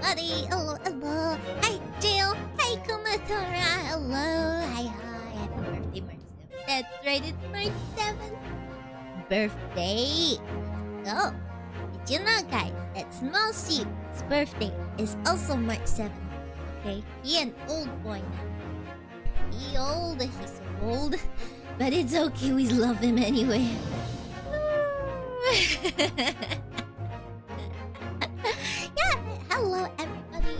everybody! Hello, hello! Hi, Jill! Hi, Kumatora! Hello! Hi, happy birthday, March 7th. That's right, it's March 7th! Birthday! Let's go! Did you know, guys, that Small Sheep's birthday is also March 7th? Okay? He an old boy now. He's so old. But it's okay, we love him anyway. Yeah, hello everybody.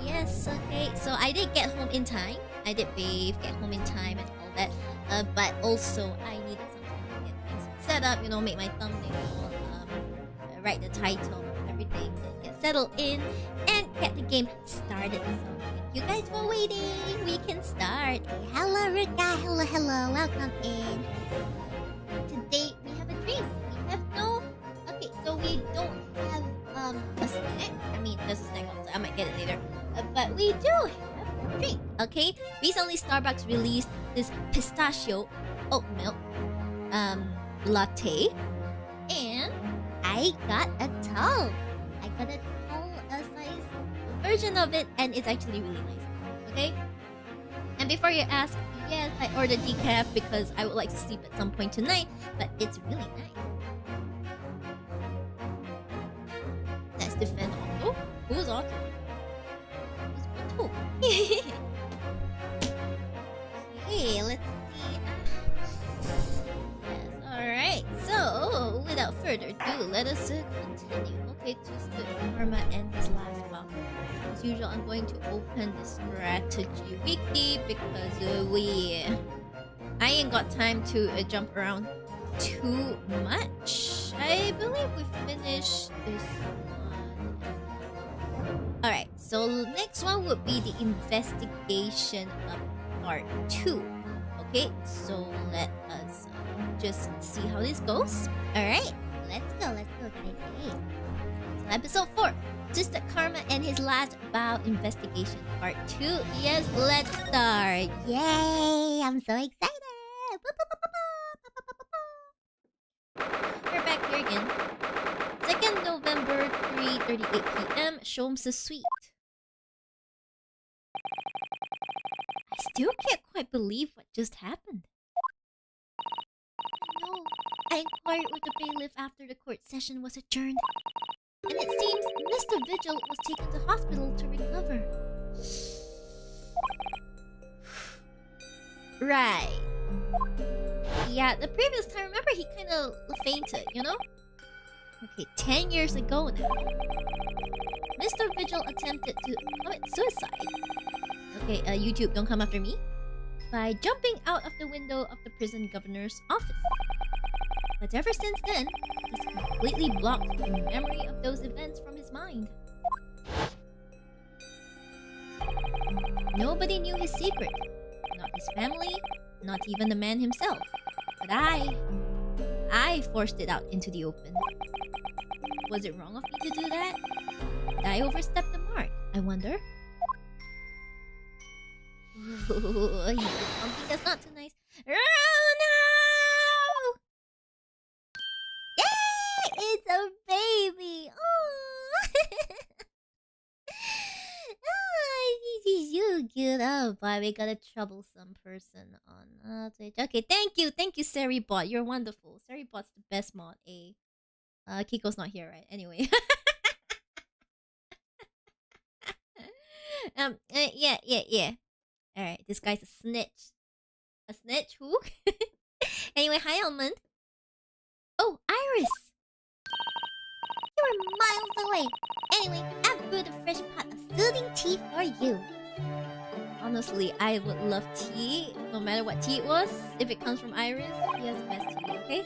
Yes, okay. So I did get home in time. I did bathe, get home in time and all that. But also I needed some time to get things set up, you know, make my thumbnail, write the title, everything, get settled in, and get the game started. So thank you guys for waiting. We can start. Hello Ruka, hello, welcome in. Today we have a drink. We have no... Okay, so we don't have a snack. I mean, there's a snack also. I might get it later. But we do have a drink, okay? Recently, Starbucks released this pistachio oat milk latte. And I got a tall. I got a tall size version of it, and it's actually really nice, okay? And before you ask, yes, I ordered decaf because I would like to sleep at some point tonight, but it's really nice. Let's defend Otto. Who's Otto? Who's Otto? Okay, let's see. Yes, alright. So, without further ado, let us continue. Okay, to the Karma and his last round. As usual, I'm going to open the strategy wiki because I ain't got time to jump around too much. I believe we finished this one. Alright, so next one would be the investigation of part 2. Okay, so let us just see how this goes. Alright, let's go, guys. So episode 4. Just the Karma and his last bow investigation part 2. Yes, let's start. Yay! I'm so excited. We're back here again. 2nd November, 3:38 p.m. Shom's suite. I still can't quite believe what just happened. No, I inquired with the bailiff after the court session was adjourned. And it seems Mr. Vigil was taken to hospital to recover. Right. Yeah, the previous time, remember he kind of fainted, you know? Okay, 10 years ago now. Mr. Vigil attempted to commit suicide. Okay, YouTube, don't come after me. By jumping out of the window of the prison governor's office. But ever since then, he's completely blocked the memory of those events from his mind. Nobody knew his secret. Not his family, not even the man himself. But I forced it out into the open. Was it wrong of me to do that? Did I overstep the mark? I wonder. Ooh, he did something that's not too nice. Oh no! Yay! It's a baby! Oh, he's so cute. Oh boy, we got a troublesome person on Twitch. Okay, thank you, Seribot. You're wonderful. Seribot's the best mod. Kiko's not here, right? Anyway. Yeah. Alright, this guy's a snitch. A snitch? Who? Anyway, hi, Almond. Oh, Iris! You were miles away. Anyway, I've brewed a fresh pot of soothing tea for you. Honestly, I would love tea, no matter what tea it was. If it comes from Iris, he has the best tea, okay?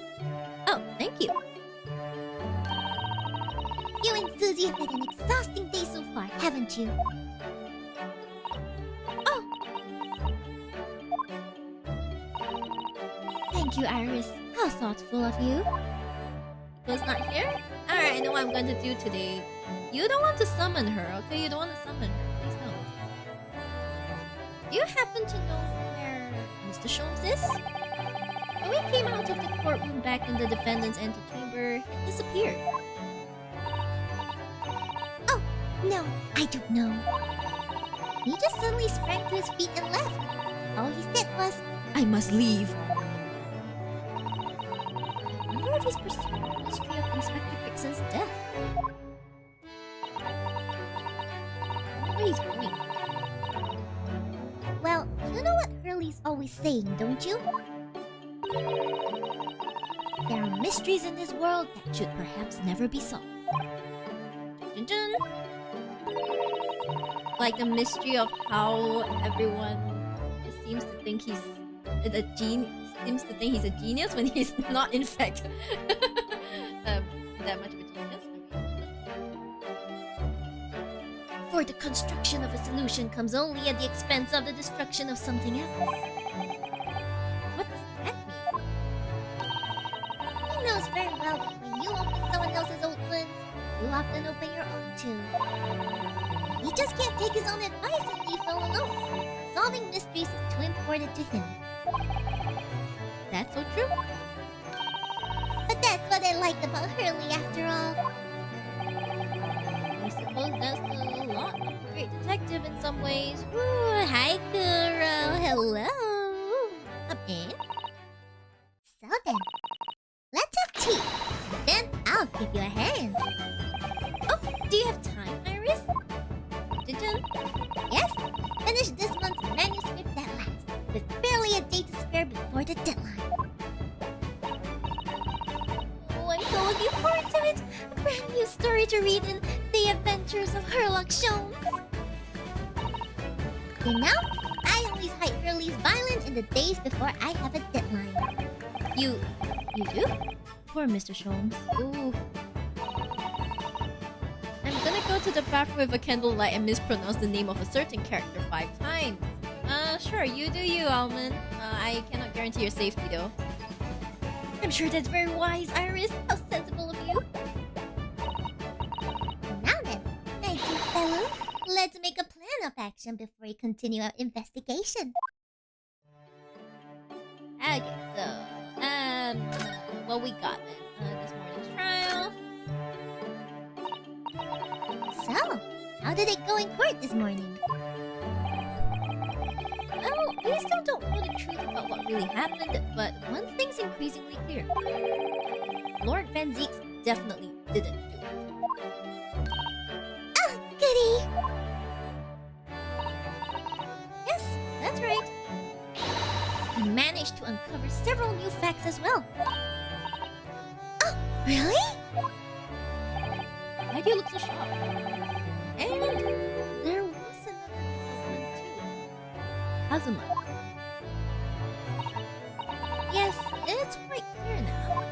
Oh, thank you. You and Susie have had an exhausting day so far, haven't you? Thank you, Iris. How thoughtful of you. Was not here? Alright, I know what I'm going to do today. You don't want to summon her, okay? You don't want to summon her. Please don't. Do you happen to know where Mr. Shobs is? When we came out of the courtroom back in the defendant's antechamber, he disappeared. Oh, No, I don't know. He just suddenly sprang to his feet and left. All he said was, "I must leave." I wonder if he's pursuing the mystery of Inspector Vixen's death. I wonder where he's going. Well, you know what Hurley's always saying, don't you? There are mysteries in this world that should perhaps never be solved. Dun, dun, dun. Like the mystery of how everyone seems to think he's a genius when he's not, in fact, that much of a genius. For the construction of a solution comes only at the expense of the destruction of something else. What does that mean? He knows very well that when you open someone else's old wounds, you often open your own too. He just can't take his own advice and leave well alone. Solving mysteries is too important to him. That's so true. But that's what I like about Hurley after all. I suppose that's a lot of a great detective in some ways. Ooh, hi, Kuro. Hello. Come in. So then, let's have tea. Then I'll give you a hand. Oh, do you have time, Iris? Dun-dun. Yes, finish this month's manuscript at last, with barely a day to spare before the deadline. Oh, I'm so looking forward to it! A brand new story to read in The Adventures of Herlock Sholmes. You know, I always hide Hurley's violin in the days before I have a deadline. You do? Poor Mr. Sholmes. Ooh. I'm gonna go to the bathroom with a candlelight and mispronounce the name of a certain character 5 times. Sure, you do you, Almond. I cannot guarantee your safety, though. I'm sure that's very wise, Iris. How sensible of you. Now then, thank you, fellow. Let's make a plan of action before we continue our investigation. Okay, so, what we got then? This morning's trial. So, how did it go in court this morning? Well, we still don't know the truth about what really happened, but one thing's increasingly clear. Lord Van Zeeks definitely didn't do it. Oh, goody! Yes, that's right. He managed to uncover several new facts as well. Oh, really? Why do you look so shocked? And there was another development too. Kazuma. Yes, it's quite clear now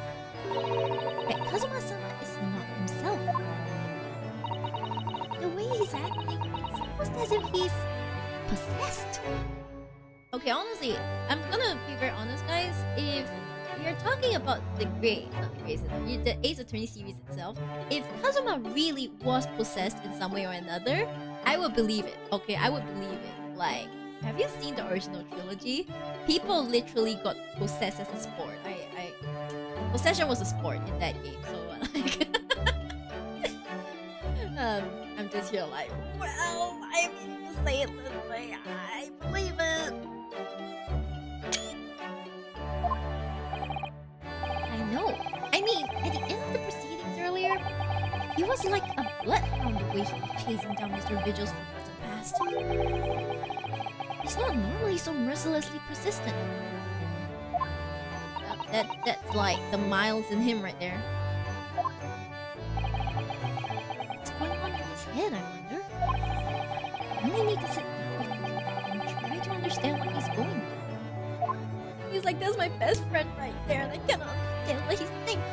that Kazuma-sama is not himself. The way he's acting, it's almost as if he's possessed. Okay, honestly, I'm gonna be very honest, guys. If you're talking about the Ace Attorney series itself, if Kazuma really was possessed in some way or another, I would believe it. Okay, I would believe it. Like, have you seen the original trilogy? People literally got possessed as a sport. Possession was a sport in that game, so like, I'm just here like, well, I mean, you say it this way, I believe it. I know. I mean, at the end of the proceedings earlier, he was like a bloodhound the way he was chasing down Mr. Vigil's forgotten past. He's not normally so mercilessly persistent. That's like the miles in him right there. What's going on in his head, I wonder? I really need to sit down with him and try to understand what he's going through. He's like, that's my best friend right there, and I cannot understand what he's thinking.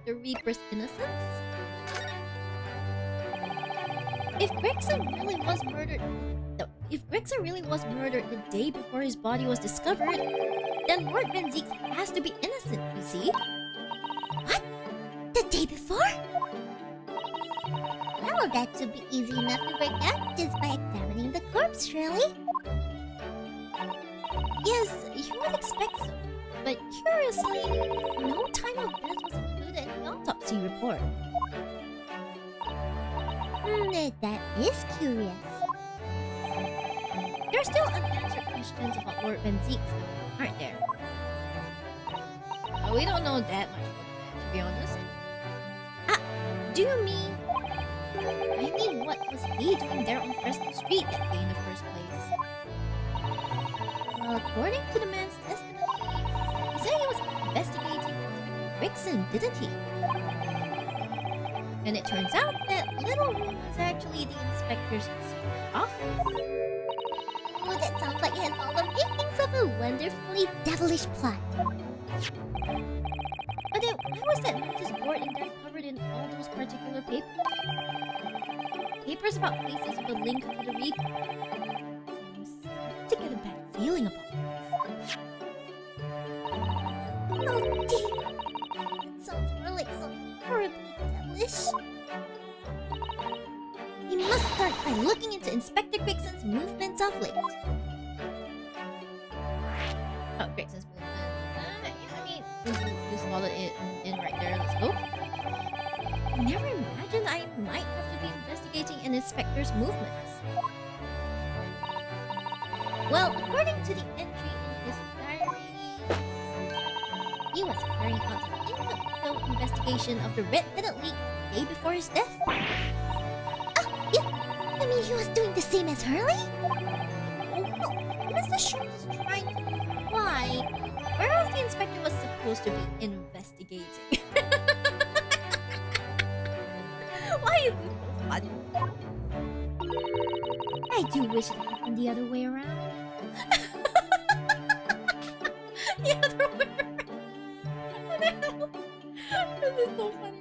The Reaper's innocence? If Gregson really was murdered... No, if Gregson really was murdered the day before his body was discovered, then Lord Van Zeeks has to be innocent, you see? What? The day before? Well, that should be easy enough to work out just by examining the corpse, surely. Yes, you would expect so. But curiously, no time of death was included in the autopsy report. That is curious. There are still unanswered questions about Lord Van Zeeks, though, aren't there? Well, we don't know that much about that, to be honest. Do you mean... I mean, what was he doing there on Fresno Street that day in the first place? Well, according to the man's testimony, he said he was investigating Rickson, didn't he? And it turns out that little room was actually the inspector's office. Oh, that sounds like it has all the makings of a wonderfully devilish plot. But then, why was that notice board in there covered in all those particular papers? Papers about cases with a link to the Reaper. I'm starting to get a bad feeling about this. Oh dear. It sounds more like something horribly devilish. We must start by looking into Inspector Grigson's movements of late. Oh, Grigson's movement. Yeah, I mean, since you slotted it in right there, let's go. I never imagined I might have to be investigating an inspector's movements. Well, according to the entry in his diary, he was carrying out an in-depth investigation of the red-headed leak the day before his death. Yeah, I mean he was doing the same as Hurley? Oh no, Mr. Short is trying to imply where else the inspector was supposed to be investigating. Why is this so funny? I do wish it happened the other way around. The other way around. What the hell? This is so funny.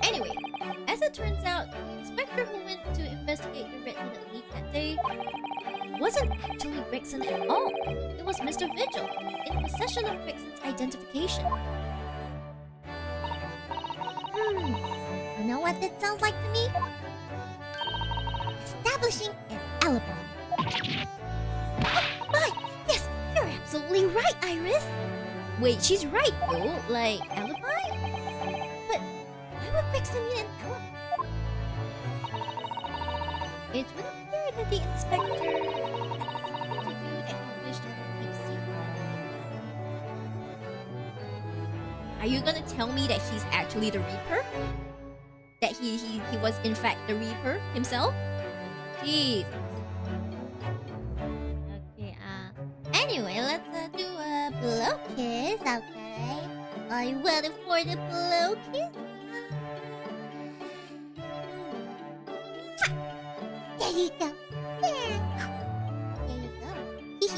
Anyway, as it turns out, the inspector who went to investigate the red-headed leak that day wasn't actually Gregson at all. It was Mr. Vigil, in possession of Gregson's identification. You know what that sounds like to me? Establishing an alibi. Oh my! Yes, you're absolutely right, Iris! Wait, she's right though. Like, alibi? But why would Gregson need an alibi? It would appear that the inspector had something to do that he wished to keep secret. Are you gonna tell me that he's actually the Reaper? That he was in fact the Reaper himself? Jeez. Okay, anyway, let's do a blow kiss, okay? Are you ready for the blow kiss? There you go. There you go.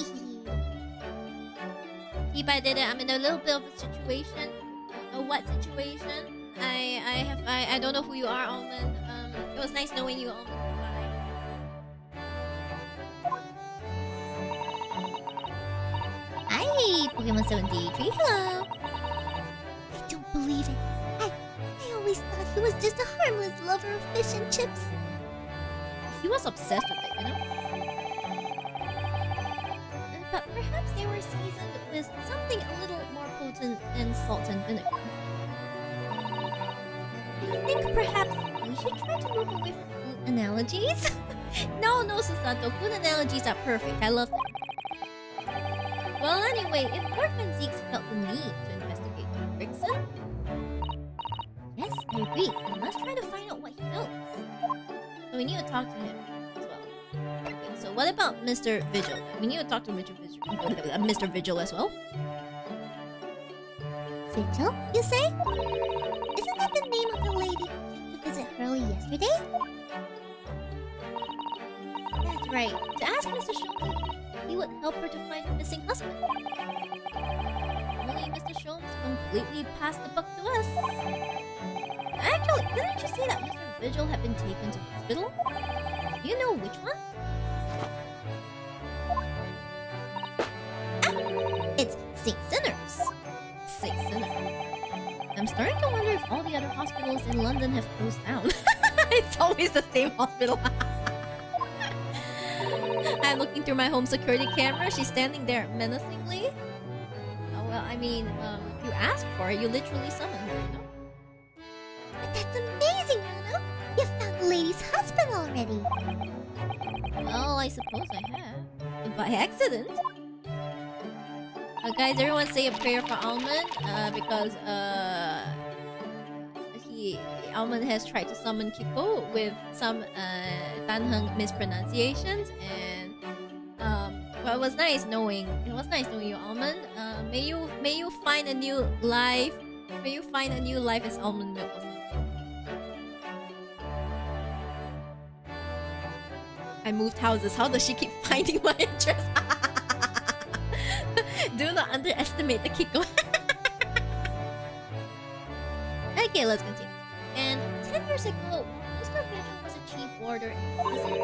Shiba did it. I'm in a little bit of a situation. A what situation? I don't know who you are, Almond. It was nice knowing you, Almond. Hi, Pokemon 73. Hello. I don't believe it. I always thought he was just a harmless lover of fish and chips. He was obsessed with it, you know? But perhaps they were seasoned with something a little more potent than salt and vinegar. I think perhaps we should try to move away from food analogies. No, Susanto. Food analogies are perfect. I love them. Well, anyway, if Lord Van Zeeks felt the need to investigate Gregson, yes, I agree. We must try to find out what he knows. So we need to talk to him as well. Okay, so what about Mr. Vigil? We need to talk to Mr. Vigil as well. Vigil, you say? Isn't that the name of the lady who came to visit Hurley yesterday? That's right. To ask Mr. Sholmes if he would help her to find her missing husband. Only Mr. Sholmes completely passed the buck to us. Actually, didn't you say that Mr. Vigil had been taken to hospital? Do you know which one? It's St. Sinners. St. Sinners. I'm starting to wonder if all the other hospitals in London have closed down. It's always the same hospital. I'm looking through my home security camera. She's standing there menacingly. Oh, well, I mean, you asked for it. You literally summoned her, you know? But that's amazing, Runo! You found the lady's husband already! Well, I suppose I have. By accident. Guys, everyone say a prayer for Almond, because Almond has tried to summon Kiko with some Danheng mispronunciations, and well, it was nice knowing you, Almond. May you find a new life. May you find a new life as almond milk or something. I moved houses. How does she keep finding my address? Do not underestimate the Kiko. Okay, let's continue. And 10 years ago, Mr. Vigil was a chief warder in prison.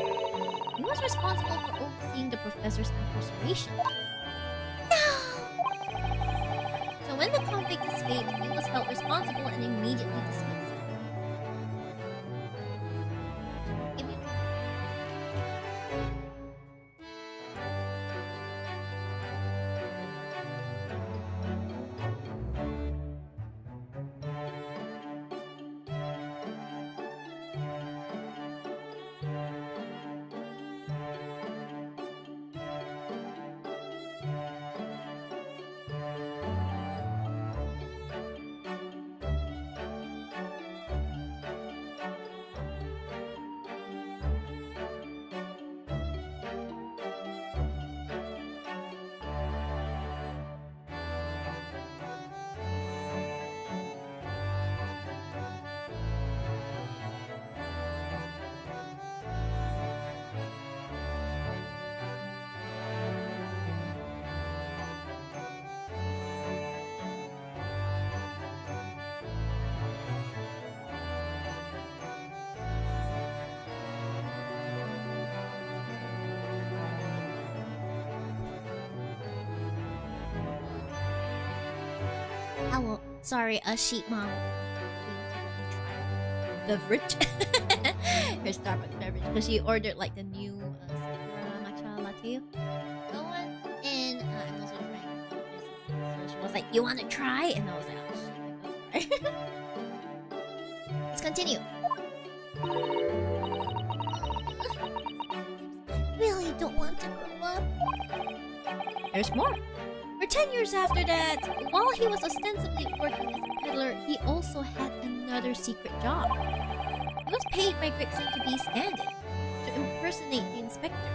He was responsible for overseeing the professor's incarceration. No! So when the convict escaped, he was held responsible and immediately dismissed. Give me Oh, well, sorry, sheep mom. beverage. Her Starbucks beverage. Because she ordered like the new Sakura matcha latte. Go on. And I'm also trying. So she was like, "You want to try?" And I was like, "Oh shit, I gotta try." Let's continue. Really don't want to grow up. There's more. For 10 years after that, while he was ostensibly working as a peddler, he also had another secret job. He was paid by Grixon to be stand-in, to impersonate the inspector.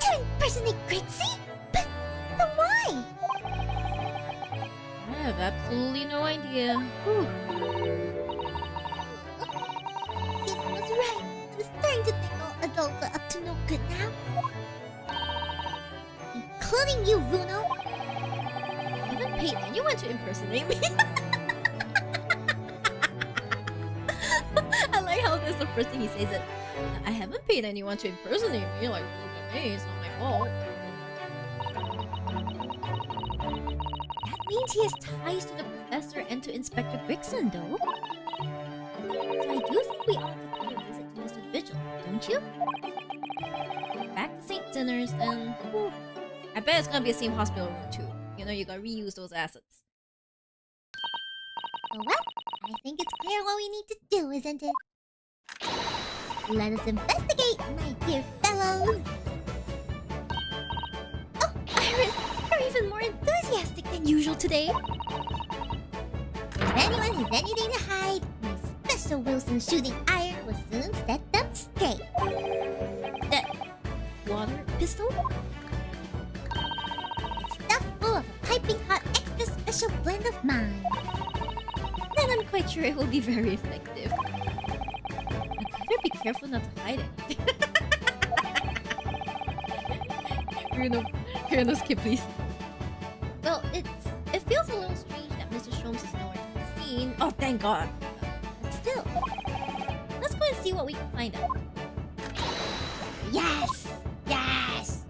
To impersonate Grixie? But why? I have absolutely no idea. Whew. It was right. I'm starting to think all adults are up to no good now. Including you, Runo. I haven't paid anyone to impersonate me. I like how that's the first thing he says it. I haven't paid anyone to impersonate me. Like, look at me, it's not my fault. That means he has ties to the professor and to Inspector Grixon, though. So I do think we ought to pay a visit to Mr. Vigil, don't you? Back to St. Sinners, then. Whew. I bet it's gonna be the same hospital room too. You know, you gotta reuse those assets. Well, I think it's clear what we need to do, isn't it? Let us investigate, my dear fellows! Oh, Iris, you're even more enthusiastic than usual today! If anyone has anything to hide, my special Wilson shooting iron will soon set them straight! That water pistol? Full of a piping hot extra special blend of mine. Then I'm quite sure it will be very effective. I better be careful not to hide anything. Runo, skip please. Well, it feels a little strange that Mr. Sholmes is nowhere to be seen. Oh, thank God. But still, let's go and see what we can find out. Yes! Yes!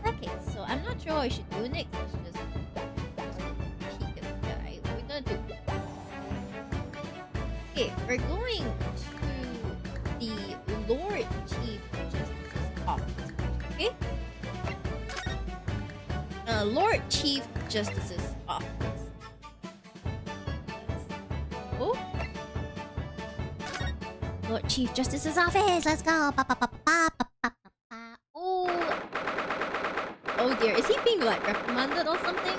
Okay, so I'm not sure what I should do next. Let's just peek at the guy. What are we gonna do? Okay, we're going to the Lord Chief Justice's office. Okay? Lord Chief Justice's office. go. Lord Chief Justice's office. Let's go. Pa, pa, pa, pa, pa, pa, pa, pa. Oh. Oh dear, is he being like reprimanded or something?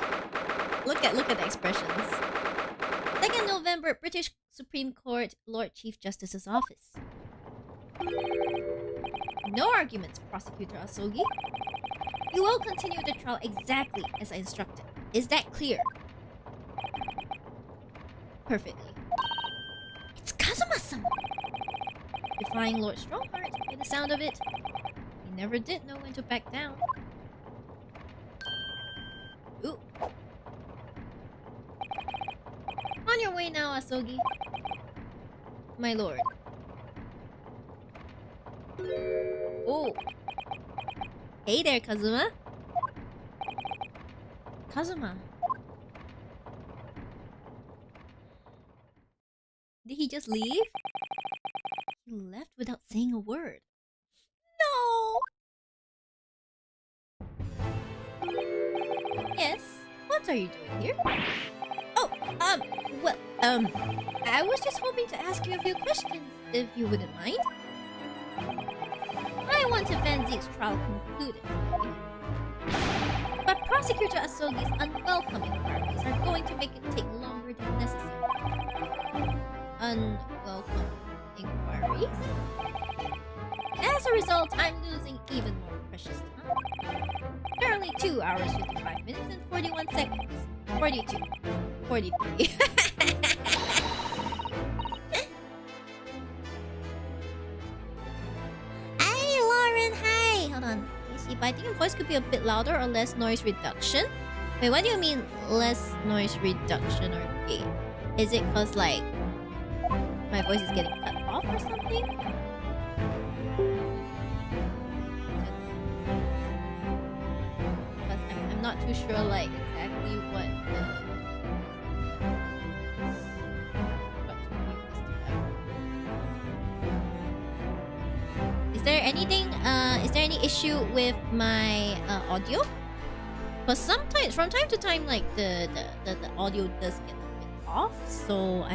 Look at the expressions. 2nd November, British Supreme Court, Lord Chief Justice's office. No arguments, Prosecutor Asogi. You will continue the trial exactly as I instructed. Is that clear? Perfectly. It's Kazuma-san. Defying Lord Strongheart, by the sound of it. He never did know when to back down. Ooh. On your way now, Asogi. My lord. Oh. Hey there, Kazuma. Kazuma. Did he just leave? He left without saying a word. No! Yes? What are you doing here? Oh, well, I was just hoping to ask you a few questions, if you wouldn't mind. I want Van Zeke's trial concluded. But Prosecutor Asogi's unwelcome inquiries are going to make it take longer than necessary. Unwelcome inquiries? As a result, I'm losing even more precious time. Currently 2 hours, 55 minutes, and 41 seconds. 42. 43. Hey, Lauren, hi! Hold on. You see, but I think your voice could be a bit louder or less noise reduction. Wait, what do you mean less noise reduction or gain? Is it cause like my voice is getting cut off or something? Because I'm not too sure like exactly what Is there anything is there any issue with my audio? But sometimes from time to time like the audio does get a bit off, so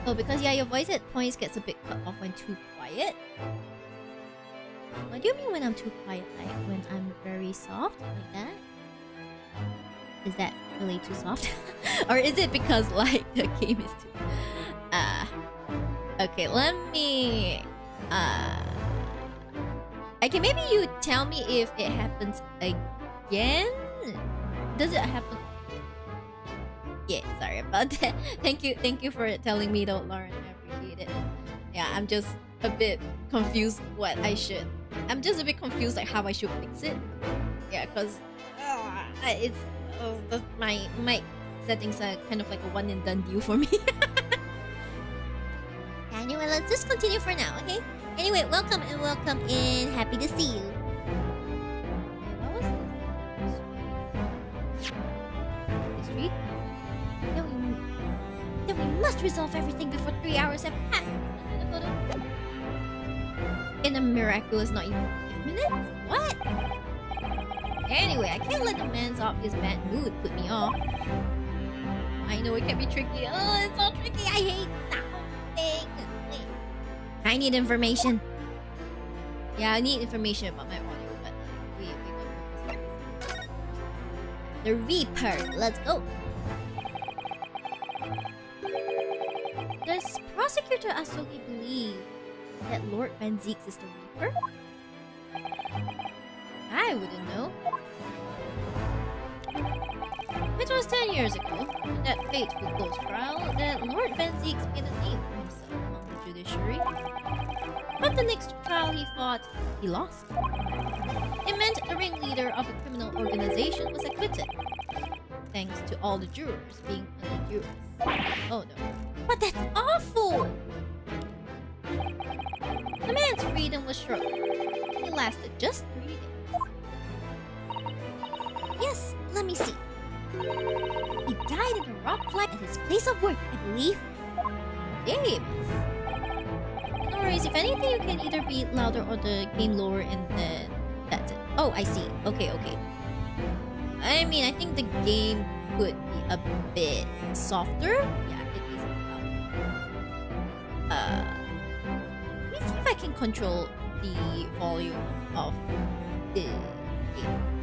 Oh, because yeah, your voice at points gets a bit cut off when too quiet. What do you mean when I'm too quiet? Like when I'm very soft? Like that? Is that really too soft? Or is it because like the game is too... Okay, let me... Okay, maybe you tell me if it happens again? Does it happen? Yeah, sorry about that. Thank you for telling me though, Lauren. I appreciate it. Yeah, I'm just a bit confused what I should. I'm just a bit confused like how I should fix it. Yeah, cause it's my mic settings are kind of like a one and done deal for me. Anyway, let's just continue for now, okay? Anyway, welcome in. Happy to see you. What was this? This week? Then we must resolve everything before 3 hours have passed. In a miraculous not even 5 minutes? What? Anyway, I can't let the man's obvious bad mood put me off. I know it can be tricky. Oh, it's so tricky. I hate something. Wait. I need information. Yeah, I need information about my audio, but we go. The Reaper. Let's go. Does Prosecutor Asogi believe that Lord Van Zeeks is the Reaper? I wouldn't know. It was 10 years ago, in that fateful ghost trial, that Lord Van Zeeks made a name for himself on the judiciary. But the next trial he fought, he lost. It meant the ringleader of a criminal organization was acquitted, thanks to all the jurors being under duress. Oh no. But that's awful! The man's freedom was short. It lasted just 3 days. Yes, let me see. He died in a rock flight at his place of work, I believe. James! No worries, if anything you can either be louder or the game lower and then that's it. Oh, I see. Okay. I mean, I think the game could be a bit softer. Yeah, it is loud. Let me see if I can control the volume of the game.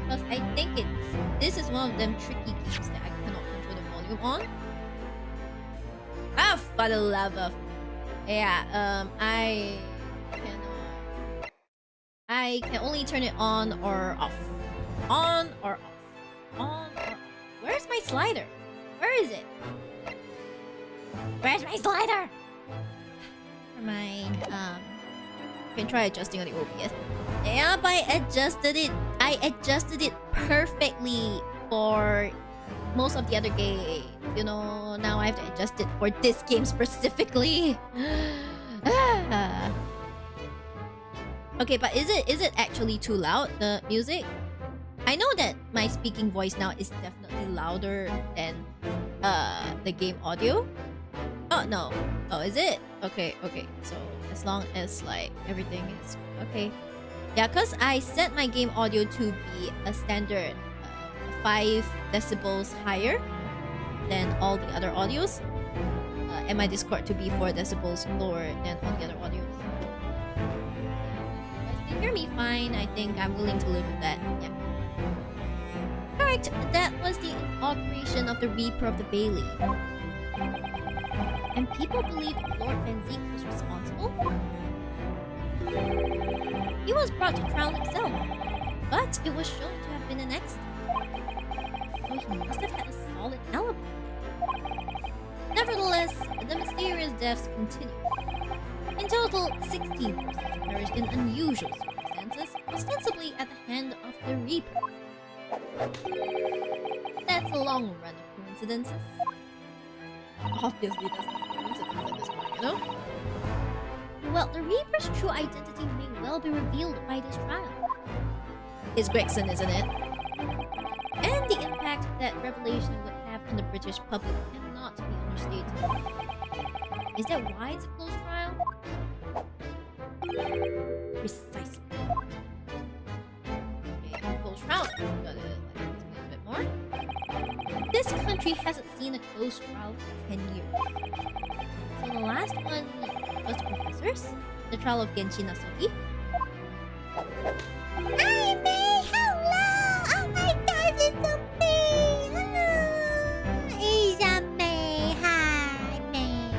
Because I think this is one of them tricky games that I cannot control the volume on. Ah, for the love of... Yeah, I can only turn it on or off. On or off. On or off. Where's my slider? Where is it? Where's my slider? Never mind. You can try adjusting on the OBS. Yep, I adjusted it. I adjusted it perfectly for most of the other games. You know, now I have to adjust it for this game specifically. Okay, but is it actually too loud, the music? I know that my speaking voice now is definitely louder than the game audio. Oh no. Oh, is it? Okay. So as long as like everything is okay. Yeah, cause I set my game audio to be a standard 5 decibels higher than all the other audios, and my Discord to be 4 decibels lower than all the other audios. If you hear me fine, I think I'm willing to live with that. Yeah. Correct. That was the inauguration of the Reaper of the Bailey. And people believed Lord Van Zeek was responsible. He was brought to trial himself, but it was shown to have been an accident. So he must have had a solid alibi. Nevertheless, the mysterious deaths continued. In total, 16 persons perished in unusual circumstances, ostensibly at the hand of the Reaper. That's a long run of coincidences. Obviously, that's not a coincidence at this point, you know? Well, the Reaper's true identity may well be revealed by this trial. It's Gregson, isn't it? And the impact that revelation would have on the British public cannot be understated. Is that why it's a closed trial? Precisely. Okay, closed trial. Gotta explain a bit more. This country hasn't seen a closed trial for 10 years. So the last one was the professors, the trial of Genshin Asobi. Hi, May! Hello! Oh my gosh, it's so May! Hello! Asia May! Hi, May!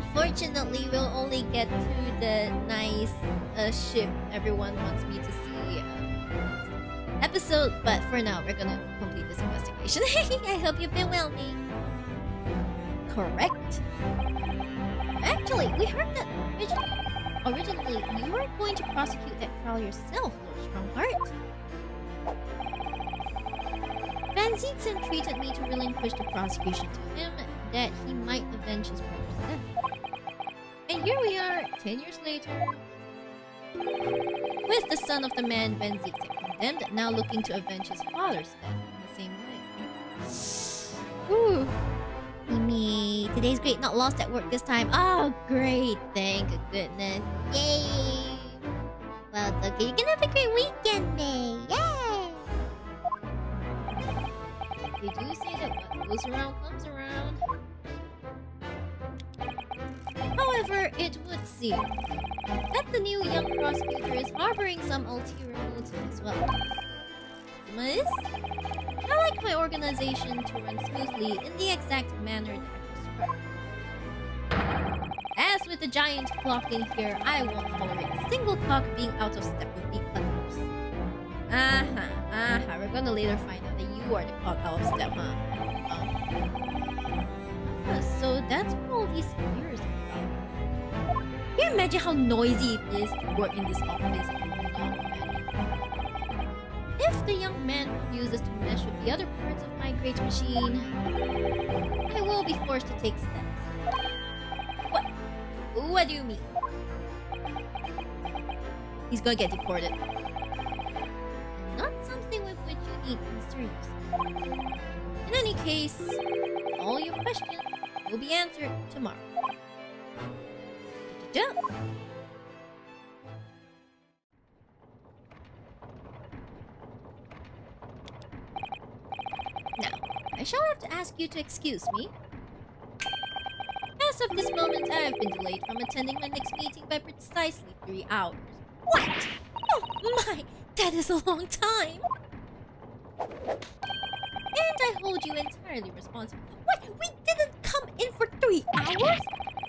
Unfortunately, we'll only get to the nice ship everyone wants me to see episode, but for now, we're gonna complete this investigation. I hope you've been well, May. Correct. Actually, we heard that originally you were going to prosecute that trial yourself, Lord Strongheart. Van Zeeks entreated me to relinquish the prosecution to him, that he might avenge his brother's death. And here we are, 10 years later, with the son of the man Van Zeeks had condemned, now looking to avenge his father's death in the same way. Ooh. Mimi, today's great, not lost at work this time. Oh, great. Thank goodness. Yay! Well, it's okay. You can have a great weekend, May. Yay! They do say that what goes around comes around. However, it would seem that the new young prosecutor is harboring some ulterior motives as well. Is, I like my organization to run smoothly in the exact manner that I prescribe. As with the giant clock in here, I won't tolerate a single clock being out of step with the others. We're gonna later find out that you are the clock out of step, huh? So that's what all these years are about. Can you imagine how noisy it is to work in this office? If the young man refuses to mesh with the other parts of my great machine, I will be forced to take steps. What do you mean? He's gonna get deported. Not something with which you need concern yourself. In any case, all your questions will be answered tomorrow. Now, shall have to ask you to excuse me. As of this moment, I have been delayed from attending my next meeting by precisely 3 hours. What? Oh my, that is a long time. And I hold you entirely responsible. What? We didn't come in for 3 hours?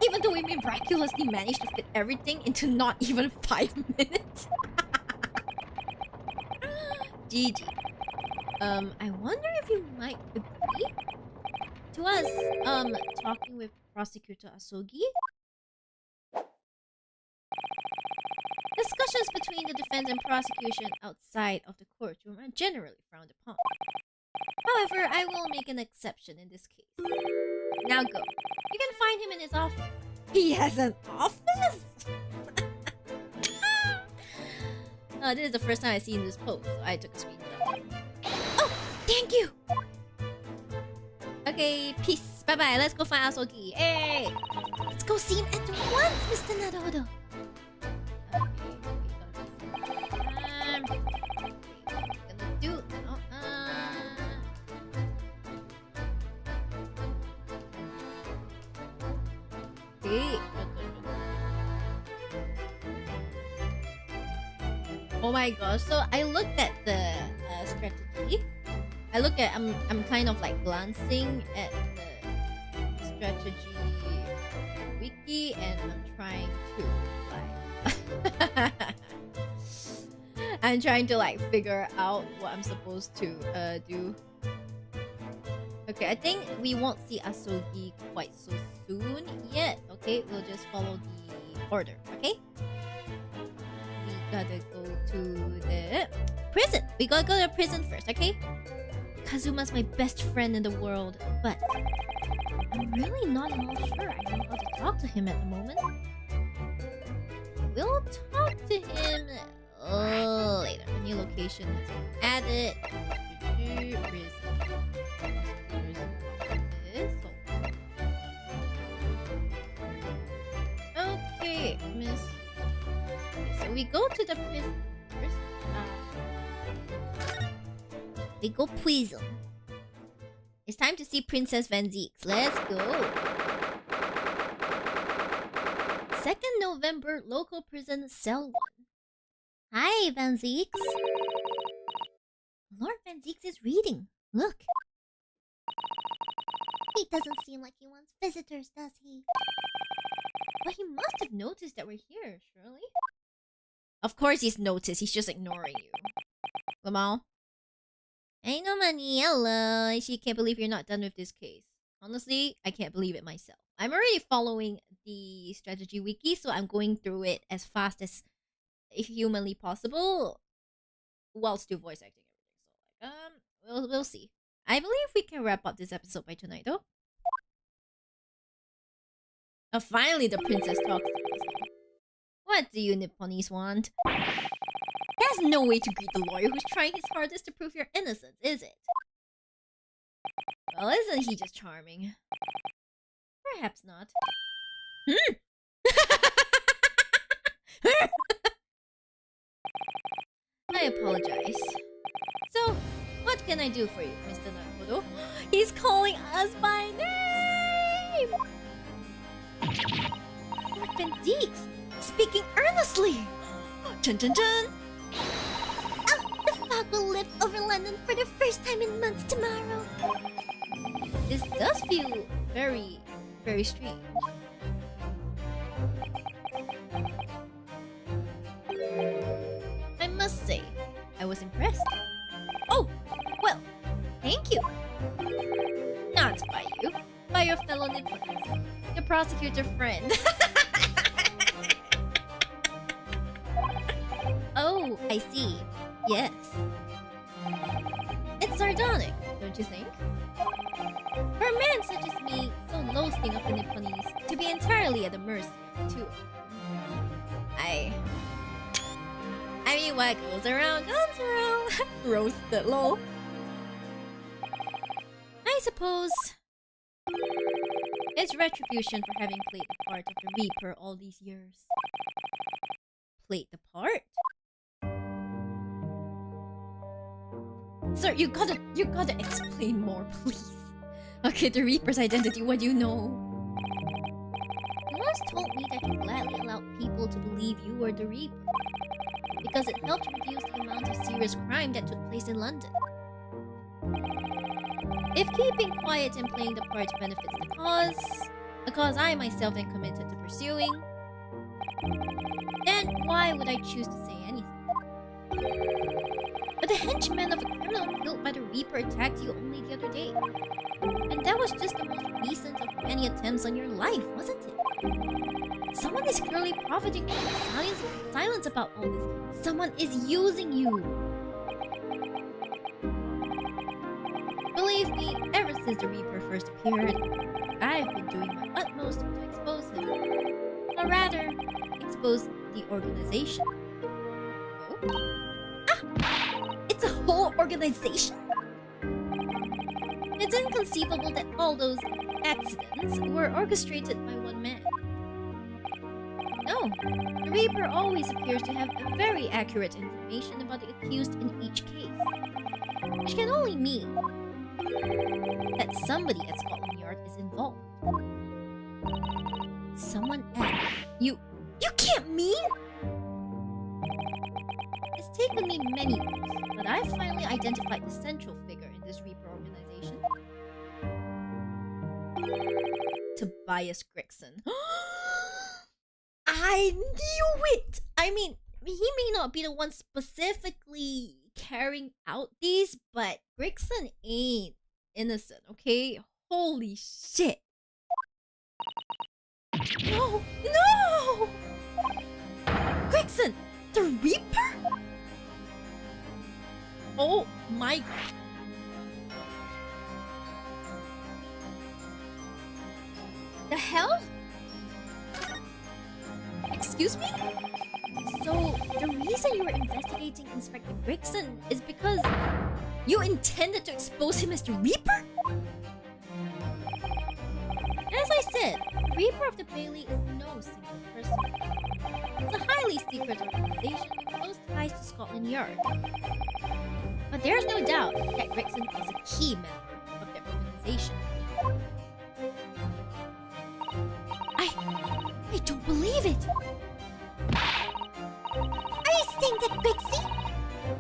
Even though we miraculously managed to fit everything into not even 5 minutes. GG. I wonder if you might agree to us, talking with Prosecutor Asogi? Discussions between the defense and prosecution outside of the courtroom are generally frowned upon. However, I will make an exception in this case. Now go. You can find him in his office. He has an office? This is the first time I've seen this post, so I took a screenshot. Oh, thank you. Okay, peace. Bye-bye. Let's go find Asogi. Hey! Let's go see him at once, Mr. Naruto. Oh my gosh, so I looked at the strategy. I'm kind of like glancing at the strategy wiki and I'm trying to like I'm trying to like figure out what I'm supposed to do. Okay, I think we won't see Asogi quite so soon yet. Okay, we'll just follow the order, okay? We gotta go to the prison. We gotta go to the prison first, okay? Kazuma's my best friend in the world, but I'm really not at all sure I know how to talk to him at the moment. We'll talk to him later. A new location has been added. Prison. Okay, miss. Okay, so we go to the prison first. We go prison. It's time to see Princess Van Zieks. Let's go. 2nd November, local prison, cell 1. Hi, Van Zieks. Lord Van Zieks is reading. Look. He doesn't seem like he wants visitors, does he? But he must have noticed that we're here, surely? Of course he's noticed. He's just ignoring you. Lamal? I know, money. Hello. She can't believe you're not done with this case. Honestly, I can't believe it myself. I'm already following the strategy wiki, so I'm going through it as fast as humanly possible while still voice acting everything. So, we'll see. I believe we can wrap up this episode by tonight, though. Oh, finally the princess talks to us. What do you Nipponese want? There's no way to greet the lawyer who's trying his hardest to prove your innocence, is it? Well, isn't he just charming? Perhaps not. I apologize. So, what can I do for you, Mr. Naruto? He's calling us by name! Lord Van Zieks, speaking earnestly. Chun chun chun! Oh, the fog will lift over London for the first time in months tomorrow. This does feel very, very strange. I must say, I was impressed. Oh, well, thank you. Not by you, by your fellow Nipponese, your prosecutor friend. Oh, I see. Yes. It's sardonic, don't you think? For a man such as me, so loathing of the Nipponese, to be entirely at the mercy of the two of them. I mean, what goes around comes around. Roasted, lol. I suppose it's retribution for having played the part of the Reaper all these years. Played the part? Sir, you gotta explain more, please. Okay, the Reaper's identity, what do you know? You once told me that you gladly allowed people to believe you were the Reaper because it helped reduce the amount of serious crime that took place in London. If keeping quiet and playing the part benefits the cause I myself am committed to pursuing, then why would I choose to say anything? But the henchman of a criminal killed by the Reaper attacked you only the other day. And that was just the most recent of many attempts on your life, wasn't it? Someone is clearly profiting from the silence about all this. Someone is using you. Believe me, ever since the Reaper first appeared, I've been doing my utmost to expose him. Or rather, expose the organization. Oh? Ah! It's a whole organization? It's inconceivable that all those accidents were orchestrated by one man. No, the Reaper always appears to have very accurate information about the accused in each case, which can only mean that somebody at Scotland Yard is involved. Someone else. You can't mean? It's taken me many years, but I finally identified the central figure in this Reaper organization. Tobias Gregson. I knew it! I mean, he may not be the one specifically carrying out these, but Gregson ain't innocent, okay? Holy shit. No! No! Gregson! The Reaper? Oh my... The hell? Excuse me? So, the reason you were investigating Inspector Gregson is because you intended to expose him as the Reaper? As I said, the Reaper of the Bailey is no single person. It's a highly secret organization with close ties to Scotland Yard. But there's no doubt that Gregson is a key member of the organization. I don't believe it! Are you saying that Gregson?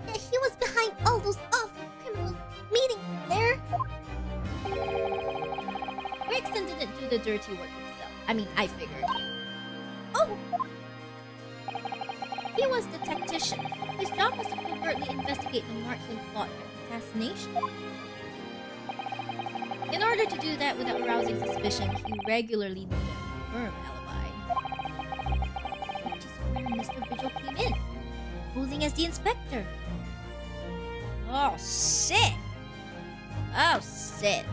That he was behind all those awful criminals meeting there? Gregson didn't do the dirty work himself. I mean, I figured. Oh! He was the tactician. His job was to covertly investigate the Markland plot of assassination. In order to do that without arousing suspicion, he regularly needed a firm alibi. Which is where Mr. Vigil came in, posing as the inspector. Oh shit! Oh shit!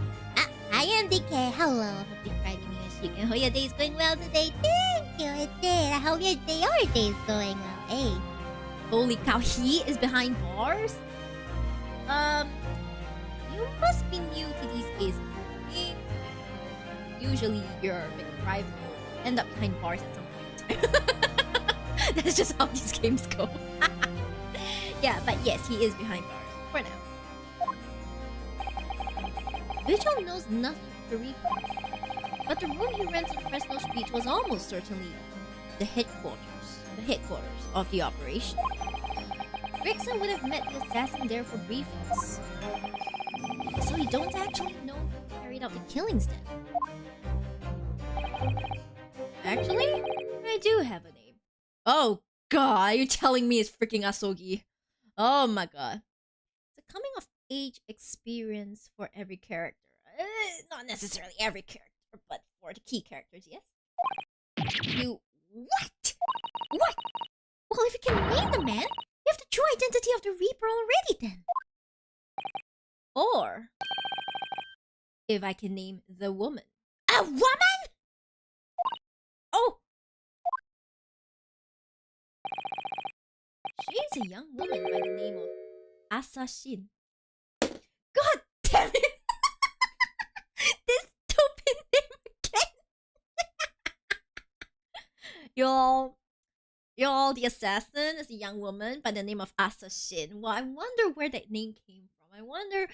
I am DK. Hello. Happy Friday, Miyori. I hope your day's going well today. Thank you, it did. I hope your day's going well. Hey. Holy cow, he is behind bars? You must be new to these cases. Usually your rival end up behind bars at some point. That's just how these games go. Yeah, but yes, he is behind bars. For now. Vigil knows nothing of the Reaper. But the room he rents on Fresno Street was almost certainly the headquarters of the operation. Gregson would have met the assassin there for briefings. So you don't actually know who carried out the killings then? Actually, I do have a name. Oh god, you're telling me it's freaking Asogi. Oh my god. It's a coming of age experience for every character. Not necessarily every character, but for the key characters, yes? You... What? What? Well, if you can name the man, you have the true identity of the Reaper already then. Or... if I can name the woman. A woman? Oh! She's a young woman by the name of Assassin. God damn it! This stupid name again! Y'all, the assassin is a young woman by the name of Assassin. Well, I wonder where that name came from. I wonder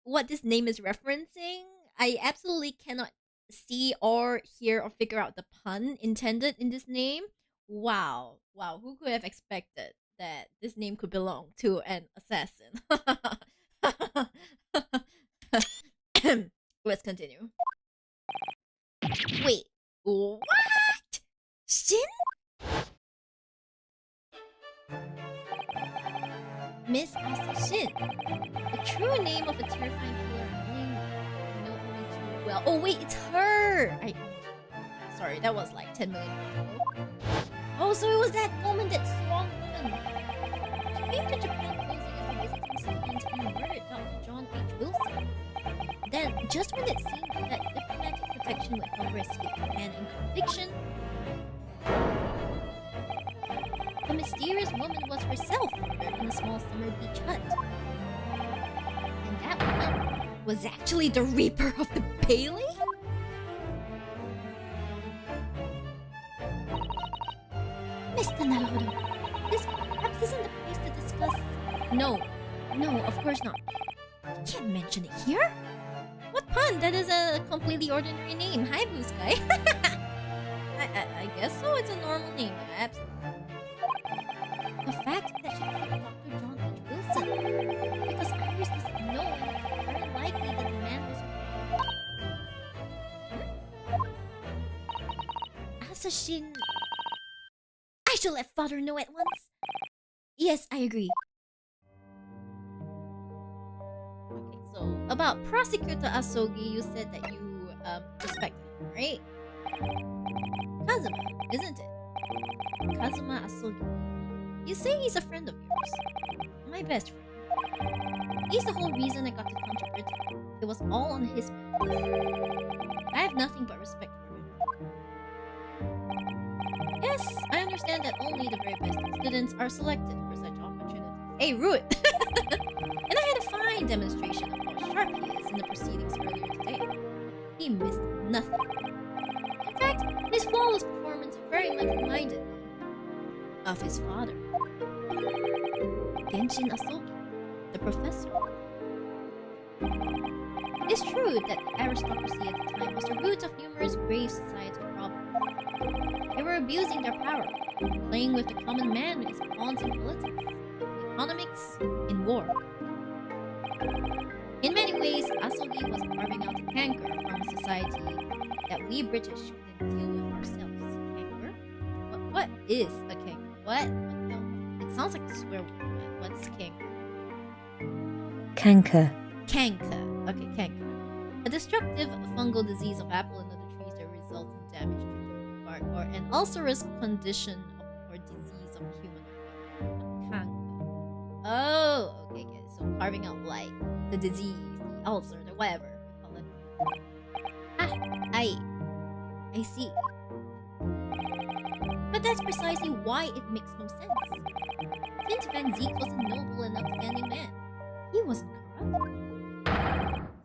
what this name is referencing. I absolutely cannot see or hear or figure out the pun intended in this name. Wow. Wow, who could have expected that this name could belong to an assassin? Let's continue. Wait, what? Shin? Miss Asa Shin. The true name of a terrifying killer I only know only too well. Oh wait, it's her! Sorry, that was like 10 million years ago. Oh, so it was that woman, that strong woman. She came to Japan posing as a visiting student and murdered Dr. John H. Wilson. Then, just when it seemed that diplomatic protection would help her escape Japan and conviction, the mysterious woman was herself murdered in a small summer beach hut. And that woman was actually the Reaper of the Bailey? Mr. Naruto, this perhaps isn't the place to discuss... No, of course not. You can't mention it here. What pun? That is a completely ordinary name. Hi, Blue Sky. I guess so. It's a normal name. Absolutely. The fact that she killed Dr. John H. Wilson. Because Iris doesn't know, and it's very likely that the man was... Asashin... I should let father know at once. Yes, I agree. Okay, so about Prosecutor Asogi, you said that you respect him, right? Kazuma, isn't it? Kazuma Asogi. You say he's a friend of yours. My best friend. He's the whole reason I got to come to Britain. It was all on his behalf. I have nothing but respect for him. Yes, I understand that only the very best students are selected for such opportunities. Hey, Root! And I had a fine demonstration of how sharp he is in the proceedings earlier today. He missed nothing. In fact, his flawless performance very much reminded me of his father, Genshin Asogi, the professor. It's true that the aristocracy at the time was the root of numerous grave societal problems. They were abusing their power, playing with the common man with his pawns in politics, in economics, in war. In many ways, Asogi was carving out a canker from a society that we British couldn't deal with ourselves. Canker? What is a canker? What? No, it sounds like a swear word, man. What's canker? Canker. Canker. Okay, canker. A destructive fungal disease of apple and other trees that results in damage to the bark, or an ulcerous condition or disease of human organ. Canker. Oh, okay. So carving out like the disease, the ulcer, the whatever we call it. I see. But that's precisely why it makes no sense. Clint Van Zeke was a noble and upstanding man. He wasn't corrupt.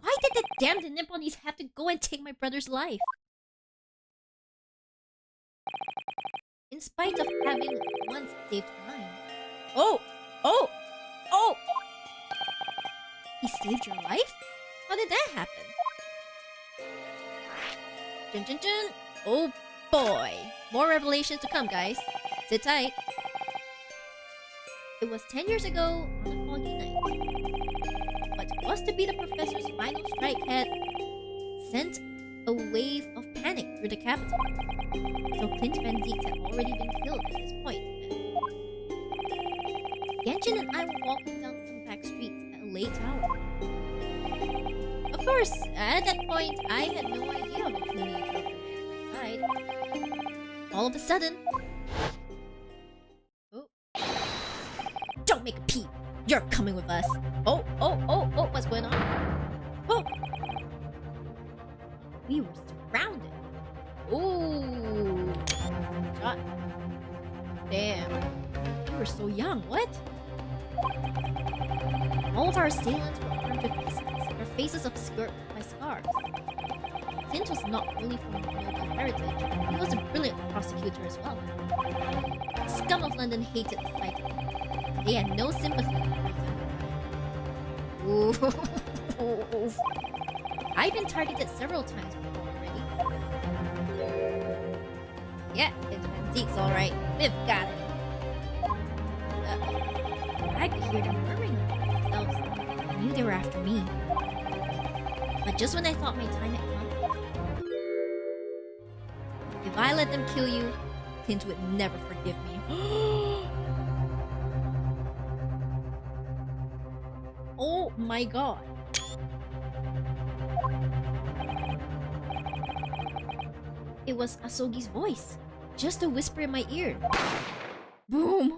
Why did the damned Nipponese have to go and take my brother's life? In spite of having once saved mine. Oh! He saved your life? How did that happen? Dun dun dun! Oh boy! More revelations to come, guys. Sit tight. It was 10 years ago on a foggy night. What was to be the professor's final strike had sent a wave of panic through the capital. So Clint Van Zeke had already been killed at this point. Genshin and I were walking down some back streets at a late hour. Of course, at that point, I had no idea of the true nature of the man at my side. All of a sudden... Oh. Don't make a peep! You're coming with us! Oh, what's going on? Oh! We were surrounded! Ooh! Shot. Damn. We were so young, what? All of our assailants were armed with pistols, their faces obscured by scars. Clint was not only from noble heritage, he was a brilliant prosecutor as well. The scum of London hated the sight of him. They had no sympathy for him. Ooh. I've been targeted several times before already. Yeah, it's Zeke's alright. We've got it. I could hear them murmuring themselves. I knew they were after me. But just when I thought my time had come, if I let them kill you, Clint would never forgive me. Oh my god. It was Asogi's voice. Just a whisper in my ear. Boom!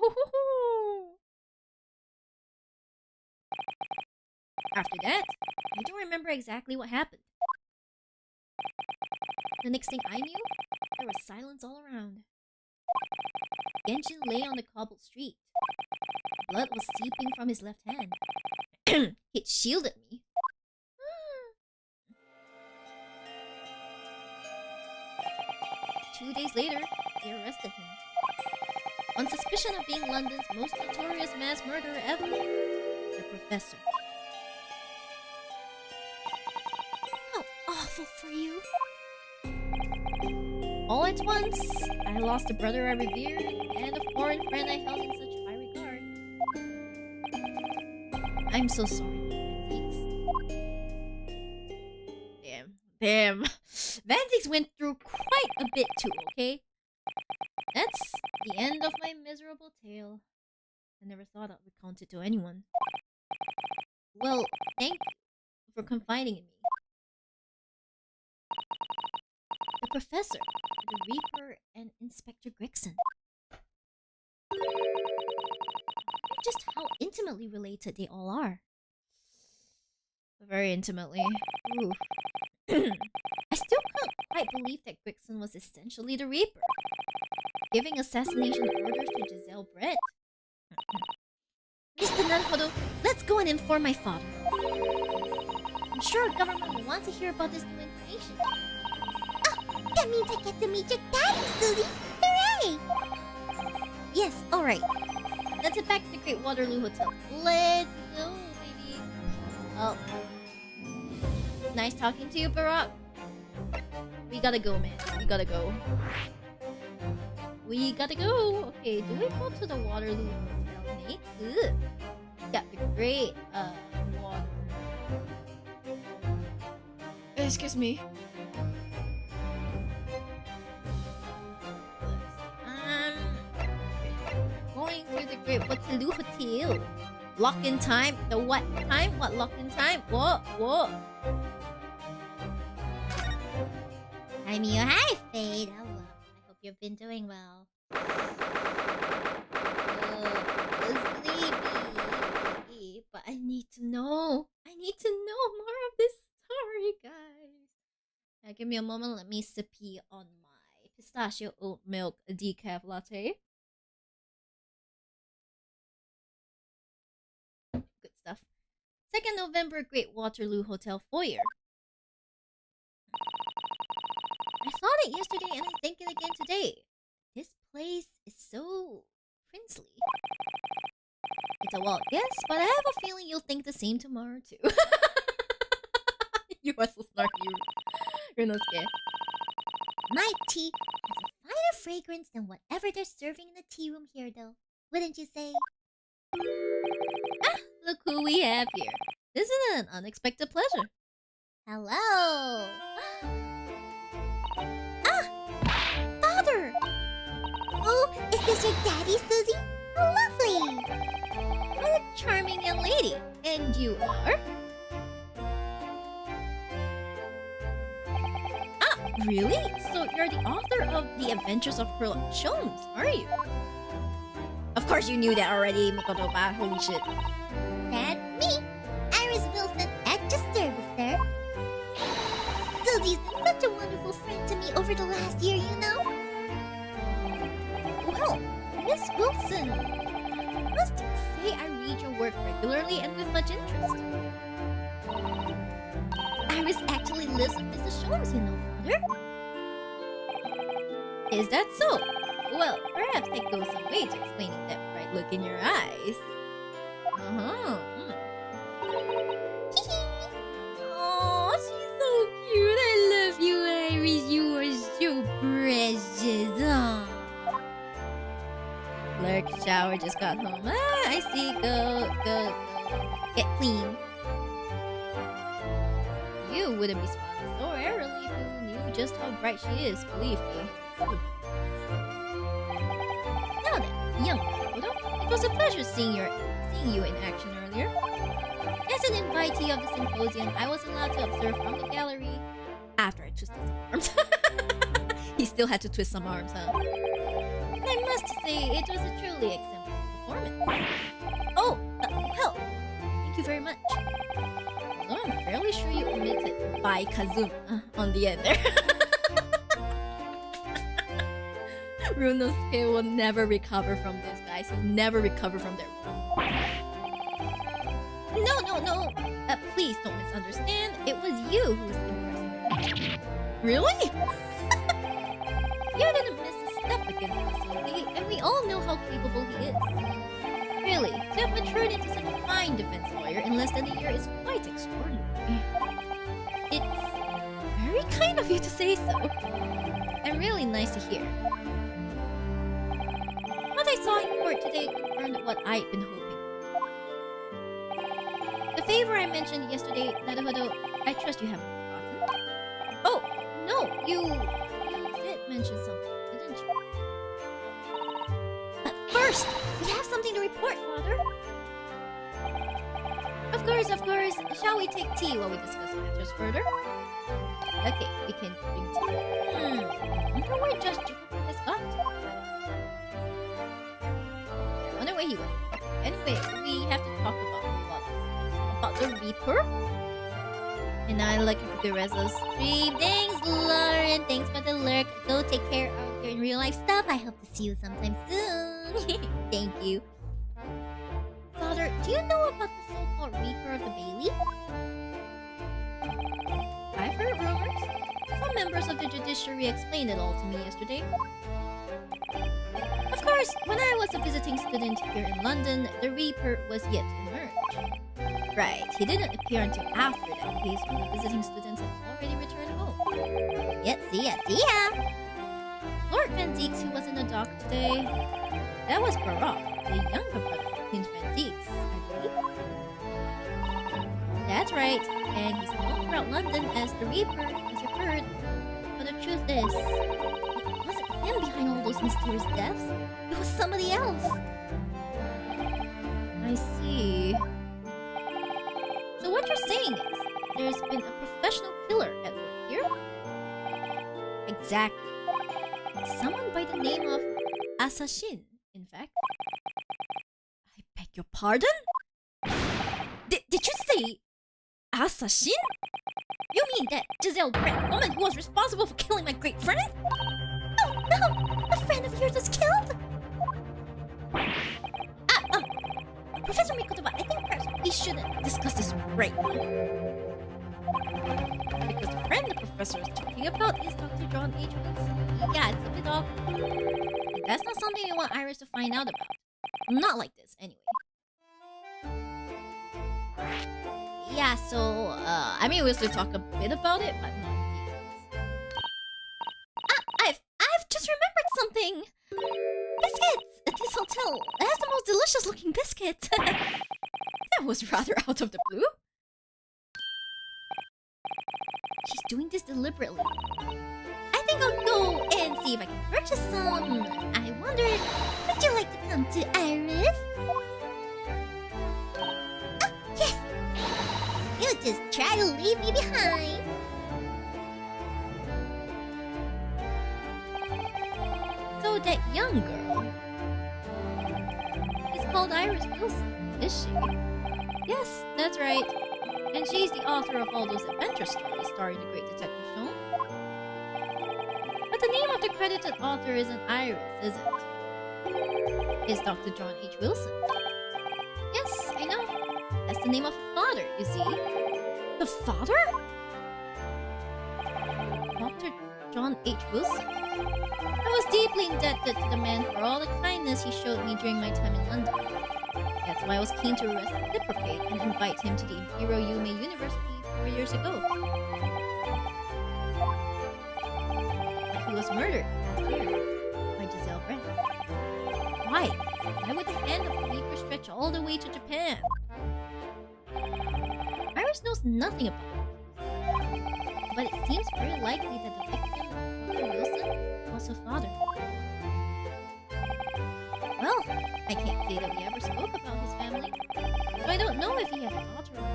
After that, I don't remember exactly what happened. The next thing I knew, there was silence all around. Genshin lay on the cobbled street. Blood was seeping from his left hand. It shielded me. 2 days later, they arrested him. On suspicion of being London's most notorious mass murderer ever, the Professor. How awful for you. All at once, I lost a brother I revered and a foreign friend I held in such high regard. I'm so sorry, Van Damn. Van Zix went through quite a bit too, okay? That's the end of my miserable tale. I never thought I would count it to anyone. Well, thank you for confiding in me. The Professor, the Reaper, and Inspector Gregson. Just how intimately related they all are. Very intimately. Ooh. I still can't quite believe that Gregson was essentially the Reaper, giving assassination orders to Giselle Brett. Mr. Nanhodo, let's go and inform my father. I'm sure our government will want to hear about this new information. Oh, that means I get to meet your daddy, Susie! Hooray! Yes, alright. Let's head back to the Great Waterloo Hotel. Let's go, baby. Oh. Nice talking to you, Barack. We gotta go, man. We gotta go. We gotta go. Okay, do we go to the Waterloo Hotel, mate? Ugh. Got the great, water. Excuse me. Going to the Great Waterloo Hotel. Lock in time? The what time? What lock in time? What? Hi, Mio. Hi, Fade. Hello. I hope you've been doing well. Sleepy. But I need to know. I need to know more of this story, guys. Give me a moment. Let me sippy on my pistachio oat milk decaf latte. Good stuff. 2nd November, Great Waterloo Hotel foyer. I thought it yesterday and I think it again today. This place is so princely. It's a wild guess, but I have a feeling you'll think the same tomorrow too. You are so snarky, Runosuke. My tea has a finer fragrance than whatever they're serving in the tea room here, though. Wouldn't you say? Ah, look who we have here. This is an unexpected pleasure. Hello! Ah! Father! Oh, is this your daddy, Susie? How lovely! What a charming young lady. And you are? Ah, really? So you're the author of The Adventures of Sherlock Holmes, are you? Of course you knew that already, Mikoto-ba. Holy shit. That's me, Iris Wilson, at your service, sir. Susie's been such a wonderful friend to me over the last year, you know? Well, Miss Wilson, I must say I read your work regularly and with much interest. Iris actually lives with Mr. Sholmes, you know, Father. Is that so? Well, perhaps that goes some way to explaining that bright look in your eyes. Oh, she's so Shower, just got home. Ah, I see. Go. Get clean. You wouldn't be smiling so early if you knew just how bright she is, believe me. Now then, young Odo, it was a pleasure seeing you in action earlier. As an invitee of the symposium, I was allowed to observe from the gallery after I twisted some arms. He still had to twist some arms, huh? And I must say, it was a truly exemplary performance. Oh, hell, thank you very much. Although I'm fairly sure you omitted by Kazuma on the end there. Runosuke will never recover from this, guys. He'll never recover from their No. Please don't misunderstand. It was you who was impressed. Really? You didn't miss a step against Kazumi, and we all know how capable he is. Really, to have matured into such a fine defense lawyer in less than a year is quite extraordinary. It's very kind of you to say so. And really nice to hear. What I saw in court today confirmed what I'd been hoping. The favor I mentioned yesterday, Naruhodo, I trust you haven't forgotten. Oh, no, you did mention something, didn't you? But first, we have something to report, Father. Of course. Shall we take tea while we discuss matters further? Okay, we can drink tea. I wonder where Judge Jacob has got to. I wonder where he went. Anyway, we have to talk about the Reaper. And I like for the rest of the stream. Thanks, Lauren. Thanks for the lurk. Go take care of your real life stuff. I hope to see you sometime soon. Thank you. Father, do you know about the so-called Reaper of the Bailey? I've heard rumors. Some members of the judiciary explained it all to me yesterday. Of course, when I was a visiting student here in London, the Reaper was yet to emerge. Right, he didn't appear until after that case when the visiting students had already returned home. Yet, see ya! Lord Van Zeeks, who was in the dock today, that was Barak, the younger brother of Prince Van Zeeks, I believe. That's right, and he's known throughout London as the Reaper, as you've heard. But the truth is, it wasn't him behind all those mysterious deaths. It was somebody else. I see. So what you're saying is, there's been a professional killer at work here? Exactly. Someone by the name of Assassin, in fact. I beg your pardon? Did you say Assassin? You mean that Giselle Brett woman who was responsible for killing my great friend? Oh no! A friend of yours was killed? Professor Mikoto, I think perhaps we shouldn't discuss this right now. Because the friend the professor is talking about is Dr. John H. Wilson. Yeah, it's a bit awkward. And that's not something you want Iris to find out about. Not like this, anyway. Yeah, so, I mean, we'll still talk a bit about it, but not in details. I've just remembered something! Biscuits! At this hotel, it has the most delicious looking biscuits! That was rather out of the blue. She's doing this deliberately. I think I'll go and see if I can purchase some. I wonder, would you like to come to Iris? Oh, yes! You just try to leave me behind. So that young girl is called Iris Wilson, is she? Yes, that's right. And she's the author of all those adventure stories starring the great detective Sholmes. But the name of the credited author isn't Iris, is it? It's Dr. John H. Wilson. Yes, I know. That's the name of the father, you see. The father? Dr. John H. Wilson. I was deeply indebted to the man for all the kindness he showed me during my time in London. That's why I was keen to reciprocate and invite him to the Imperial Yume University 4 years ago. But he was murdered last year by Giselle Brett. Why? Why would the hand of the weaker stretch all the way to Japan? Iris knows nothing about it, but it seems very likely that the victim, Dr. Wilson, was her father. Well, I can't say that we ever spoke about his family, so I don't know if he had a daughter or not.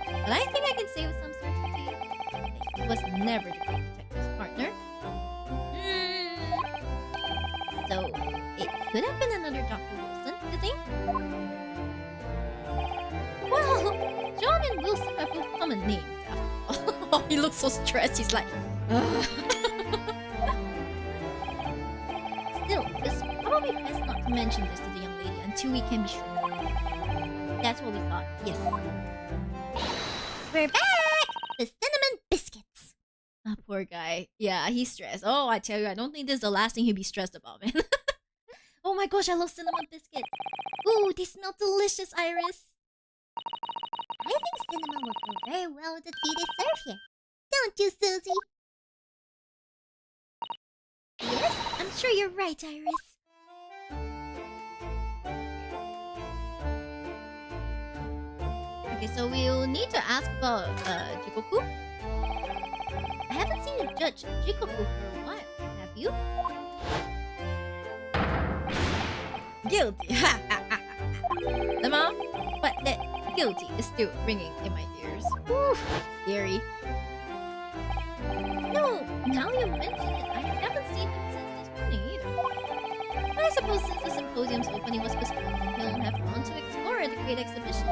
But I think I can say with some certainty that he was never the great detective's partner. So, it could have been another Dr. Wilson, you think? Well, John and Wilson are both common names after all. He looks so stressed, he's like, ugh. Still, it's probably best not to mention this to the young lady until we can be sure. That's what we thought, yes. We're back! The cinnamon biscuits. Ah, poor guy. Yeah, he's stressed. Oh, I tell you, I don't think this is the last thing he'd be stressed about, man. Oh my gosh, I love cinnamon biscuits. Ooh, they smell delicious, Iris. I think cinnamon would go very well with the tea they serve here. Don't you, Susie? Yes, I'm sure you're right, Iris. Okay, so we'll need to ask about Jikoku. I haven't seen a Judge Jikoku for a while. Have you? Guilty. The mom, but that guilty is still ringing in my ears. Whew, scary. No, now you mention it, I haven't seen him since this morning either. But I suppose since the symposium's opening was postponed, he'll have gone to explore the great exhibition.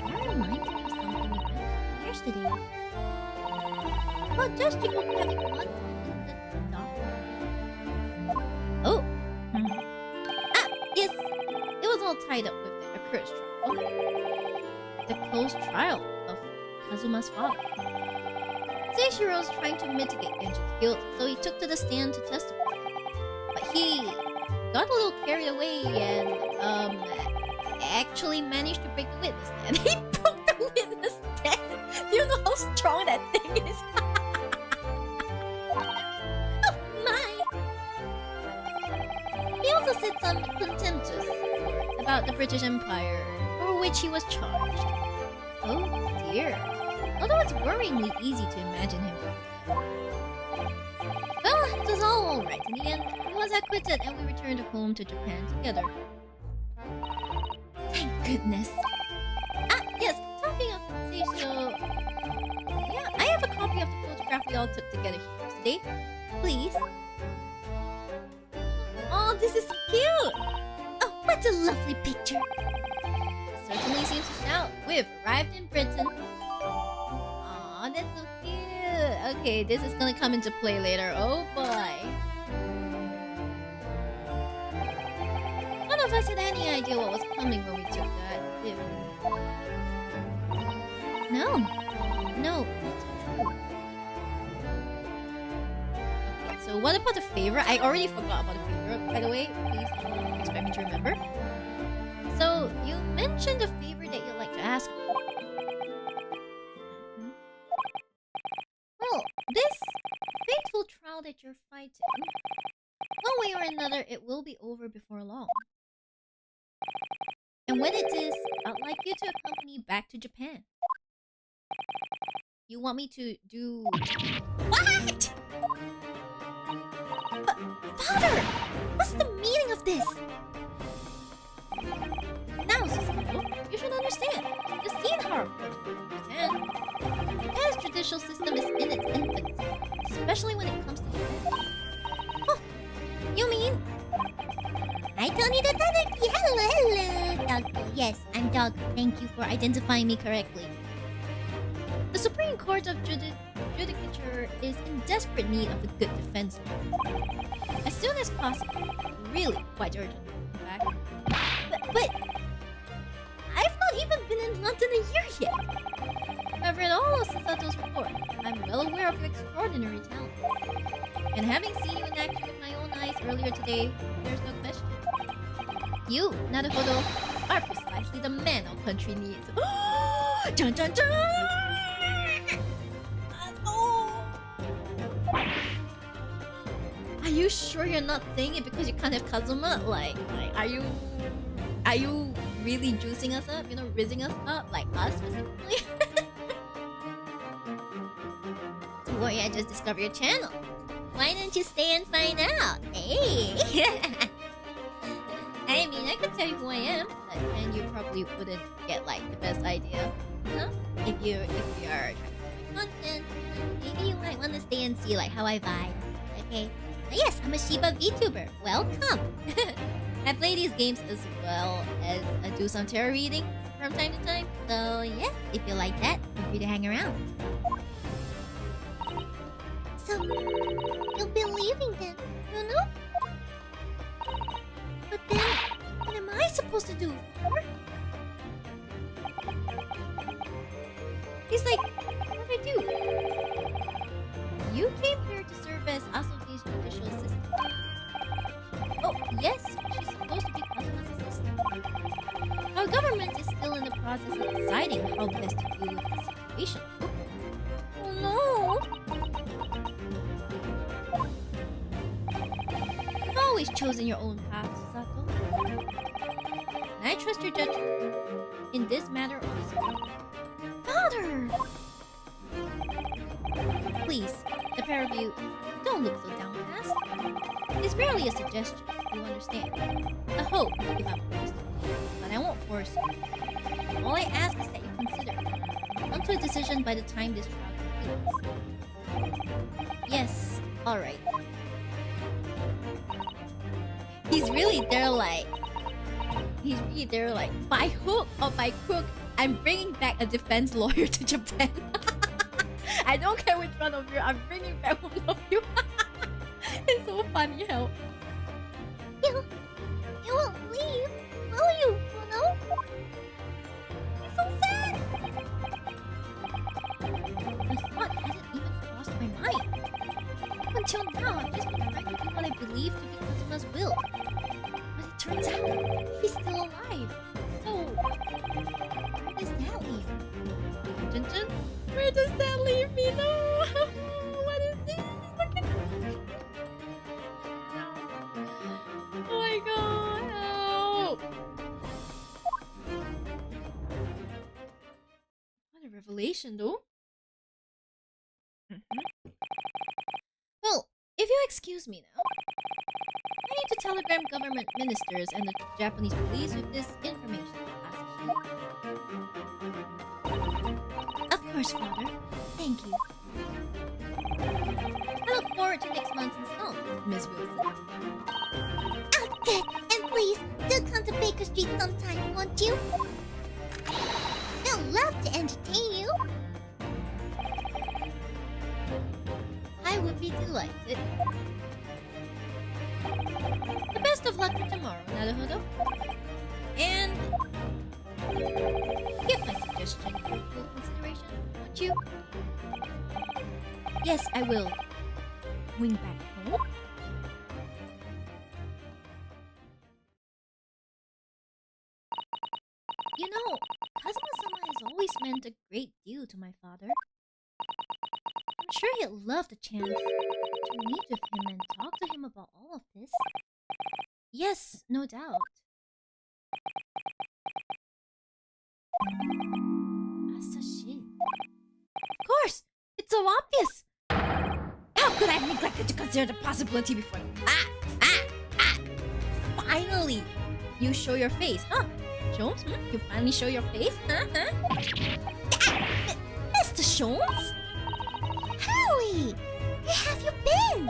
That reminds me of something you mentioned yesterday. About Judge Jikoku having once been the doctor. Oh. Yes, it was all tied up with the accursed trial. The closed trial of Kazuma's father. Seishiro's trying to mitigate Genji's guilt, so he took to the stand to testify. But he got a little carried away and, actually managed to break the witness stand. He broke the witness stand! Do you know how strong that thing is? He also said some contemptuous words about the British Empire, for which he was charged. Oh dear. Although it's worryingly easy to imagine him doing that. Well, it was all alright in the end. He was acquitted and we returned home to Japan together. Thank goodness. Ah, yes, talking of Seishiro... Yeah, I have a copy of the photograph we all took together here yesterday. Please. Oh, this is so cute! Oh, what a lovely picture! Certainly seems to shout. We've arrived in Britain. Aw, that's so cute. Okay, this is gonna come into play later. Oh boy. None of us had any idea what was coming when we took that, did we? No. No, that's not true. Okay, so what about the favor? I already forgot about the favor, by the way. Please don't expect me to remember. So, you mentioned a favor that you'd like to ask me. Well, this fateful trial that you're fighting, one way or another, it will be over before long. And when it is, I'd like you to accompany me back to Japan. You want me to do... What? Father! What's the meaning of this? Now, Susanoo, you should understand. You've seen how our court works. Japan's judicial system is in its infancy, especially when it comes to defense. Oh, you mean? I don't need a tanuki. Hello, hello, doggy. Yes, I'm dog. Thank you for identifying me correctly. The Supreme Court of Judicature is in desperate need of a good defense lawyer. As soon as possible. Really, quite urgent, in fact. But I've not even been in London a year yet. I've read all of Sasato's report. I'm well aware of your extraordinary talent. And having seen you in action with my own eyes earlier today, there's no question. You, Naruhodo, are precisely the man our country needs. Dun dun dun! Oh! Are you sure you're not saying it because you can't have Kazuma? Like, are you really juicing us up? You know, rizzing us up? Like us specifically? Don't worry, I just discovered your channel. Why don't you stay and find out? Hey! I mean, I could tell you who I am, but then you probably wouldn't get like the best idea. You know? If you are trying to see my content, maybe you might want to stay and see like how I vibe. Okay? Yes, I'm a Shiba VTuber. Welcome! I play these games as well as do some tarot readings from time to time. So yes, if you like that, feel free to hang around. So, you'll be leaving then, you know? But then, what am I supposed to do? He's like, what did I do? You came here to serve as Asobi's judicial assistant. Oh, yes, she's supposed to be Kasuma's assistant. Our government is still in the process of deciding how best to deal with the situation. Oh no! You've always chosen your own path, Sato. And I trust your judgment in this matter also. Father! Please, the pair of you, don't look so downcast. It's merely a suggestion, you understand. A hope, if I'm forced. But I won't force you. All I ask is that you consider. Come to a decision by the time this trial completes. Yes, alright. He's really there like, by hook or by crook, I'm bringing back a defense lawyer to Japan. I don't care which one of you, I'm bringing back one of you. It's so funny how... You won't leave, will you, Uno? It's so sad! The thought hadn't even crossed my mind. Until now, I've just been trying to do what I believe to be Kasuma's will. But it turns out, he's still alive. So, where does that leave me? Jun Jun? Where does that leave me? No! What is this? Look at this! Oh my god! Help! What a revelation, though. Well, if you excuse me now, I need to telegram government ministers and the Japanese police with this information. Of course, Father. Thank you. I look forward to next month's installment, Miss Wilson. Oh, good. And please, do come to Baker Street sometime, won't you? They'll love to entertain you. I would be delighted. The best of luck for tomorrow, Naruhodo. And give my suggestion your full consideration, won't you? Yes, I will. Going back home? You know, Kazuma-sama has always meant a great deal to my father. I'm sure he'd love the chance to meet with him and talk to him about all of this. Yes, no doubt. Asashi. Of course! It's so obvious! How could I have neglected to consider the possibility before? Finally! You show your face, huh? Jones, you finally show your face, huh? Mr. Jones? Howie! Where have you been?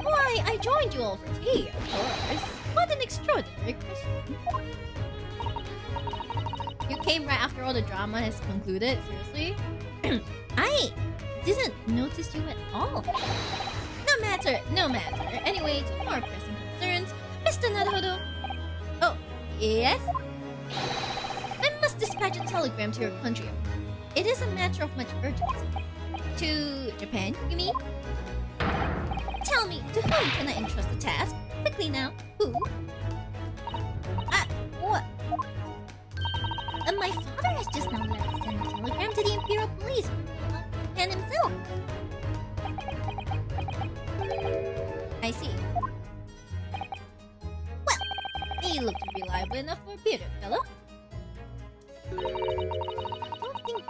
Why, I joined you all for tea, of course. What an extraordinary question. You came right after all the drama has concluded, seriously? I didn't notice you at all. No matter. Anyway, to more pressing concerns, Mr. Naruhodo. Oh, yes? I must dispatch a telegram to your country. It is a matter of much urgency. To Japan, you mean? Tell me, to whom can I entrust the task? Quickly now, who? What? My father has just now left to send a telegram to the Imperial Police and himself. I see. Well, he looked reliable enough for a bearded fellow. I don't think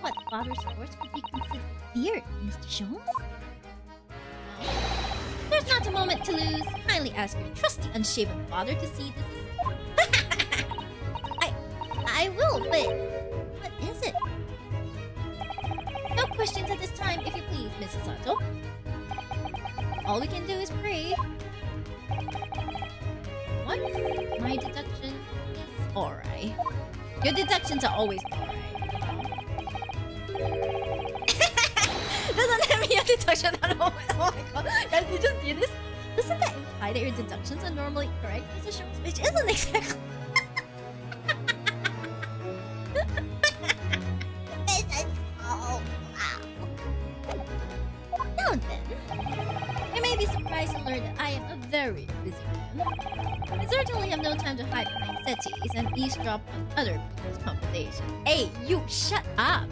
what father's horse could be considered beard, Mr. Sholmes. There's not a moment to lose. Kindly ask your trusty unshaven father to see this is... I will, but... What is it? No questions at this time, if you please, Mrs. Sato. All we can do is pray. Once my deduction is alright. Your deductions are always alright. Doesn't have me a deduction at all. Oh my god. Guys, you just see this? Doesn't that imply that your deductions are normally correct, Mr. Sholmes? Which isn't exactly. Oh, wow. Now then, you may be surprised to learn that I am a very busy man. I certainly have no time to hide behind settees and eavesdrop on other people's conversations. Hey, you shut up!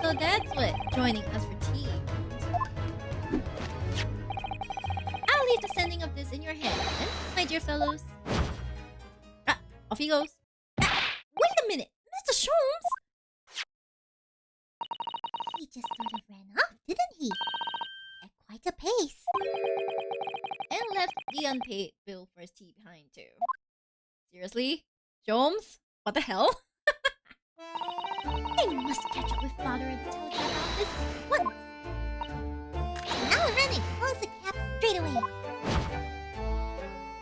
So that's what joining us for tea means. I'll leave the sending of this in your hands then, my dear fellows. Ah, off he goes. Ah, wait a minute, Mr. Sholmes! He just sort of ran off, didn't he? At quite a pace. And left the unpaid bill for his tea behind too. Seriously? Sholmes? What the hell? I must catch up with father at the telegraph office once. I'll run and close the cap straight away.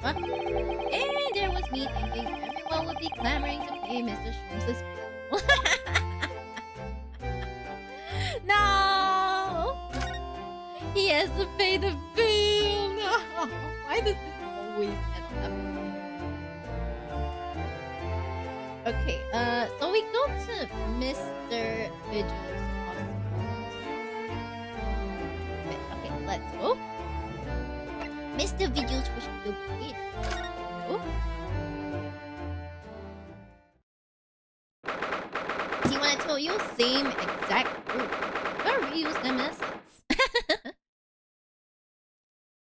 What? And there was me thinking everyone would be clamoring to pay Mr. Sholmes' bill. No! He has to pay the bill! No! Why does this always end up? Okay, so we go to Mr. Vigil's hospital. Okay, let's go. Mr. Vigil's wish will be paid. Oh. See what I told you? Same exact group. But reuse them in essence.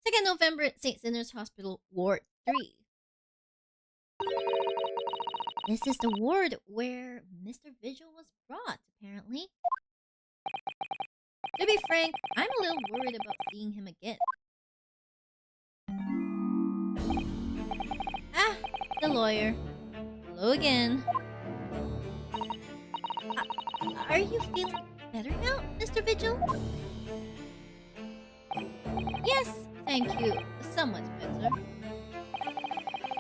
2nd November at St. Sinner's Hospital, Ward 3. This is the ward where Mr. Vigil was brought, apparently. To be frank, I'm a little worried about seeing him again. Ah, the lawyer. Hello again. Are you feeling better now, Mr. Vigil? Yes, thank you. Somewhat better.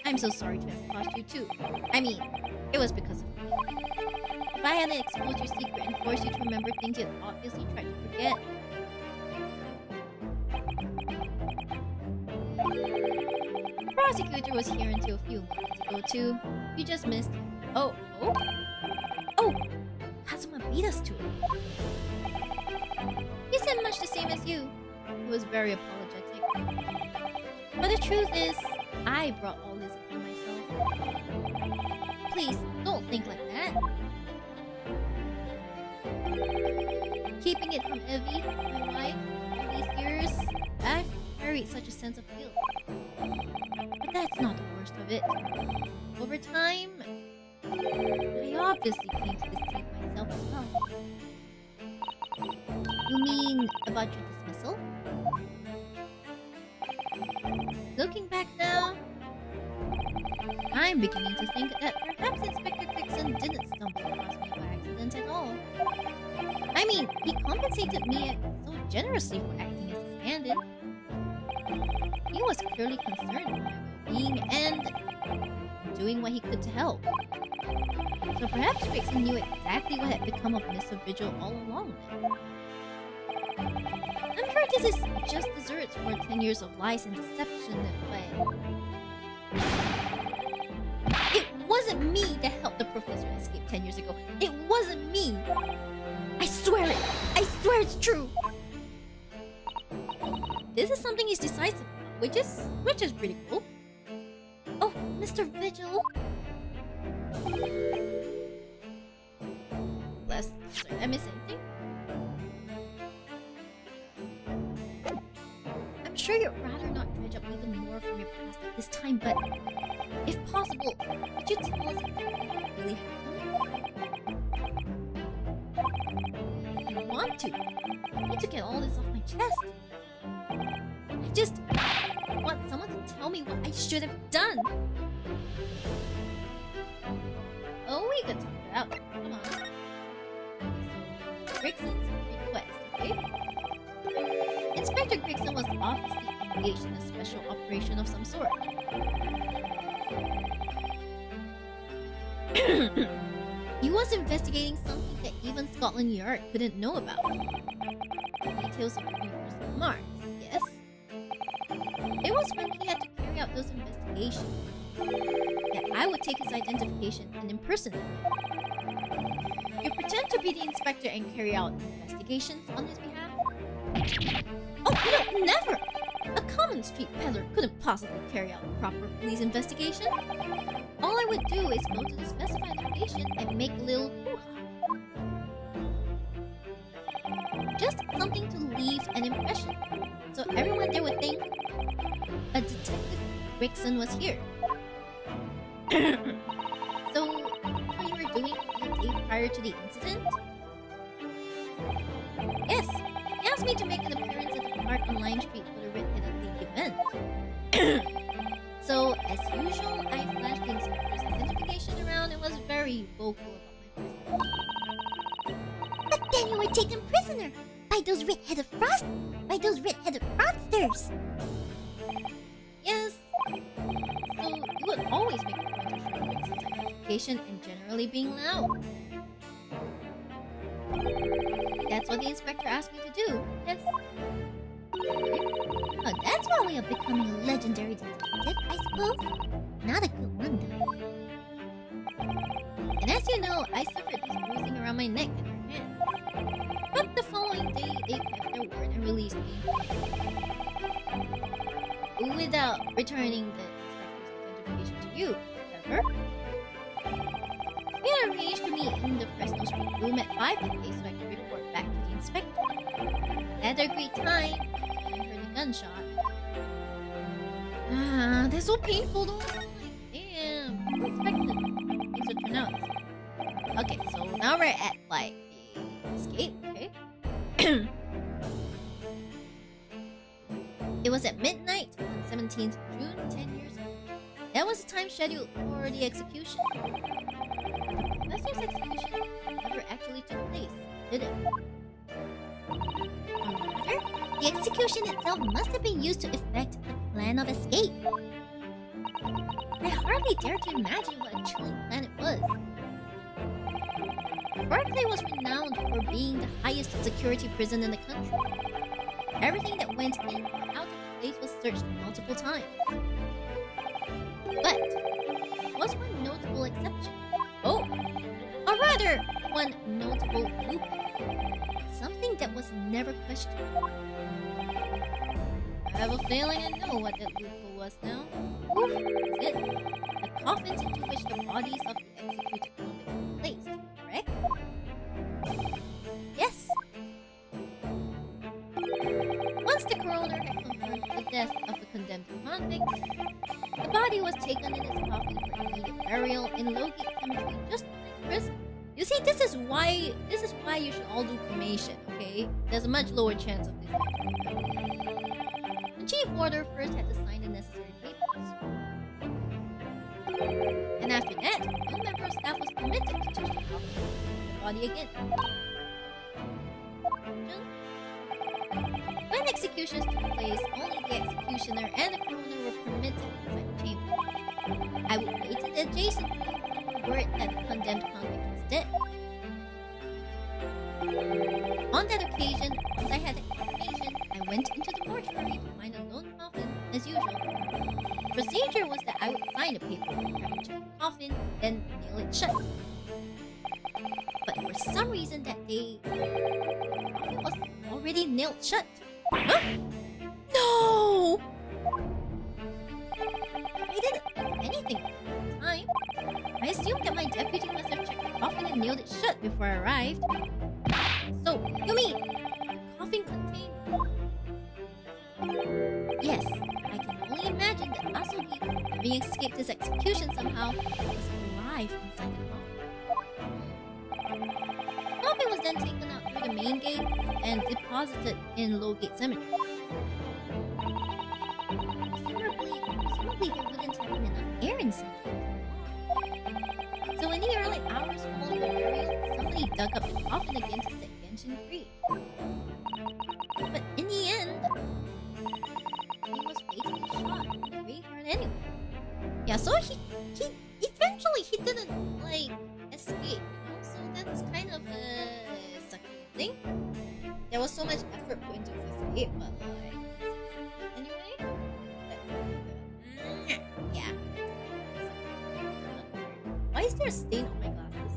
I'm so sorry to have cost you too. I mean, it was because of me. If I hadn't exposed your secret and forced you to remember things you had obviously tried to forget. The prosecutor was here until a few minutes ago too. You just missed him. Oh! Kazuma beat us to it. He said much the same as you. He was very apologetic. But the truth is, I brought all this upon myself. Please, don't think like that. Keeping it from Evie, my wife, all these years, I've carried such a sense of guilt. But that's not the worst of it. Over time, I obviously came to deceive myself as well. You mean about your dismissal? Looking back now, I'm beginning to think that perhaps Inspector Dixon didn't stumble across me by accident at all. I mean, he compensated me so generously for acting as a stand-in. He was clearly concerned for my well-being and doing what he could to help. So perhaps Dixon knew exactly what had become of Mr. Vigil all along then. I'm sure this is just desserts for 10 years of lies and deception, but... It wasn't me that helped the professor escape 10 years ago. It wasn't me! I swear it! I swear it's true! This is something he's decisive about, which is pretty cool. Oh, Mr. Vigil! Sorry, did I miss anything? I'm sure you'd rather not dredge up even more from your past at this time, but if possible, could you tell us exactly what really happened? I want to. I need to get all this off my chest. I just want someone to tell me what I should have done. Oh, we could talk it out. Come on. Grixon's request, okay? Inspector Grixon was obviously engaged in a special operation of some sort. He was investigating something that even Scotland Yard couldn't know about. Details of Reaper's Mark, yes? It was when he had to carry out those investigations that I would take his identification and impersonate him. You pretend to be the inspector and carry out investigations on his behalf? Oh, no, never! A common street peddler couldn't possibly carry out a proper police investigation. All I would do is go to the specified location and make a little hoo-ha. Just something to leave an impression, so everyone there would think a detective Grixon was here. So, what you were doing the day prior to the incident? Yes, he asked me to make an appearance at the park on Lime Street for the Red-Headed League event. So, as usual, I flashed the inspector's identification around and was very vocal about my presence. But then you were taken prisoner by those red-headed fraudsters. Yes. So, you would always make a point of showing Grixon's identification and generally being loud. That's what the inspector asked me to do, yes. Oh, that's one way of becoming a legendary detective, I suppose. Not a good one, though. And as you know, I suffered this bruising around my neck and her hands. But the following day, they kept their word and released me. Without returning the inspector's identification to you, however. We had arranged to meet in the Fresno Street room at 5 that day so I could report back to the inspector. At a great time, I heard a gunshot. They're so painful though. Damn, unexpected. Things would turn out. Okay, so now we're at like the escape, okay? It was at midnight on 17th June, 10 years ago. That was the time scheduled for the execution. The professor's execution never actually took place, did it? Or rather, the execution itself must have been used to effect a plan of escape. I hardly dare to imagine what a chilling plan it was. Berkeley was renowned for being the highest security prison in the country. Everything that went in or out of the place was searched multiple times. But there was one notable exception. Oh, or rather, one notable loophole. Something that was never questioned. I have a feeling I know what that loophole was now. Is it? The coffins into which the bodies of the executed convicts were placed, correct? Yes. Once the coroner had confirmed the death of the condemned convict, the body was taken in its coffin for immediate burial in Lowgate Cemetery just behind the prison. You see, this is why you should all do cremation, okay? There's a much lower chance of this happening. The chief warder first had to sign the necessary papers. And after that, no member of staff was permitted to touch the coffin or the body again. When executions took place, only the executioner and the coroner were permitted inside the chamber. I would wait in the adjacent room for word that the condemned convict was dead. On that occasion, once I had the confirmation, I went into the mortuary to find a lone coffin, as usual. The procedure was that I would sign a paper, having checked the coffin, then nail it shut. But for some reason that day, the coffin was already nailed shut. Huh? No! I didn't think anything at the time. I assumed that my deputy must have checked the coffin and nailed it shut before I arrived. So, you mean the coffin contained... having escaped his execution somehow, he was alive inside the coffin. The coffin was then taken out through the main gate and deposited in Low Gate Cemetery. Presumably there wouldn't have been enough air inside. So in the early hours following the burial, somebody dug up the coffin again to set Genshin free. But in the end, he was fatally shot in the graveyard anyway. Yeah, so he eventually he didn't like escape, you know? So that's kind of a sucky thing. There was so much effort put into his escape, but like anyway, yeah. Why is there a stain on my glasses?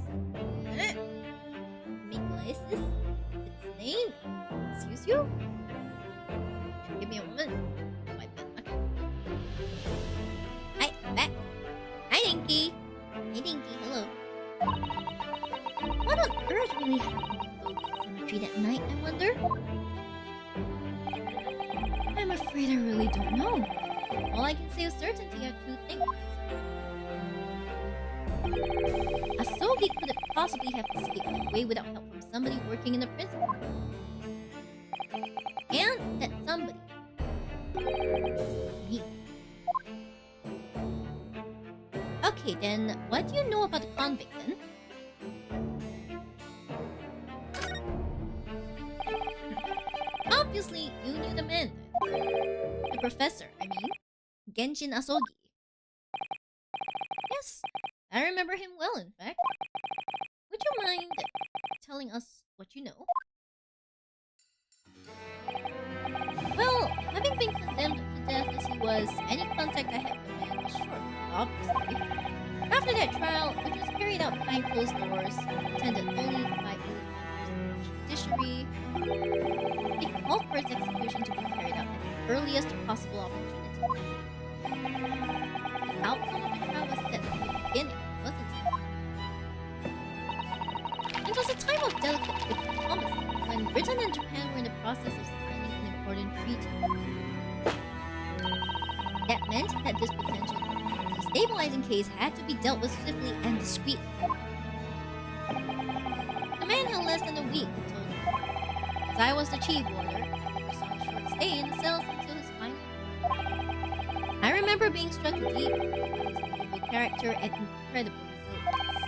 My glasses? It's stained. Excuse you? Give me a moment. My pen. Okay. Hi, I'm back. Hi, Dinky. Hey, Dinky. Hello. What on earth really happened in Low Gate Cemetery that night, I wonder? I'm afraid I really don't know. All I can say with certainty are two things. Asogi couldn't possibly have escaped that way without help from somebody working in the prison. And that somebody was me. Okay, then what do you know about the convict then? Obviously, you knew the man then. The professor, I mean. Genshin Asogi. Yes, I remember him well, in fact. Would you mind telling us what you know? Well, having been condemned to death as he was, any contact I had with the man was short, obviously. After that trial, which was carried out behind closed doors, attended only by elite members of the judiciary, it called for its execution to be carried out at the earliest possible opportunity. The outcome of the trial was set from the beginning, wasn't it? It was a time of delicate diplomacy, when Britain and Japan were in the process of signing an important treaty. That meant that this potential destabilizing case had to be dealt with swiftly and discreetly. The man had less than a week to total. As I was the chief warder, I saw a short stay in the cells until his final. I remember being struck deep by his noble character and incredible resilience.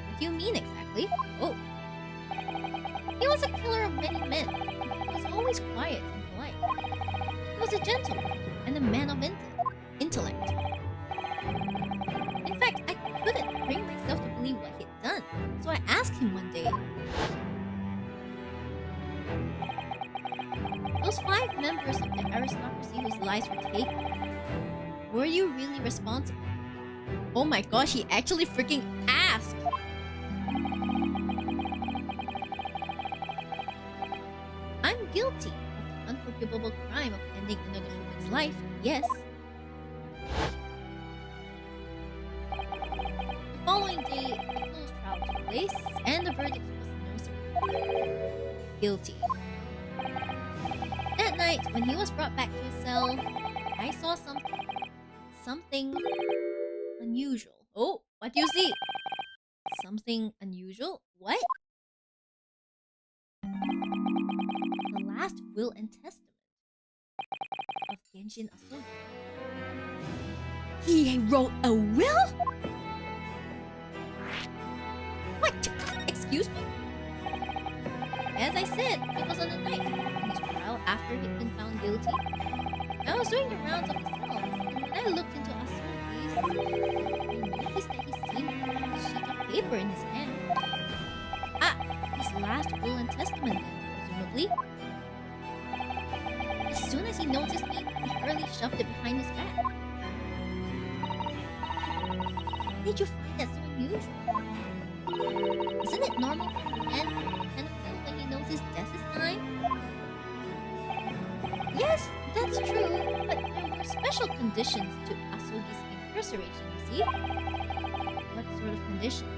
What do you mean exactly? Oh. He was a killer of many men. He was always quiet and polite. He was a gentleman and a man of intellect. In fact, I couldn't bring myself to believe what he'd done, so I asked him one day, those 5 members of the aristocracy whose lives were taken, were you really responsible? Oh my gosh, he actually freaking asked! I'm guilty of the unforgivable crime of ending another human's life, yes. The following day, the closed trial took place, and the verdict was no surprise. Guilty. That night, when he was brought back to his cell, I saw something unusual. Oh, what do you see? Something unusual? What? The last will and testament of Genshin Asogi. He wrote a will? What? Excuse me? As I said, it was on the night in his trial after he'd been found guilty. I was doing the rounds of the cells, and when I looked into Asogi's, I noticed that he seemed to have a sheet of paper in his hand. Ah, his last will and testament then, presumably. As soon as he noticed me, he hurriedly shoved it behind his back. Why did you find that so unusual? Isn't it normal for a man to kind of feel when he knows his death is nigh? Yes, that's true, but there were special conditions to Asogi's incarceration, you see? What sort of conditions?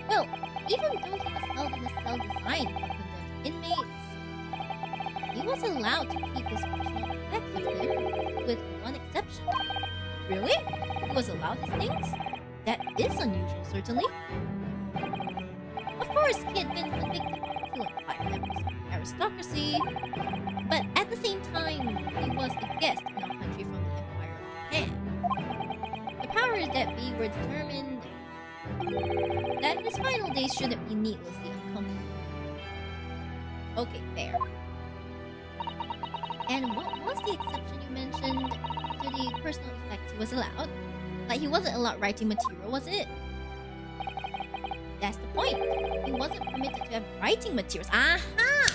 Well, even though he was held in a cell designed for condemned inmates, he he was allowed to keep his personal effects of him, with one exception. Really? He was allowed his things? That is unusual, certainly. Of course, he had been convicted of killing 5 members of the aristocracy, but at the same time, he was a guest in our country from the Empire of Japan. The powers that be were determined that his final days shouldn't be needlessly uncomfortable. Okay, fair. And what was the exception you mentioned to the personal effects he was allowed? Like, he wasn't allowed writing material, was it? That's the point. He wasn't permitted to have writing materials. Aha!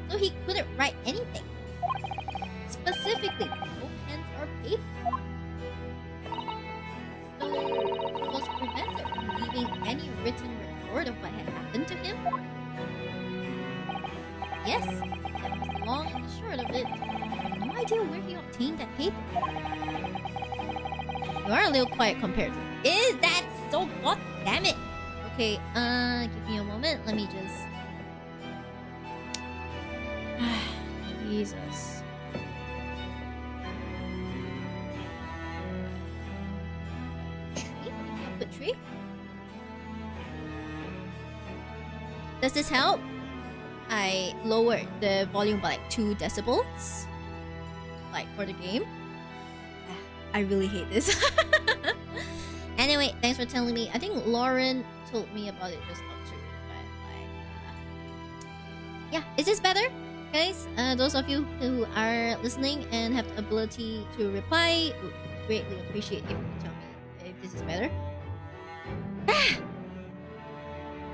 So he couldn't write anything. Specifically, no pens or paper. So he was prevented from leaving any written record of what had happened to him? Yes, that was the long and the short of it. I have no idea where he obtained that paper. You are a little quiet compared to me. Is that so? God damn it! Okay, give me a moment. Let me just... Jesus. Tree? Put tree? Does this help? I lowered the volume by like 2 decibels. Like, for the game. I really hate this. Anyway, thanks for telling me. I think Lauren told me about it just now too. But like, yeah, is this better, guys? Those of you who are listening and have the ability to reply, would greatly appreciate if you tell me if this is better.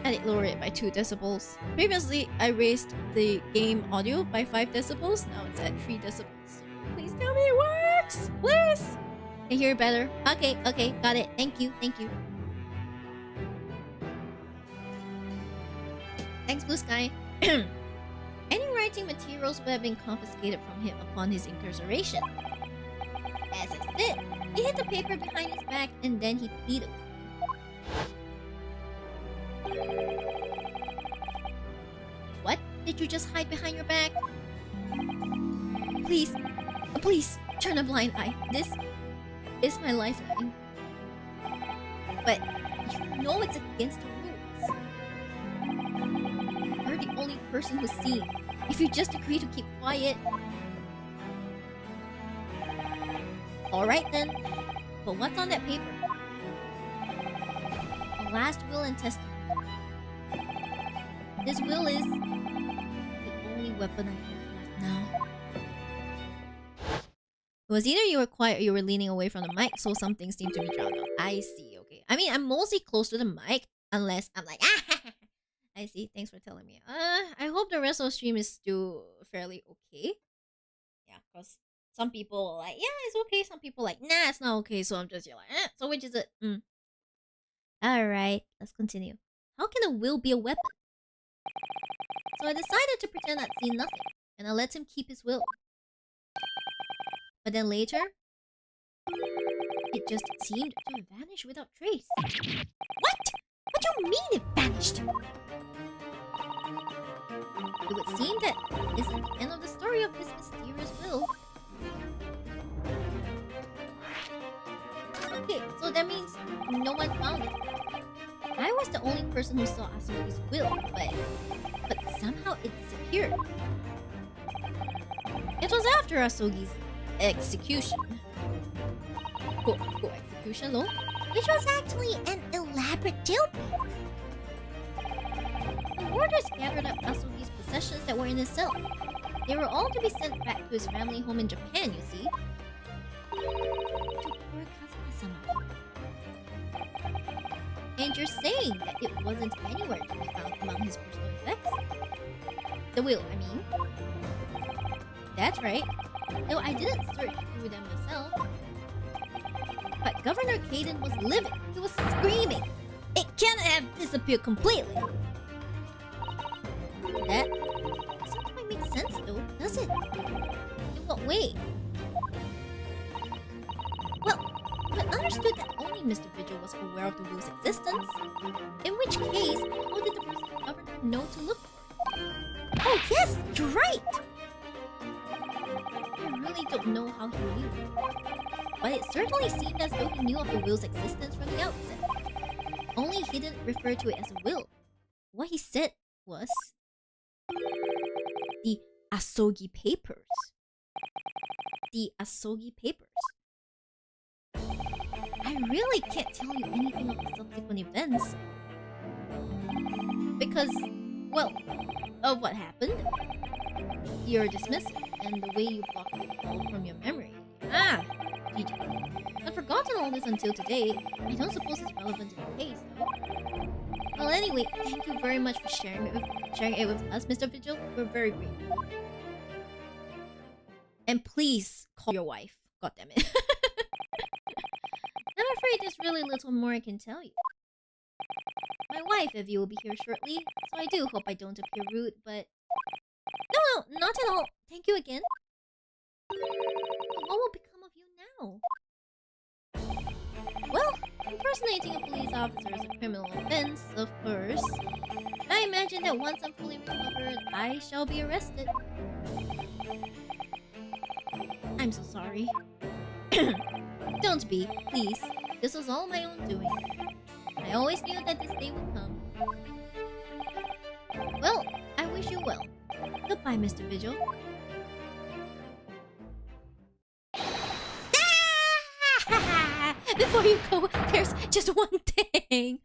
I did lower it by 2 decibels. Previously, I raised the game audio by 5 decibels. Now it's at 3 decibels. Please tell me it works! Please! I hear it better. Okay, okay, got it. Thank you, thank you. Thanks, Blue Sky. Any writing materials would have been confiscated from him upon his incarceration. As I said, he hid the paper behind his back and then he pleaded. What did you just hide behind your back? Please, please, turn a blind eye. This is my lifeline. But you know it's against the rules. You're the only person who's seen. If you just agree to keep quiet... Alright then. But what's on that paper? The last will and testament. This will is the only weapon I have left now. It was either you were quiet or you were leaning away from the mic, so some things seem to be drowned out. I see, okay. I mean, I'm mostly close to the mic, unless I'm like, ah! I see, thanks for telling me. I hope the rest of the stream is still fairly okay. Yeah, because some people are like, yeah, it's okay. Some people are like, nah, it's not okay. So I'm just here like, so which is it? Alright, let's continue. How can a will be a weapon? So I decided to pretend I'd seen nothing, and I let him keep his will. But then later, it just seemed to vanish without trace. What? What do you mean it vanished? It would seem that isn't the end of the story of this mysterious will. Okay, so that means no one found it. I was the only person who saw Asumi's will, but somehow it disappeared. It was after Asugi's execution. Quote-unquote execution, though. Which was actually an elaborate jail. The warders gathered up Asugi's possessions that were in his cell. They were all to be sent back to his family home in Japan, you see. To poor Kazuma-sama. And you're saying that it wasn't anywhere to be found among his personal effects? The will, I mean. That's right. Though I didn't search through them myself. But Governor Caden was livid. He was screaming. It can't have disappeared completely. That doesn't quite make sense though, does it? In what way? Well, I understood that only Mr. Vigil was aware of the will's existence. In which case, how did the person governor know to look for it? Oh yes, you're right! certainly seemed as though he knew of the will's existence from the outset. Only he didn't refer to it as a will. What he said was the Asogi papers. The Asogi papers. I really can't tell you anything of the subsequent events. Because, well, of what happened. Your dismissal and the way you blocked the call from your memory. Ah, GG. I've forgotten all this until today. I don't suppose it's relevant to the case, though. Well, anyway, thank you very much for sharing it with us, Mr. Vigil. We're very grateful. And please call your wife. God damn it. I'm afraid there's really little more I can tell you. My wife, Evie, will be here shortly, so I do hope I don't appear rude, but... No, not at all. Thank you again. But what will become of you now? Well, impersonating a police officer is a criminal offense, of course. I imagine that once I'm fully recovered, I shall be arrested. I'm so sorry. Don't be, please. This was all my own doing. I always knew that this day would come. Well, I wish you well. Goodbye, Mr. Vigil. Before you go, there's just one thing.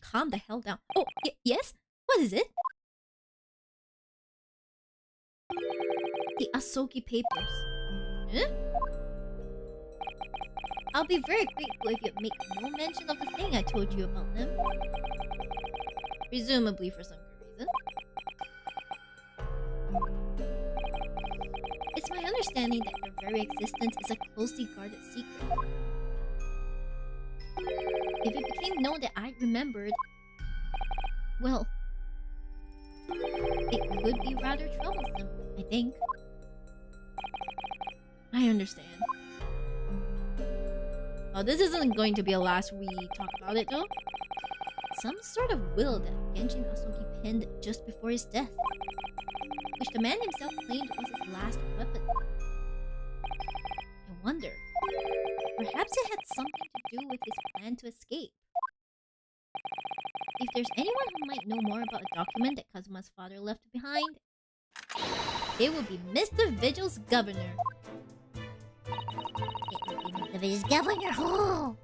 Calm the hell down. Oh, yes? What is it? The Asogi papers. Huh? I'll be very grateful if you make no mention of the thing I told you about them. Presumably for some good reason. It's my understanding that their very existence is a closely guarded secret. If it became known that I remembered, well, it could be rather troublesome, I think. I understand. Oh, this isn't going to be a last we talk about it though. Some sort of will that Genshin Asogi penned just before his death, which the man himself claimed was his last weapon. I wonder, perhaps it had something to do with his plan to escape. If there's anyone who might know more about a document that Kazuma's father left behind, it would be Mr. Vigil's governor. The Vigil's governor. Oh.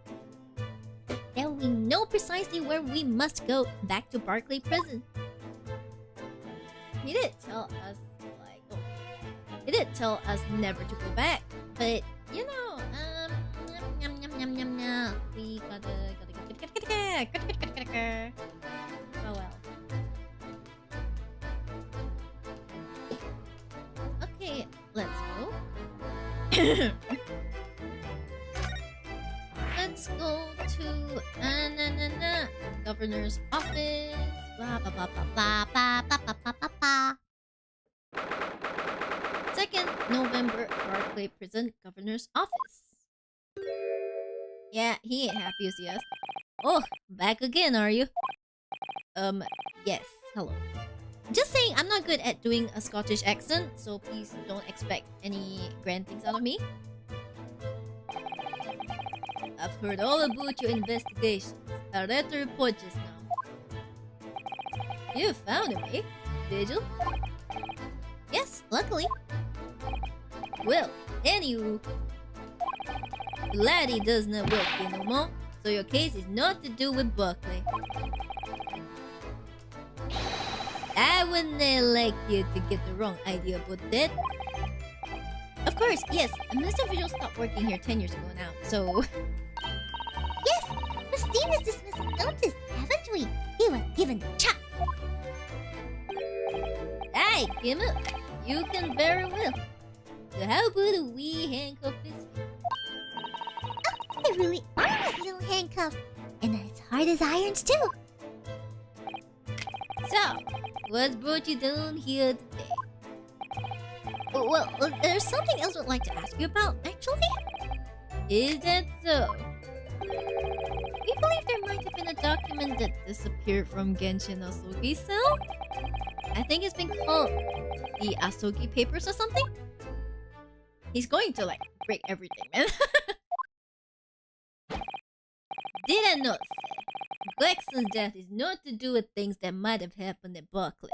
Then we know precisely where we must go, back to Barclay Prison. He did tell us, like, oh, he did tell us never to go back, but you know, we gotta. Oh well. Okay, let's go. Let's go to governor's office. Blah blah blah blah blah blah blah blah blah blah. 2nd November, Barclay Prison Governor's Office. Yeah, he ain't happy as yes. Oh, back again, are you? Yes, hello. Just saying, I'm not good at doing a Scottish accent, so please don't expect any grand things out of me. I've heard all about your investigations. I read the report just now. You found him, eh? Did you? Yes, luckily. Well, anywho, the laddie does not work here no more, so your case is not to do with Barclay. I wouldn't like you to get the wrong idea about that. Of course, yes, Mr. Vigil stopped working here 10 years ago now, so... Yes, Christina's dismissal notice, haven't we? He was given the chop. Aye, Kimmel, you can very well. So how about we handcuff this? Oh, they really are like little handcuffs, and as hard as irons too. So, what's brought you down here today? Well, there's something else I'd like to ask you about, actually. Is that so? We believe there might have been a document that disappeared from Genshin Asogi's cell. I think it's been called the Asogi Papers or something. He's going to, like, break everything, man. Did I not say Gregson death is not to do with things that might have happened at Berkeley?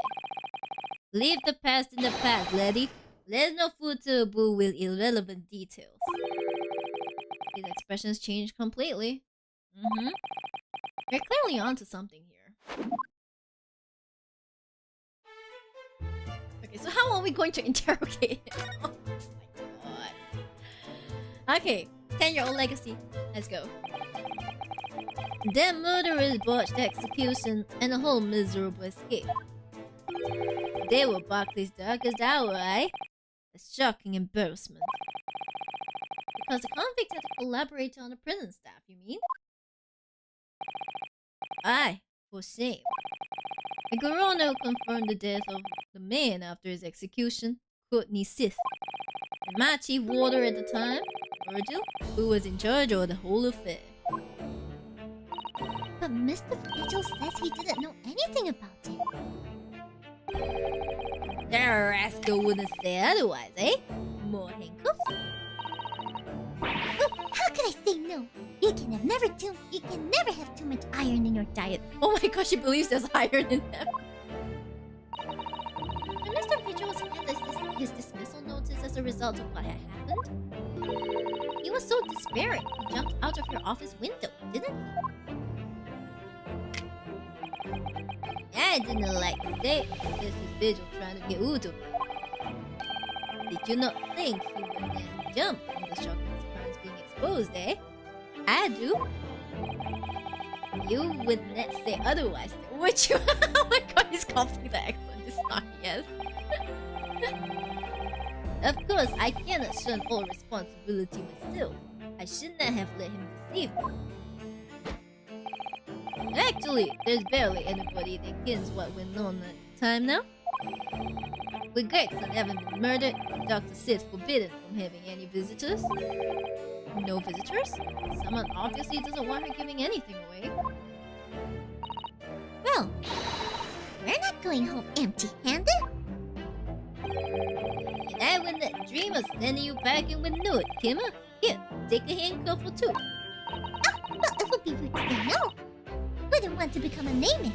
Leave the past in the past, lady. There's no food to a bull with irrelevant details. His expressions changed completely. You're clearly onto something here. Okay, so how are we going to interrogate him? Oh my god. Okay, 10-year-old legacy. Let's go. Their murderers botched execution and a whole miserable escape. They were Barclay's darkest hour, eh? A shocking embarrassment. Because the convict had to collaborate on the prison staff, you mean? Aye, for shame. The coroner confirmed the death of the man after his execution, Courtney Sith. And my chief warder at the time, Virgil, who was in charge of the whole affair. But Mr. Vigil says he didn't know anything about it. The rascal wouldn't say otherwise, eh? More handcuffs? How could I say no? You can never have too much iron in your diet. Oh my gosh, she believes there's iron in them. And Mr. Vigil was handed his dismissal notice as a result of what had happened. He was so despairing, he jumped out of your office window, didn't he? I didn't like to say this was Vigil trying to get out of it. Did you not think he would then jump from the shock of his crimes being exposed, eh? I do. You would not say otherwise, would you? Oh my god, he's copying the accent this time, yes. Of course, I cannot shun all responsibility myself. I should not have let him deceive me. Actually, there's barely anybody that kens what went on at the time now. With Gregson having been murdered, Dr. Sith forbidden from having any visitors. No visitors? Someone obviously doesn't want her giving anything away. Well, we're not going home empty-handed. And I would not dream of sending you back in with Nude, Kimmer. Here, take a handcuff or two. Well, it would be rude to say no. Wouldn't want to become a name.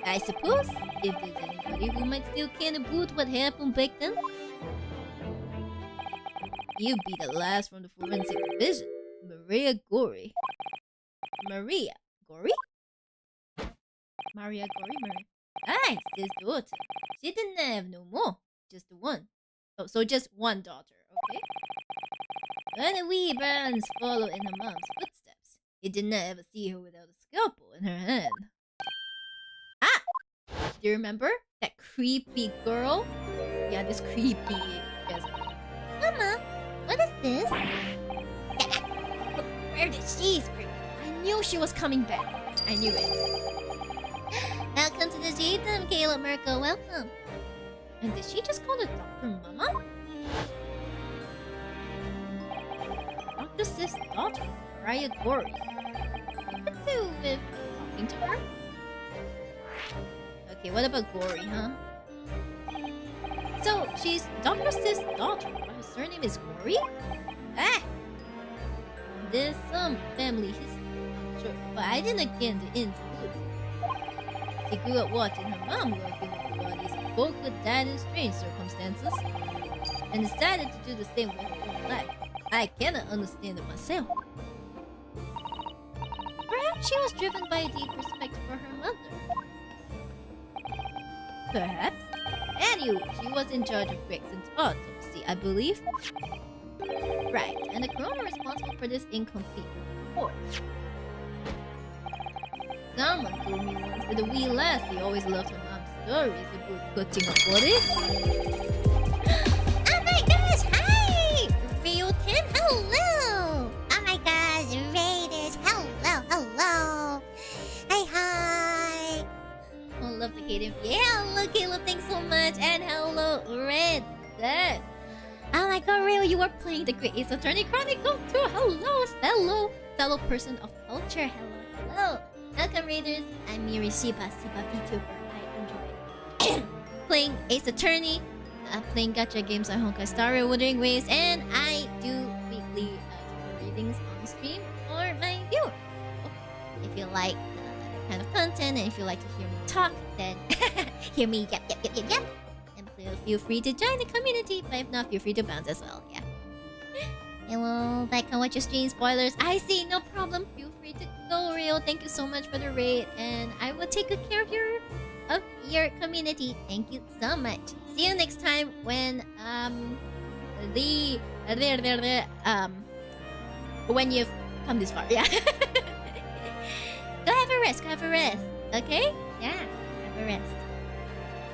I suppose, if there's anybody who might still can boot what happened back then, you'd be the last from the forensic division, Maria Gory. Maria Gory? Maria Gory? Aye, his daughter. She didn't have no more, just the one. Oh, so just one daughter, okay? But the wee Burns followed in her mom's footsteps. He did not ever see her without a scalpel in her hand. Ah! Do you remember? That creepy girl? Yeah, this creepy... Yes. Mama, what is this? Where did she spring? I knew she was coming back. I knew it. Welcome to the Shibdom, Caleb Merkel. Welcome. And did she just call the doctor Mama? Dr. Sith's daughter, Mariah Gory. What to do with talking to her? Okay, what about Gory, huh? So, she's Dr. Sith's daughter, but her surname is Gory? Ah! There's some family history, sure, but I didn't get the ins and outs. She grew up watching her mom working with the bodies of folk who died in strange circumstances, and decided to do the same with her own life. I cannot understand it myself. Perhaps she was driven by a deep respect for her mother. Perhaps. Anyway, she was in charge of Gregson's autopsy, I believe. Right, and the coroner responsible for this incomplete report. Someone told me once that the wee lassie always loved her mom's stories about cutting up bodies. Oh my gosh, hi! Rio 10, hello! Oh my gosh, Raiders, hello! Hi! Oh, love the Kaden. Yeah, hello Caleb, thanks so much. And hello, Red Death. Oh my god, Rio, you are playing the Great Ace Attorney Chronicles too. Hello, fellow person of culture. Hello. Welcome, Raiders. I'm Miyori Shiba VTuber. I enjoy playing Ace Attorney, playing gacha games at Honkai Star Rail Wuthering Waves, and I do weekly things on stream for my viewers. So, if you like that kind of content and if you like to hear me talk, then hear me yep. And please feel free to join the community, but if not, feel free to bounce as well, yeah. And we'll back and watch your stream. Spoilers, I see, no problem. Feel free to go, Real. Thank you so much for the raid, and I will take good care of your community. Thank you so much. See you next time when when you've come this far, yeah. Go have a rest, okay? Yeah, have a rest.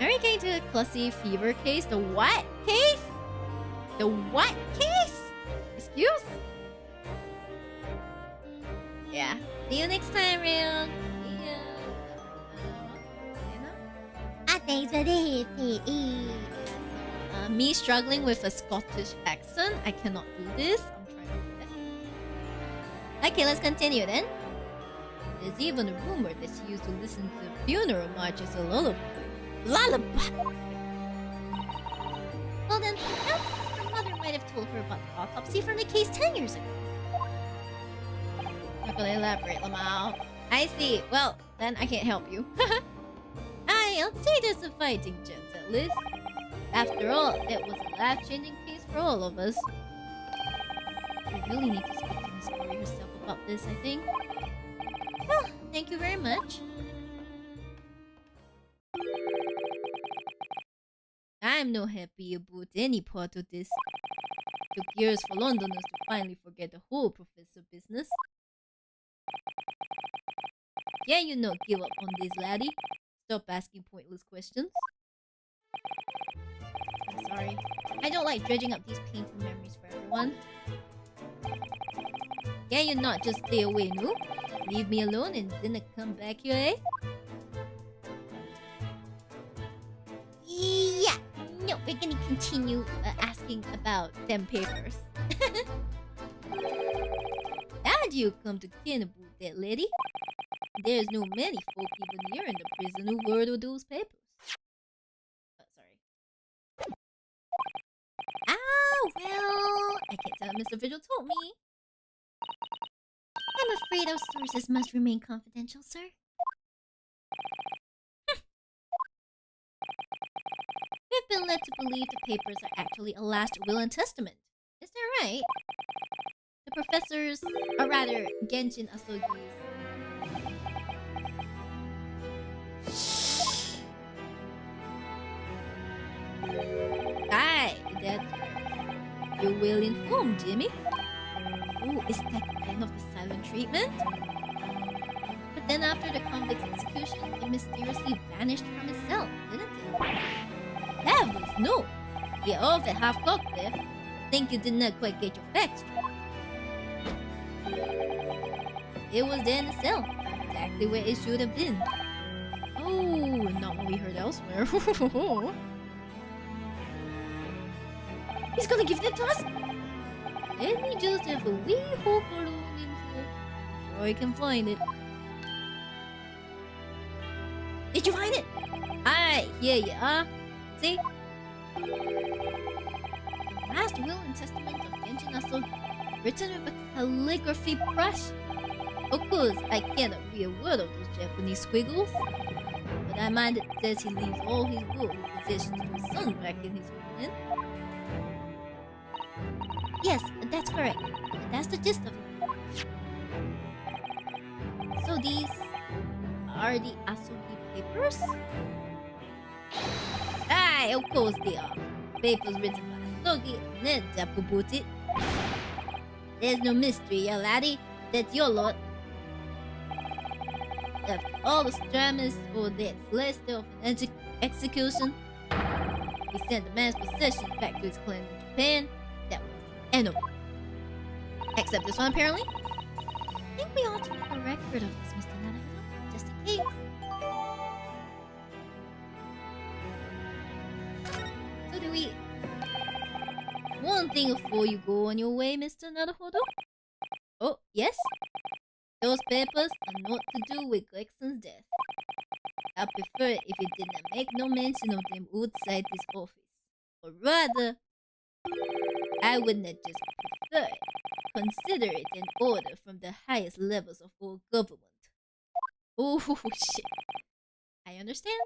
Are we going to a classy fever case? The what case? The what case? Excuse? Yeah. See you next time, Real. See ya. Thanks for the Me struggling with a Scottish accent. I cannot do this. I'm trying to do this. Okay, let's continue then. There's even a rumor that she used to listen to funeral marches a lullaby. Well then, perhaps her mother might have told her about the autopsy from the case 10 years ago. Not gonna elaborate, Lamau. I see. Well, then I can't help you. I'll say there's a fighting chance at least. After all, it was a life-changing case for all of us. We really need to speak to Miss Miyori herself about this, I think. Well, thank you very much. I'm not happy about any part of this. It took years for Londoners to finally forget the whole professor business. Can you not give up on this, laddie? Stop asking pointless questions. I'm sorry. I don't like dredging up these painful memories for everyone. Can you not just stay away, no? Leave me alone and then come back here, eh? Yeah. No, we're gonna continue asking about them papers. How do you come to ken about that, lady? There's no many folk even here in the prison who word of those papers. Oh, sorry. Well, I can't tell Mr. Vigil told me. I'm afraid our sources must remain confidential, sir. We've been led to believe the papers are actually a last will and testament. Is that right? The professors, or rather, Genshin Asogi's. Aye, that's right. You will inform Jimmy. Oh, is that the end of the silent treatment? But then after the convict's execution, it mysteriously vanished from his cell, didn't it? Heavens, no! You're off at half-cocked there. Think you did not quite get your facts straight. It was there in the cell, exactly where it should have been. Oh, not what we heard elsewhere. He's gonna give that to us? Let me just have a wee hope balloon in here. Sure I can find it. Did you find it? Aye, here you are. See? The last will and testament of Genshin Asogi, written with a calligraphy brush. Of course, I cannot read a word of those Japanese squiggles. But I mind it says he leaves all his worldly possessions to his son back in his homeland. Yes, that's correct. That's the gist of it. So these are the Asogi papers? Aye, of course they are. Papers written by Asogi and Japubuti. There's no mystery, ya laddie. That's your lot. After all the stramus for that celestial of an execution, he sent the man's possessions back to his clan in Japan. That was the end of it. Except this one, apparently. I think we ought to make a record of this, Mr. Nanaho, just in case. So do we... One thing before you go on your way, Mr. Naruhodo? Oh, yes? Those papers are not to do with Glexon's death. I prefer it if you did not make no mention of them outside this office. Or rather, I would not just prefer it. consider it an order from the highest levels of all government. Oh shit. I understand.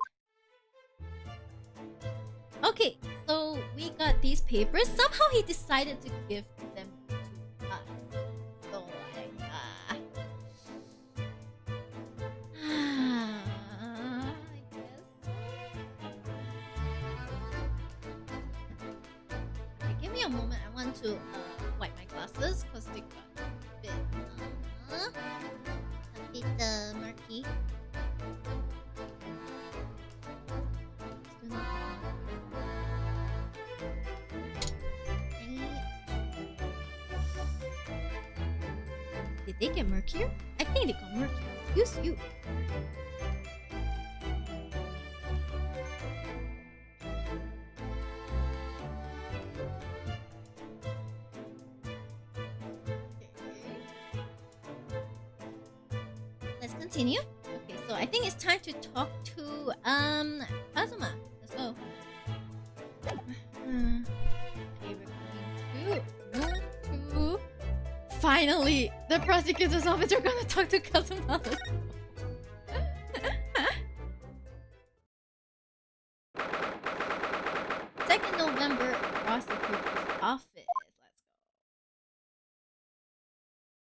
Okay, so we got these papers. Somehow he decided to give them to us. So like, I guess. Okay, give me a moment. I want to wipe my glasses because they got a bit murky. Did they get murkier? I think they got murkier. Excuse you. Let's continue. Okay, so I think it's time to talk to Kazuma. Let's go. Okay, we're going to move to. Finally, the prosecutor's office are gonna talk to Kazuma. 2nd November, prosecutor's office. Let's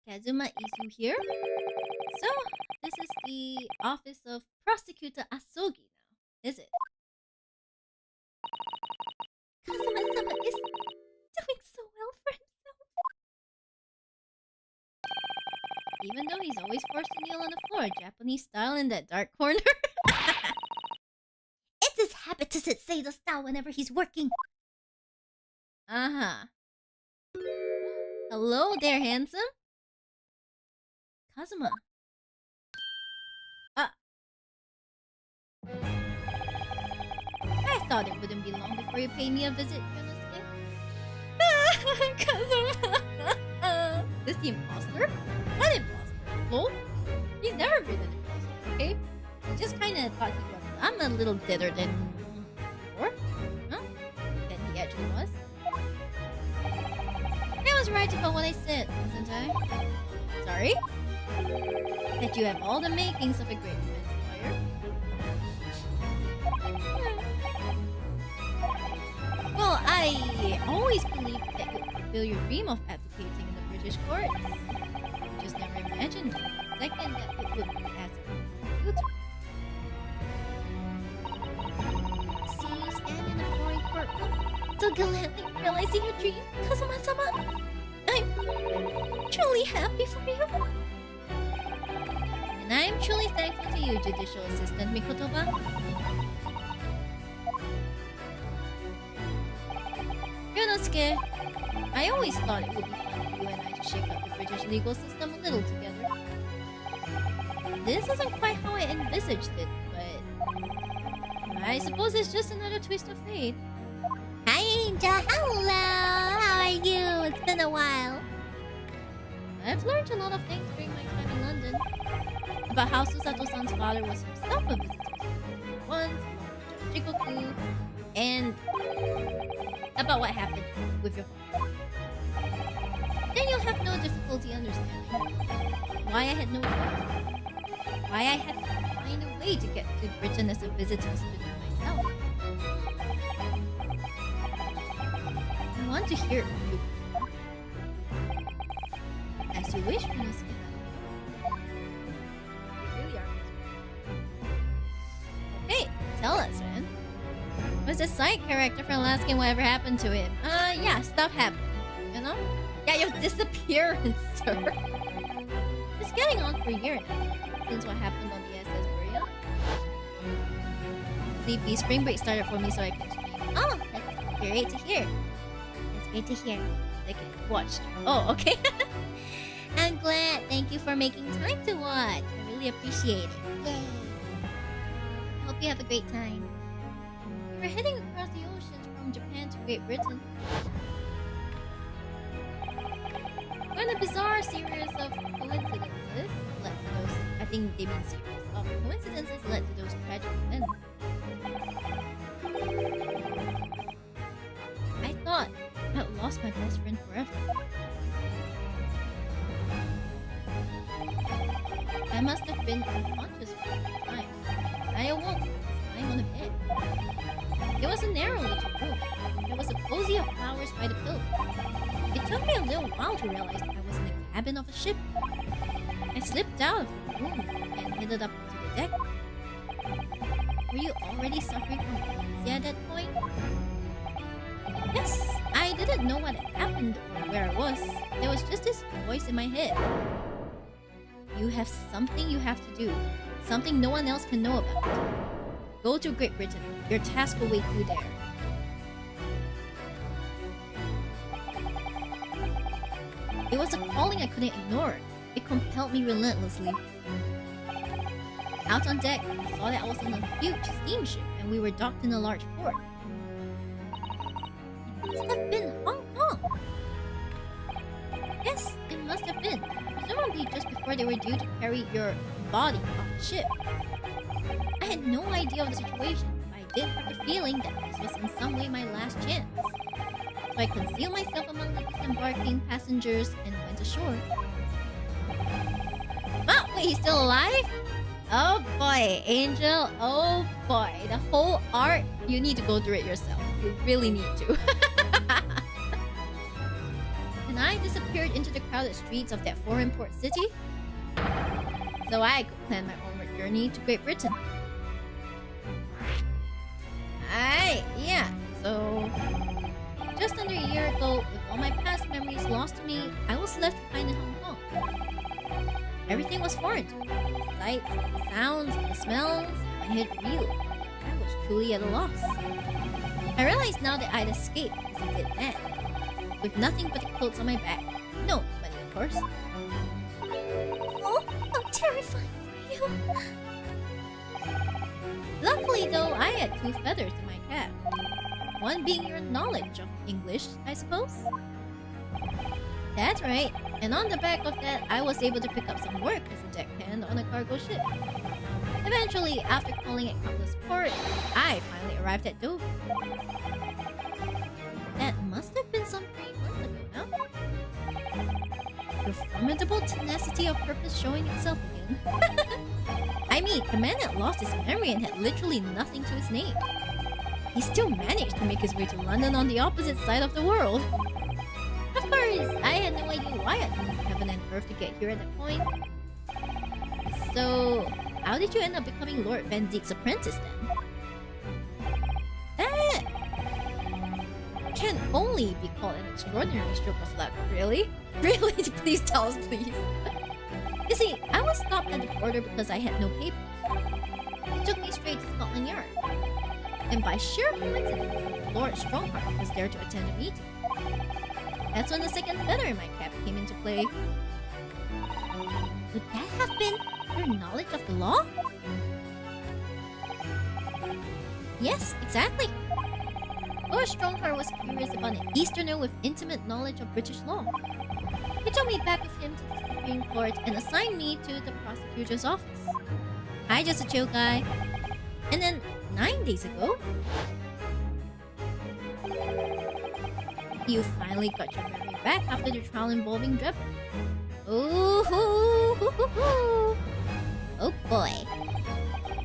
go. Kazuma Izu here. So, this is the office of Prosecutor Asogi now, is it? Kazuma-sama is doing so well for himself. Even though he's always forced to kneel on the floor, Japanese style in that dark corner. It's his habit to sit Seizo style whenever he's working. Uh-huh. Hello there, handsome. Kazuma. I thought it wouldn't be long before you pay me a visit, Yonosuke. Kazuma. This the imposter? What imposter? Lol? He's never been an imposter, okay? I just kinda thought he was. I'm a little deader than before. Huh? Than he actually was. I was right about what I said, wasn't I? Sorry? That you have all the makings of a great defense lawyer. Well, I always believed that you'd fulfill your dream of advocating in the British courts. Just never imagined for a second that it would be as computer. See you stand in a foreign courtroom, so gladly realizing your dream, Kazuma-sama. I'm truly happy for you. And I'm truly thankful to you, Judicial Assistant Mikotoba. Yonosuke, I always thought it would be fun for you and I to shake up the British legal system a little together. This isn't quite how I envisaged it, but I suppose it's just another twist of fate. Hi, Angel. Hello. How are you? It's been a while. I've learned a lot of things during my time in London. About how Susato-san's father was himself a visitor once, Jikoku, and about what happened with your father. Then you'll have no difficulty understanding why I had no choice. Why I had to find a way to get to Britain as a visiting student myself. I want to hear it from you. As you wish, Yonosuke. You really are. Okay, tell us, man. Was the side character from last game whatever happened to him? Yeah, stuff happened. You know? Yeah, your disappearance, sir. It's getting on for a year now, since what happened on the SS Beria. CP spring break started for me so I can stream. Oh, that's great to hear. That's great to hear. Okay, watched. Oh, okay. I'm glad. Thank you for making time to watch. I really appreciate it. Yay. I hope you have a great time. We're heading across the oceans from Japan to Great Britain. When a bizarre series of coincidences led to those... I think they mean series of coincidences led to those tragic events. I thought I'd lost my best friend forever. I must have been unconscious for some time. I awoke. I was lying on a bed. It was a narrow little room. There was a posy of flowers by the pillow. It took me a little while to realize I was in the cabin of a ship. I slipped out of the room and headed up to the deck. Were you already suffering from amnesia at that point? Yes, I didn't know what had happened or where I was. There was just this voice in my head. You have something you have to do. Something no one else can know about. Go to Great Britain. Your task will wait you there. It was a calling I couldn't ignore. It compelled me relentlessly. Out on deck, I saw that I was on a huge steamship and we were docked in a large port. It must have been Hong Kong. Yes, it must have been. Presumably just before they were due to carry your body off the ship. I had no idea of the situation, but I did have the feeling that this was in some way my last chance. So I concealed myself among the disembarking passengers and went ashore. Oh, wait, he's still alive? Oh boy, Angel, oh boy. The whole art, you need to go through it yourself. You really need to. And I disappeared into the crowded streets of that foreign port city, so I could plan my onward journey to Great Britain. Yeah, so just under a year ago, with all my past memories lost to me, I was left behind in Hong Kong. Everything was foreign to me. The sights, the sounds, the smells, my head reeled. I was truly at a loss. I realized now that I'd escaped as a dead man, with nothing but the clothes on my back. No money, of course. Oh, how terrifying for you. Luckily, though, I had 2 feathers in my cap. One being your knowledge of English, I suppose. That's right. And on the back of that, I was able to pick up some work as a deckhand on a cargo ship. Eventually, after calling at countless ports, I finally arrived at Dover. That must have been some 3 months ago now. Your formidable tenacity of purpose showing itself again. I mean, the man had lost his memory and had literally nothing to his name. He still managed to make his way to London on the opposite side of the world. Of course, I had no idea why I'd moved heaven and earth to get here at that point. So, how did you end up becoming Lord Van Zeek's apprentice then? That can only be called an extraordinary stroke of luck, really? Really? Please tell us, please. You see, I was stopped at the border because I had no papers. It took me straight to Scotland Yard. And by sheer coincidence, Lord Strongheart was there to attend a meeting. That's when the second feather in my cap came into play. Would that have been your knowledge of the law? Yes, exactly. Lord Strongheart was curious about an Easterner with intimate knowledge of British law. He took me back with him to the Supreme Court and assigned me to the prosecutor's office. I just a chill guy. And then 9 days ago, you finally got your memory back after the trial involving Drebber. Ooh, hoo, hoo, hoo, hoo. Oh boy.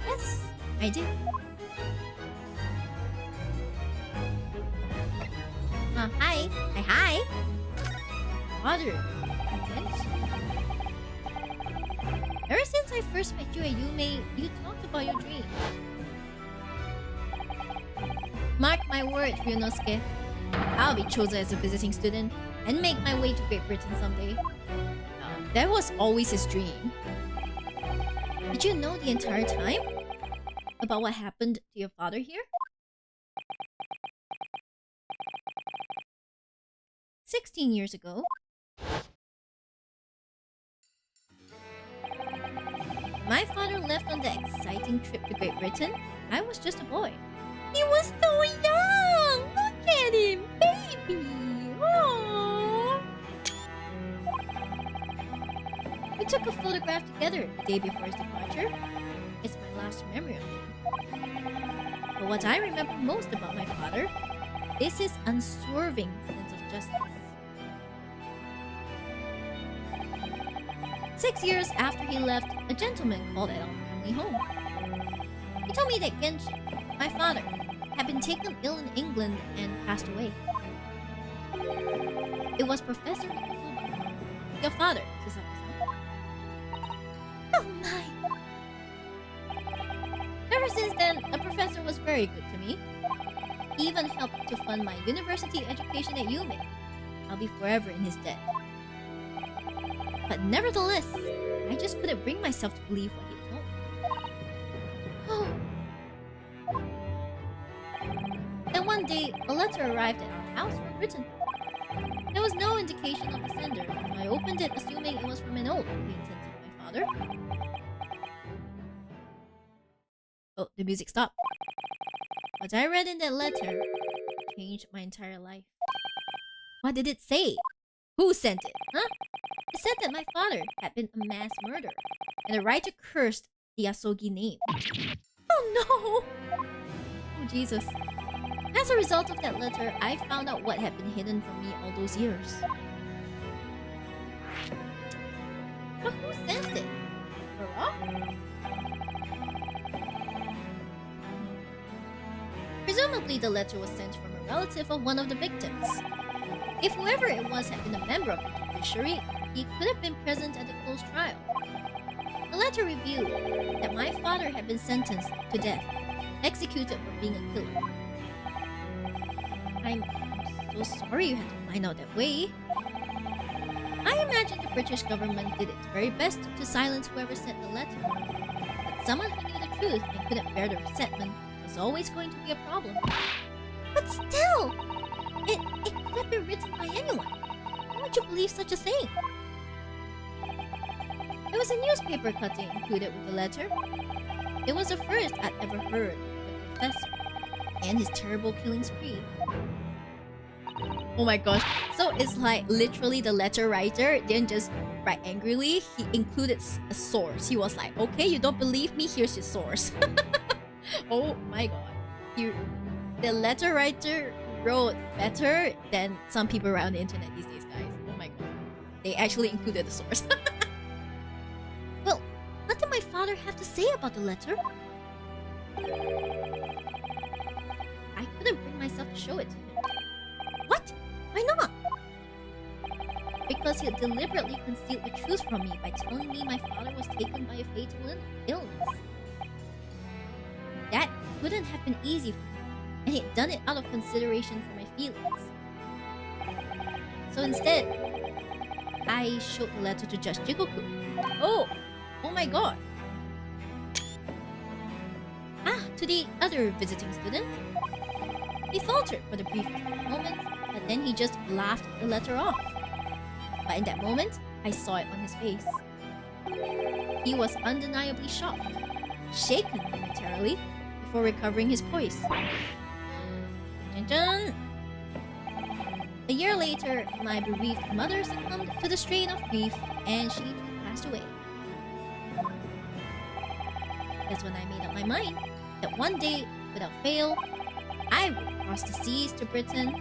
Yes, I did. Hi. Hi. Father. Ever since I first met you at Yume, you talked about your dream. Mark my words, Ryunosuke. I'll be chosen as a visiting student and make my way to Great Britain someday. That was always his dream. Did you know the entire time about what happened to your father here? 16 years ago, my father left on the exciting trip to Great Britain. I was just a boy. He was so young! Look at him, baby! Aww. We took a photograph together the day before his departure. It's my last memory of him. But what I remember most about my father is his unswerving sense of justice. 6 years after he left, a gentleman called at our family home. He told me that Genshin, my father, had been taken ill in England and passed away. It was Professor Ikufuba, your father, Sasaki-san. Oh my! Ever since then, the professor was very good to me. He even helped to fund my university education at Yume. I'll be forever in his debt. But nevertheless, I just couldn't bring myself to believe what he told me. Then one day, a letter arrived at our house from Britain. There was no indication of the sender, so I opened it assuming it was from an old acquaintance of my father. Oh, the music stopped. What I read in that letter changed my entire life. What did it say? Who sent it, huh? It said that my father had been a mass murderer, and the writer cursed the Asogi name. Oh no! Oh Jesus. As a result of that letter, I found out what had been hidden from me all those years. But who sent it? Hurrah? Presumably the letter was sent from a relative of one of the victims. If whoever it was had been a member of the judiciary, he could have been present at the closed trial. The letter revealed that my father had been sentenced to death, executed for being a killer. I'm so sorry you had to find out that way. I imagine the British government did its very best to silence whoever sent the letter. But someone who knew the truth and couldn't bear the resentment was always going to be a problem. But still, it could have been written by anyone. Why would you believe such a thing? There was a newspaper cutting included with the letter. It was the first I'd ever heard of the professor and his terrible killing spree. Oh my gosh. So it's like literally the letter writer didn't just write angrily, he included a source. He was like, okay, you don't believe me, here's your source. Oh my god. The letter writer wrote better than some people around the internet these days, guys. Oh my god. They actually included the source. Well, what did my father have to say about the letter? I couldn't bring myself to show it to him. What? Why not? Because he had deliberately concealed the truth from me by telling me my father was taken by a fatal illness. That couldn't have been easy for him, and he'd done it out of consideration for my feelings. So instead, I showed the letter to Judge Jigoku. Oh my god. To the other visiting student. He faltered for the brief moment, but then he just laughed the letter off. But in that moment, I saw it on his face. He was undeniably shocked, shaken momentarily, before recovering his poise. Dun, dun. A year later, my bereaved mother succumbed to the strain of grief, and she passed away. That's when I made up my mind that one day, without fail, I would cross the seas to Britain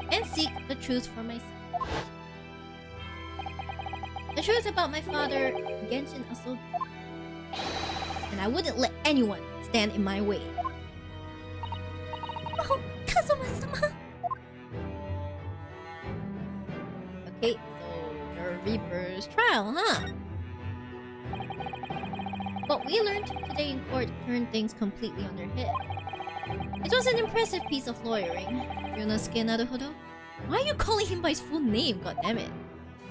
and seek the truth for myself. The truth about my father, Genshin Asogi. And I wouldn't let anyone stand in my way. Oh, Kazuma-sama! Okay, so the Reaper's trial, huh? What we learned today in court turned things completely on their head. It was an impressive piece of lawyering. Ryunosuke Naruhodo? Why are you calling him by his full name, goddammit?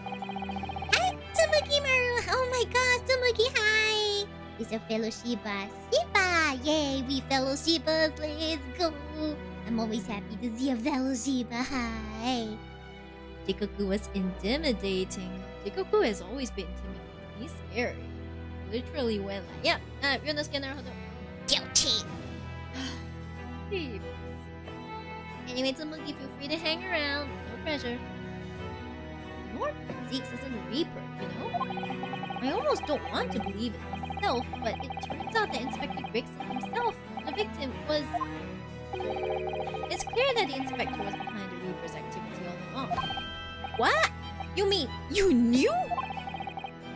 Hi, Tsumugi Maru! Oh my god, Tsumugi, hi! He's a fellow Shiba. Shiba! Yay, we fellow Shibas, let's go! I'm always happy to see a fellow Shiba, hi! Jikoku was intimidating. Jikoku has always been intimidating. He's scary. Literally went like, yeah, Ryunosuke Naruhodo. Guilty! Anyway, Tsumugi, feel free to hang around. No pressure. Lord Zeeks isn't a Reaper, you know? I almost don't want to believe it myself, but it turns out that Inspector Gregson himself, the victim, was... It's clear that the Inspector was behind the Reaper's activity all along. What? You mean you knew?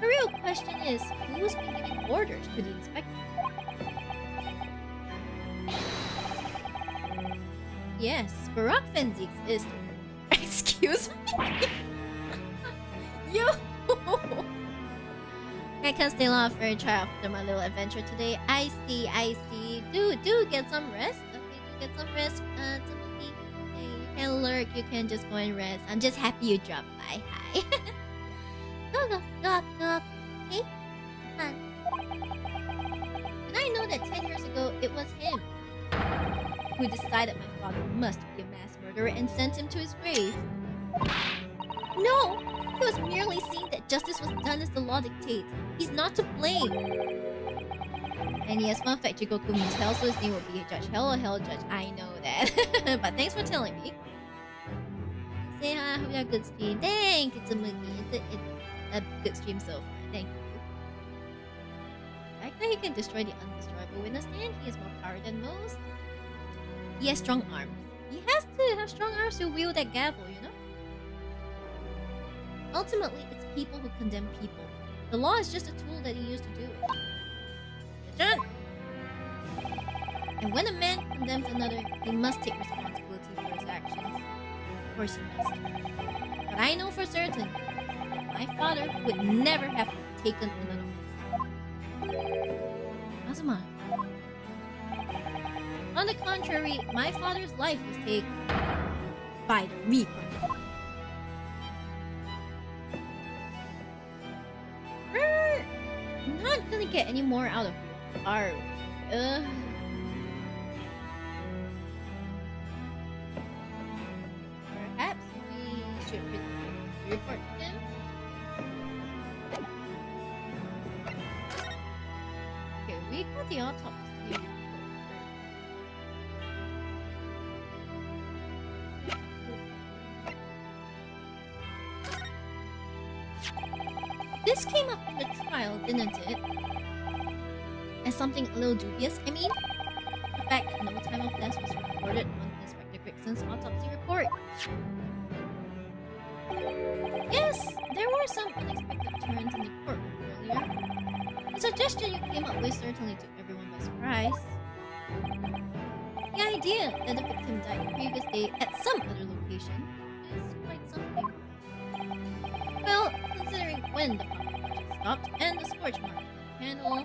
The real question is, who's been giving orders to the inspector? Yes, Baroque Fenzi exists. Excuse me? Yo! I can't stay long for a try after my little adventure today. I see. Do get some rest. Okay, do get some rest. Timothy. Okay, you can lurk, you can just go and rest. I'm just happy you dropped by. Hi. Go. Okay? Come on. And I know that 10 years ago, it was him who decided my father must be a mass murderer and sent him to his grave. No! He was merely seeing that justice was done as the law dictates. He's not to blame. And yes, fun fact, Chikoku means hell, so his name will be Judge Hell or Hell Judge. I know that. But thanks for telling me. Say hi, hope you had a good stream. Thank you, Tsumugi. It's a good stream so far. Thank you. I like that he can destroy the undestroyable witness stand. He has more power than most. He has strong arms. He has to have strong arms to wield that gavel, you know? Ultimately, it's people who condemn people. The law is just a tool that he used to do it. Done. And when a man condemns another, he must take responsibility for his actions. Of course he must. But I know for certain that my father would never have taken another man's life. Azuma. On the contrary, my father's life was taken by the Reaper. I'm not gonna get any more out of you, are we? Perhaps we should report to him. Okay, we got the autopsy report. This came up in the trial, didn't it? As something a little dubious, I mean? The fact that no time of death was recorded on Inspector Quickson's autopsy report. Yes, there were some unexpected turns in the courtroom earlier. The suggestion you came up with certainly took everyone by surprise. The idea that the victim died the previous day at some other location is quite something. Well, considering when the pocket watch stopped and the scorch mark on the handle,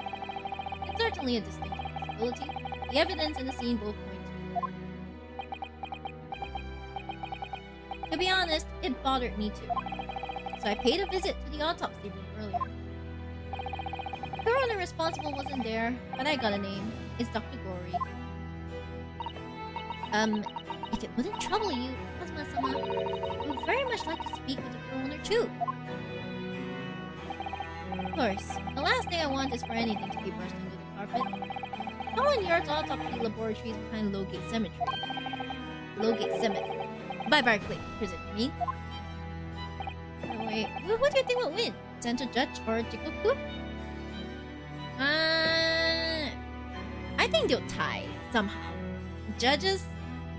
it's certainly a distinct possibility. The evidence and the scene both point to. To be honest, it bothered me too. So I paid a visit to the autopsy room earlier. The coroner responsible wasn't there, but I got a name. It's Dr. Gory. If it wouldn't trouble you, Kazuma-sama, I would very much like to speak with the coroner too. Of course, the last thing I want is for anything to be brushed under the carpet. Colin Yard's autopsy laboratory is behind Lowgate Cemetery. Lowgate Cemetery. By Barclay, prison, you mean? Oh, wait, who do you think will win? Central Judge or Jikoku? I think they'll tie somehow. Judges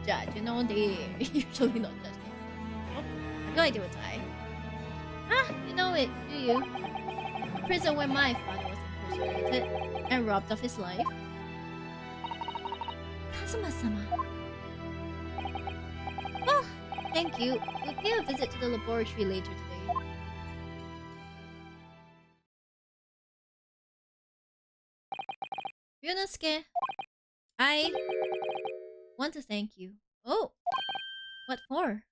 judge, you know, they usually not judge themselves. I feel like they will tie. Ah, you know it, do you? The prison where my father was incarcerated and robbed of his life. Kazuma-sama. Well, thank you. We'll pay a visit to the laboratory later today. Ryunosuke, I want to thank you. Oh! What for?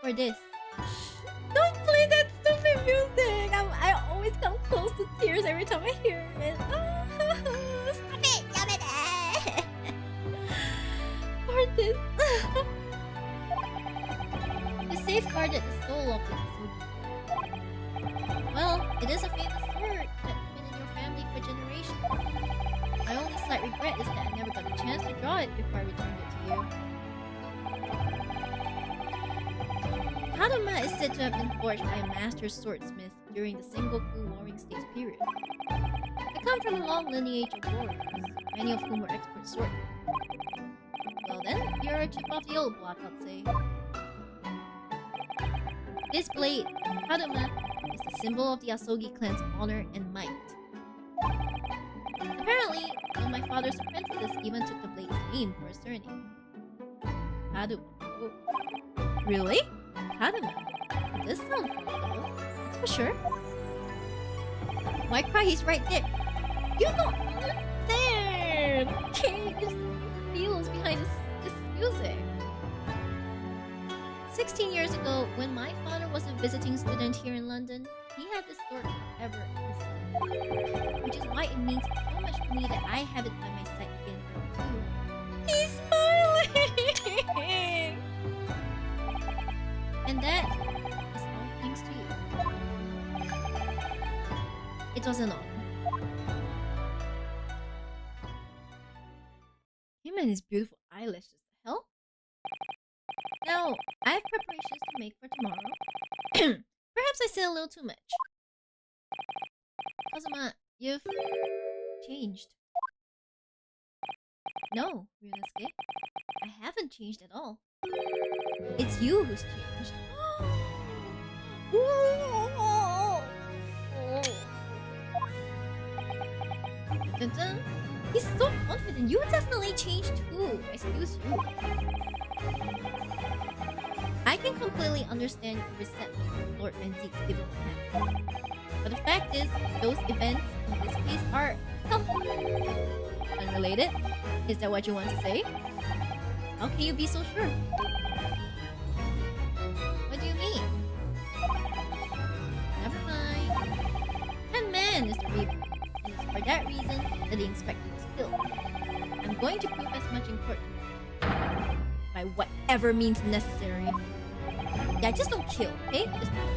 For this. Don't play that stupid music! I always come close to tears every time I hear it. Stop it! Yamete! For this. You safeguarded the soul of the Tsugi. Well, it is a famous sword that's been in your family for generations. My only slight regret is that I never got a chance to draw it before I returned it to you. Kadama is said to have been forged by a master swordsmith during the Sengoku Warring States period. They come from a long lineage of warriors, many of whom were expert swordsmen. Well then, you're a chip off the old block, I'd say. This blade, Kaduma, is the symbol of the Asogi clan's honor and might. Apparently, one of my father's apprentices even took the blade's name for a surname. Kaduma. Oh. Really? Kaduma. It does sound familiar. That's for sure. Why cry? He's right there. You don't understand! Okay, there's feels behind this music. 16 years ago, when my father was a visiting student here in London, he had this sword forever in his side. Which is why it means so much to me that I have it by my side again too. He's smiling! And that is all thanks to you. It wasn't all. Him and his beautiful eyelashes. The hell? Now, I have preparations to make for tomorrow. Perhaps I said a little too much. Kazuma, you've changed. No, Ryunosuke. I haven't changed at all. It's you who's changed. Dun -dun. He's so confident. You definitely changed too. Excuse you. I can completely understand your resentment for Lord Menzies given what happened. But the fact is, those events in this case are unrelated. Is that what you want to say? How can you be so sure? What do you mean? Never mind. That man is the reaper, and it's for that reason that the inspector was killed. I'm going to prove as much in court by whatever means necessary. Yeah, just don't kill, okay? Just don't.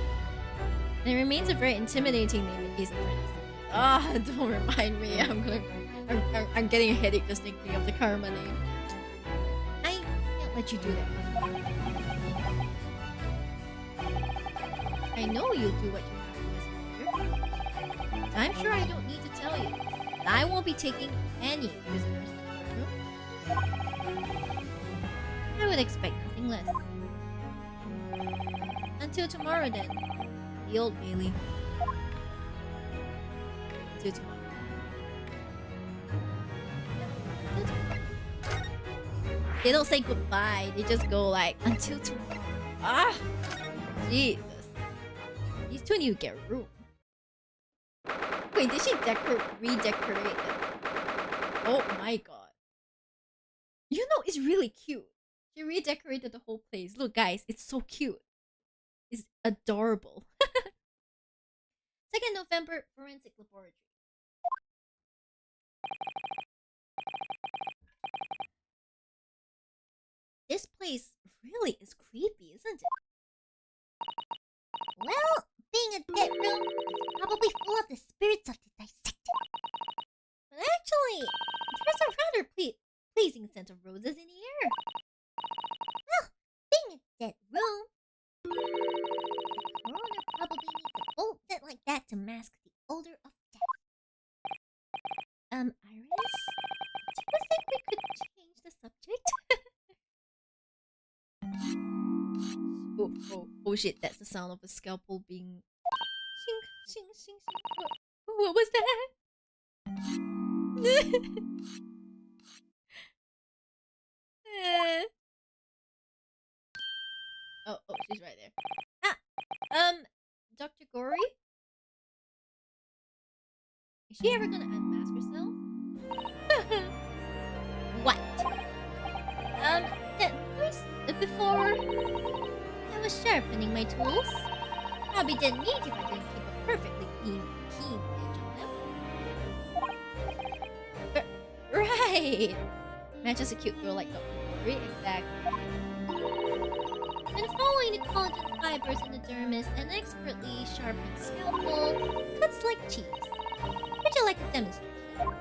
And it remains a very intimidating name in case of fairness. Ah, don't remind me. I'm getting a headache just thinking of the Karma name. I can't let you do that. I know you'll do what you have to, Miss Major. I'm sure I don't need to tell you that I won't be taking any prisoners to the courtroom. I would expect nothing less. Until tomorrow then. The Old Bailey. Until tomorrow. They don't say goodbye, they just go like, until tomorrow. Ah! Jesus. These two need to get a room. Wait, did she redecorate it? Oh my god. You know, it's really cute. She redecorated the whole place. Look guys, it's so cute. It's adorable. 2nd November, Forensic Laboratory. This place really is creepy, isn't it? Well, being a dead room is probably full of the spirits of the dissected. But actually, there's a rather pleasing scent of roses in the air. Well, being a dead room, the coroner probably needs a bold scent like that to mask the odor of death. Iris? Do you think we could change the subject? Oh shit, that's the sound of a scalpel being... Shing, shing, shing, shing. What was that? Oh, she's right there. Dr. Gory? Is she ever gonna unmask herself? What? Before I was sharpening my tools. Probably didn't need if I didn't keep a perfectly keen edge on them. Right! Matches a cute girl like Dr. Gory, exactly. Then following the collagen fibers in the dermis, an expertly sharpened scalpel cuts like cheese. Would you like a demonstration? Oh,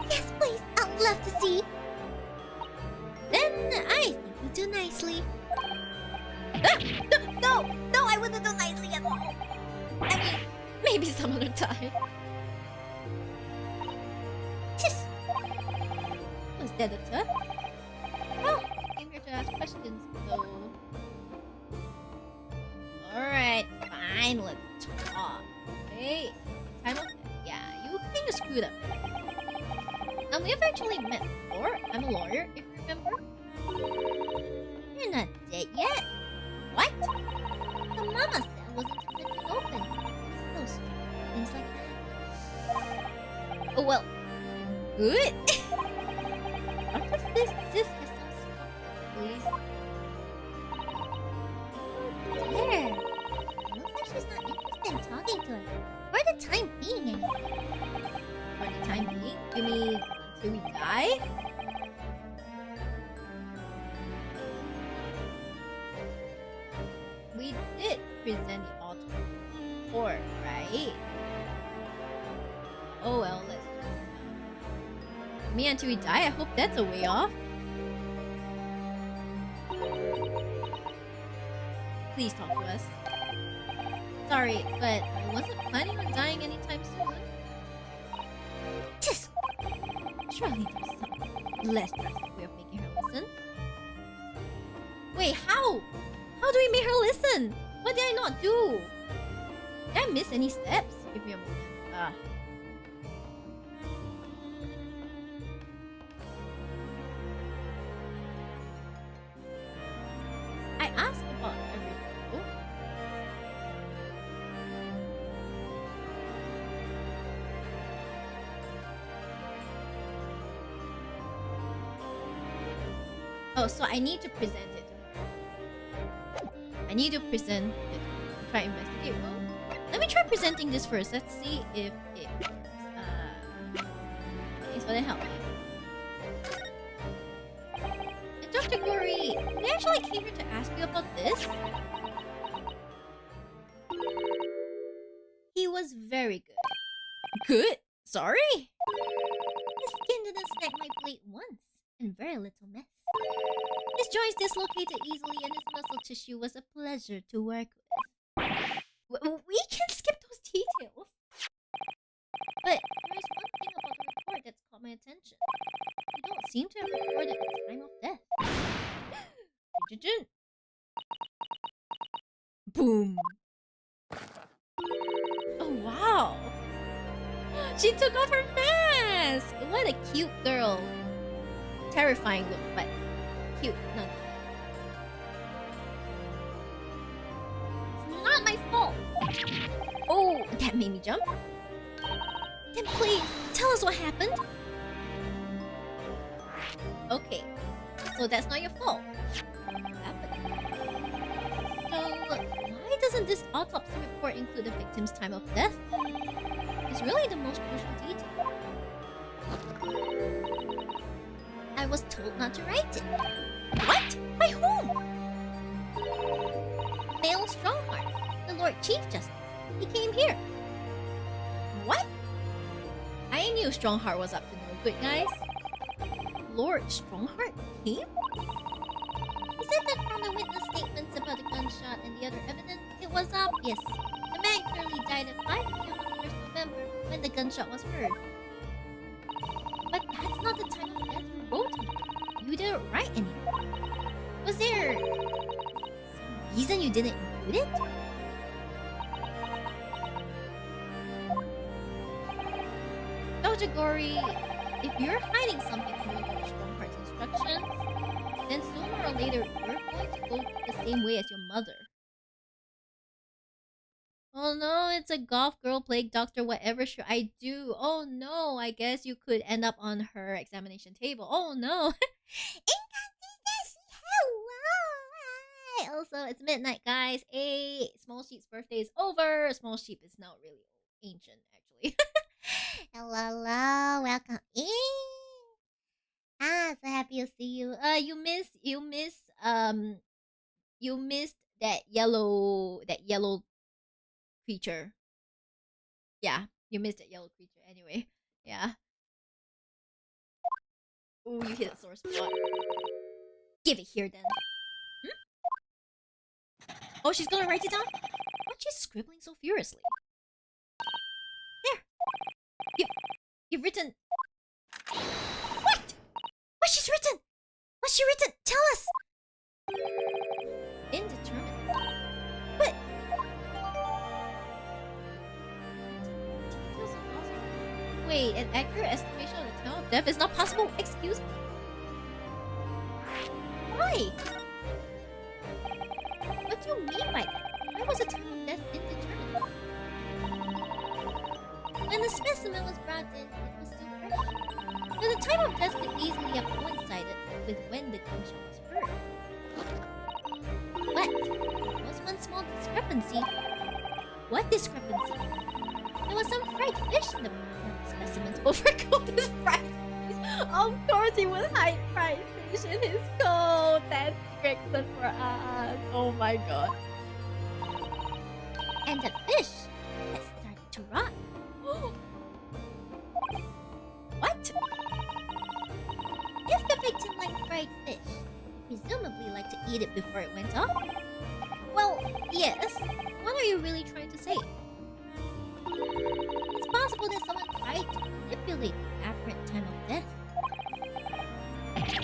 yes please, I'd love to see. Then I think you do nicely. No, I wouldn't do nicely at all. I mean, maybe some other time. Was that a tut? Oh, I came here to ask questions, though. fine, let's talk. Okay? Time of yeah, you kind of screwed up. We have actually met before. I'm a lawyer, if you remember. You're not dead yet. What? The mama said I wasn't completely open. It's so strange. Things like that. Oh well. Good. What does this sis has some please? There. Looks like she's not interested in talking to us. For the time being, anyway. For the time being? You mean until we die? We did present the altar before, right? Oh well, let's just... Me until we die? I hope that's a way off. Please talk to us. Sorry, but I wasn't planning on dying anytime soon. Just Surely there's some less drastic way of making her listen. Wait, how? How do we make her listen? What did I not do? Did I miss any steps? Give me a moment. I asked about everything. Oh, so I need to present it to her. I need to present it. Try investigate. Well, let me try presenting this first. Let's see if it works. Thanks for the help. Dr. Gori, we actually came here to ask you about this. He was very good. Good? Sorry? his skin didn't snag my plate once, and very little mess. His joints dislocated easily, and his muscle tissue was a pleasure to work with. We can skip those details. But there is one thing about the report that's caught my attention. You don't seem to have recorded the time of death. Boom. Oh wow. She took off her mask. What a cute girl. Terrifying look, but cute nonetheless. It's not my fault. Oh, that made me jump. Then please, tell us what happened. Okay, so that's not your fault. What happened? So, why doesn't this autopsy report include the victim's time of death? It's really the most crucial detail. I was told not to write it. What? By whom? Male Strongheart, the Lord Chief Justice. He came here. What? I knew Strongheart was up to no good, guys. Lord Strongheart came? He said that from the witness statements about the gunshot and the other evidence, it was obvious. The man clearly died at 5 p.m. on 1st November when the gunshot was heard. But that's not the time of death you wrote to me. You didn't write anything. Was there some reason you didn't include it? Dr. Gori, if you're hiding something from Lord Strongheart's instructions, then sooner or later you're going to go the same way as your mother. Oh no, it's a golf girl plague doctor. Whatever should I do? Oh no, I guess you could end up on her examination table. Oh no. Also, it's midnight, guys. Hey, Small Sheep's birthday is over. Small Sheep is now really ancient, actually. Hello, welcome in. So happy to see you. You missed that yellow creature. Yeah, you missed that yellow creature. Anyway, yeah. Ooh, you hit a sore spot. Give it here then. Oh, she's gonna write it down? What's she scribbling so furiously? There! You've written... What? What's she's written? What's she written? Tell us! Indeterminate. But... Wait, an accurate estimation of the time of death is not possible? Excuse me? Why? What do you mean by that? Why was the time of death indeterminate? When the specimen was brought in, it was still fresh. So the time of death could easily have coincided with when the gunshot was heard. But there was one small discrepancy. What discrepancy? There was some fried fish in the specimen's overcoat. Fried fish. Of course, he would hide fried fish in his coat. That's Gregson for us. Oh my god. And the fish had started to rot. What? If the victim liked fried fish, presumably liked to eat it before it went off. Well, yes. What are you really trying to say? It's possible that someone tried to manipulate the apparent time of death.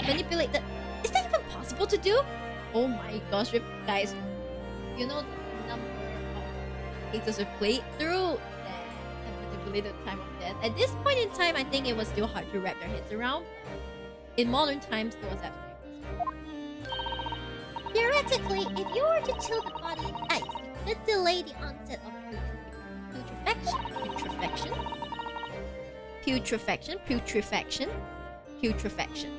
Manipulate the... Is that even possible to do? Oh my gosh, guys. You know the number of cases we've played through that have manipulated the time of death. At this point in time, I think it was still hard to wrap their heads around. In modern times, it was absolutely impossible. Theoretically, if you were to chill the body in ice, you could delay the onset of putrefaction. Putrefaction.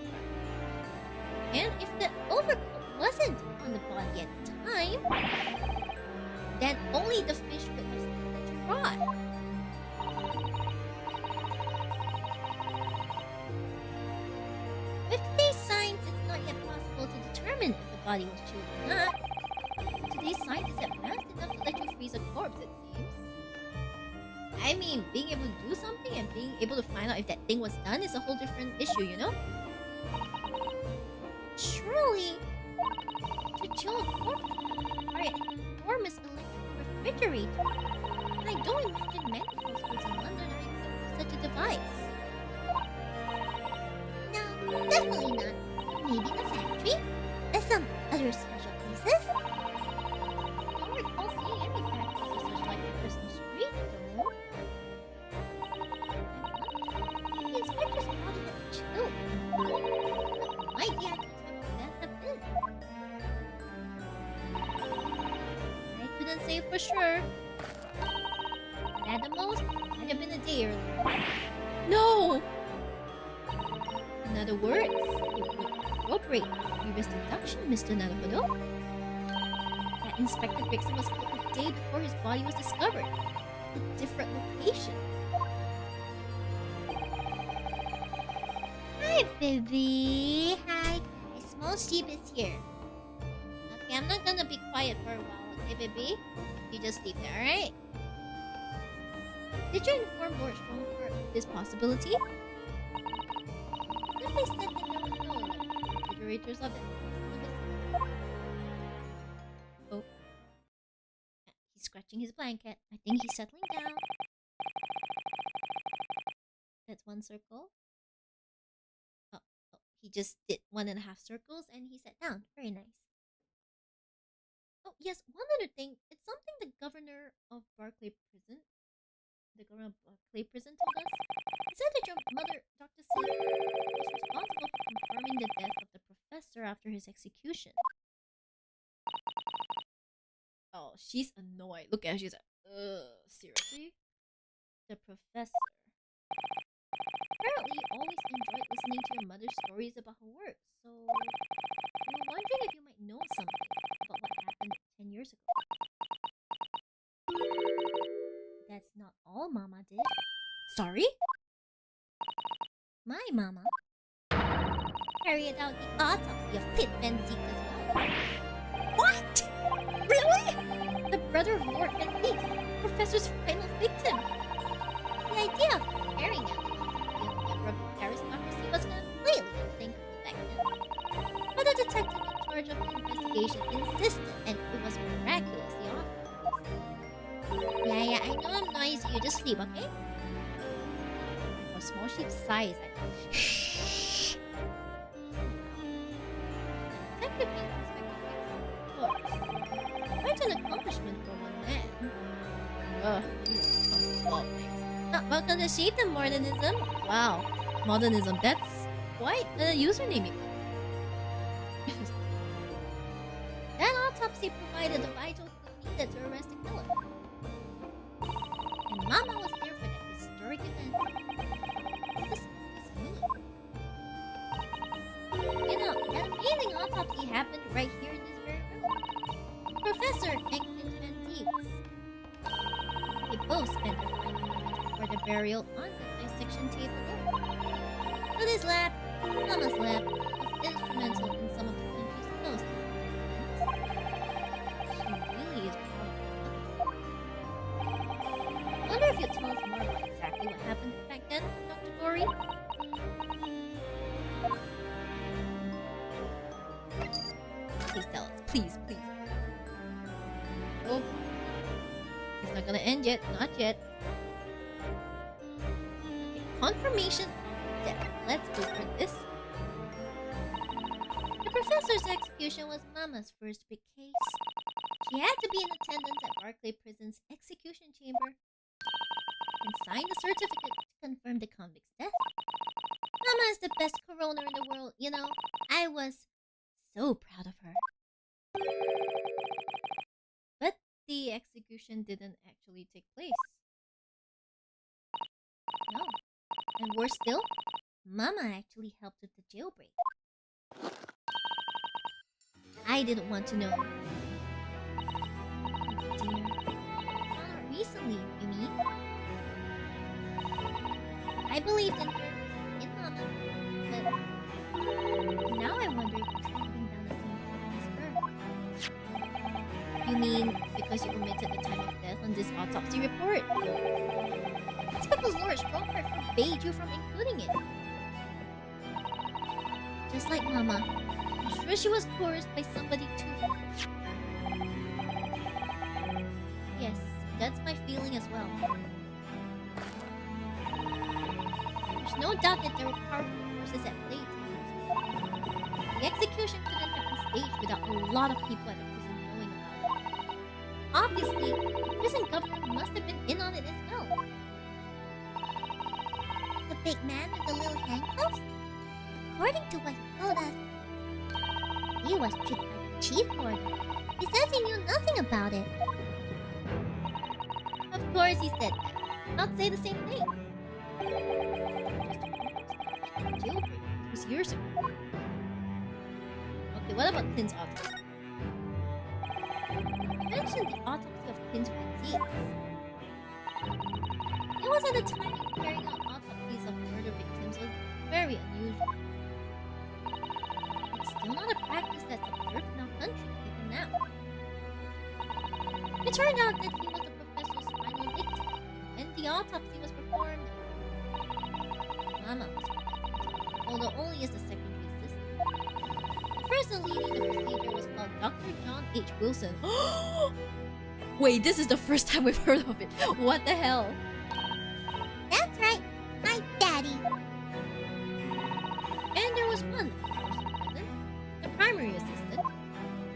And if the overcoat wasn't on the body at the time, then only the fish could have started to rot. With today's science, it's not yet possible to determine if the body was chilled or not. Today's science is advanced enough to let you freeze a corpse, it seems. I mean, being able to do something and being able to find out if that thing was done is a whole different issue, you know? Surely, to chill a corpse require an enormous electric refrigerator. And I don't imagine many households in London are equipped with such a device. No, definitely not. Maybe in a factory? As some other special places? I don't recall seeing any factories of such like a Christmas street, though. The inspector's body had chilled. What might the actual time of death have been? I couldn't say for sure. But at the most, it might have been a day earlier. No! In other words, it would corroborate previous deduction, Mr. Naruhodo. That Inspector Gregson was killed a day before his body was discovered. A different location. Hi, baby. Hi, guys. Small sheep is here. Okay, I'm not gonna be quiet for a while, okay, baby? You just sleep there, alright? Did you inform Lord Strongheart of this possibility? Simply said that there were no refrigerators of this. Oh. He's scratching his blanket. I think he's settling down. That's one circle. Oh, he just did 1.5 circles and he sat down. Very nice. Oh, yes, one other thing. It's something the governor of Barclay Prison told us. He said that your mother, Dr. C, was responsible for confirming the death of the professor after his execution. Oh, she's annoyed. Look at her, she's like, seriously? The professor. Apparently, you always enjoyed listening to your mother's stories about her work, so we were wondering if you might know something about what happened 10 years ago. That's not all Mama did. Sorry? My Mama carried out the autopsy of Pip Van Zeke as well. What? Really? The brother of Lord Van Zeke, Professor's final victim. The idea of carrying out the autopsy of a member of the aristocracy was completely unthinkable back then. But the detective in charge of the investigation insisted, and it was miraculously authorized. Yeah, I know I'm noisy. You just sleep, okay? For small sheep size, Detective being inspected, of course. Quite an accomplishment for one man. Ugh, you accomplish a lot of things. welcome to Shibdom Modernism. Wow, modernism. That's quite a username. That autopsy provided the vital clue needed to arrest the killer. And Mama was there for that historic event. This is me. You know, that amazing autopsy happened right here in this very room. Professor and Clint Van Zeeks. They both spent their final moments before their burial on the dissection table. So this lab, Mama's lab, was instrumental in some of the country's most important events. She really is proud of her. I wonder if you'll tell us more about exactly what happened back then, Dr. Gory? Please tell us. Please, please. Oh. It's not gonna end yet. Not yet. Okay, confirmation of death. Let's go for this. The professor's execution was Mama's first big case. She had to be in attendance at Barclay Prison's execution chamber and sign the certificate to confirm the convict's death. Mama is the best coroner in the world, you know. I was so proud of her. But the execution didn't actually take place. No. And worse still, Mama actually helped with the jailbreak. I didn't want to know. Oh dear. Not recently, you mean? I believed in her, in Mama, but now I wonder if you're traveling down the same path as her. You mean because you omitted the time of death on this autopsy report? That's because Lord Strongheart forbade you from including it. Just like Mama, I'm sure she was coerced by somebody too. Yes, that's my feeling as well. There's no doubt that there were powerful forces at play. The execution couldn't have been staged without a lot of people at the prison knowing about it. Obviously, the prison government must have been in on it as well. The big man with the little handcuffs? According to what he told us, he was tricked by the chief warden. He says he knew nothing about it. Of course he said that. I'll say the same thing. Jailbreak. It was years ago. Okay, what about Clint's autopsy? You mentioned the autopsy of Clint Van Zeeks. It was at a time when carrying out autopsies of murder victims was very unusual. It's still not a practice that's observed in our country even now. It turned out that he was the professor's final victim, and the autopsy was performed. Mama was performed, although only as the secondary assistant. The person leading the procedure was called Dr. John H. Wilson. Wait, this is the first time we've heard of it. What the hell? That's right, my daddy. And there was one person present, the primary assistant.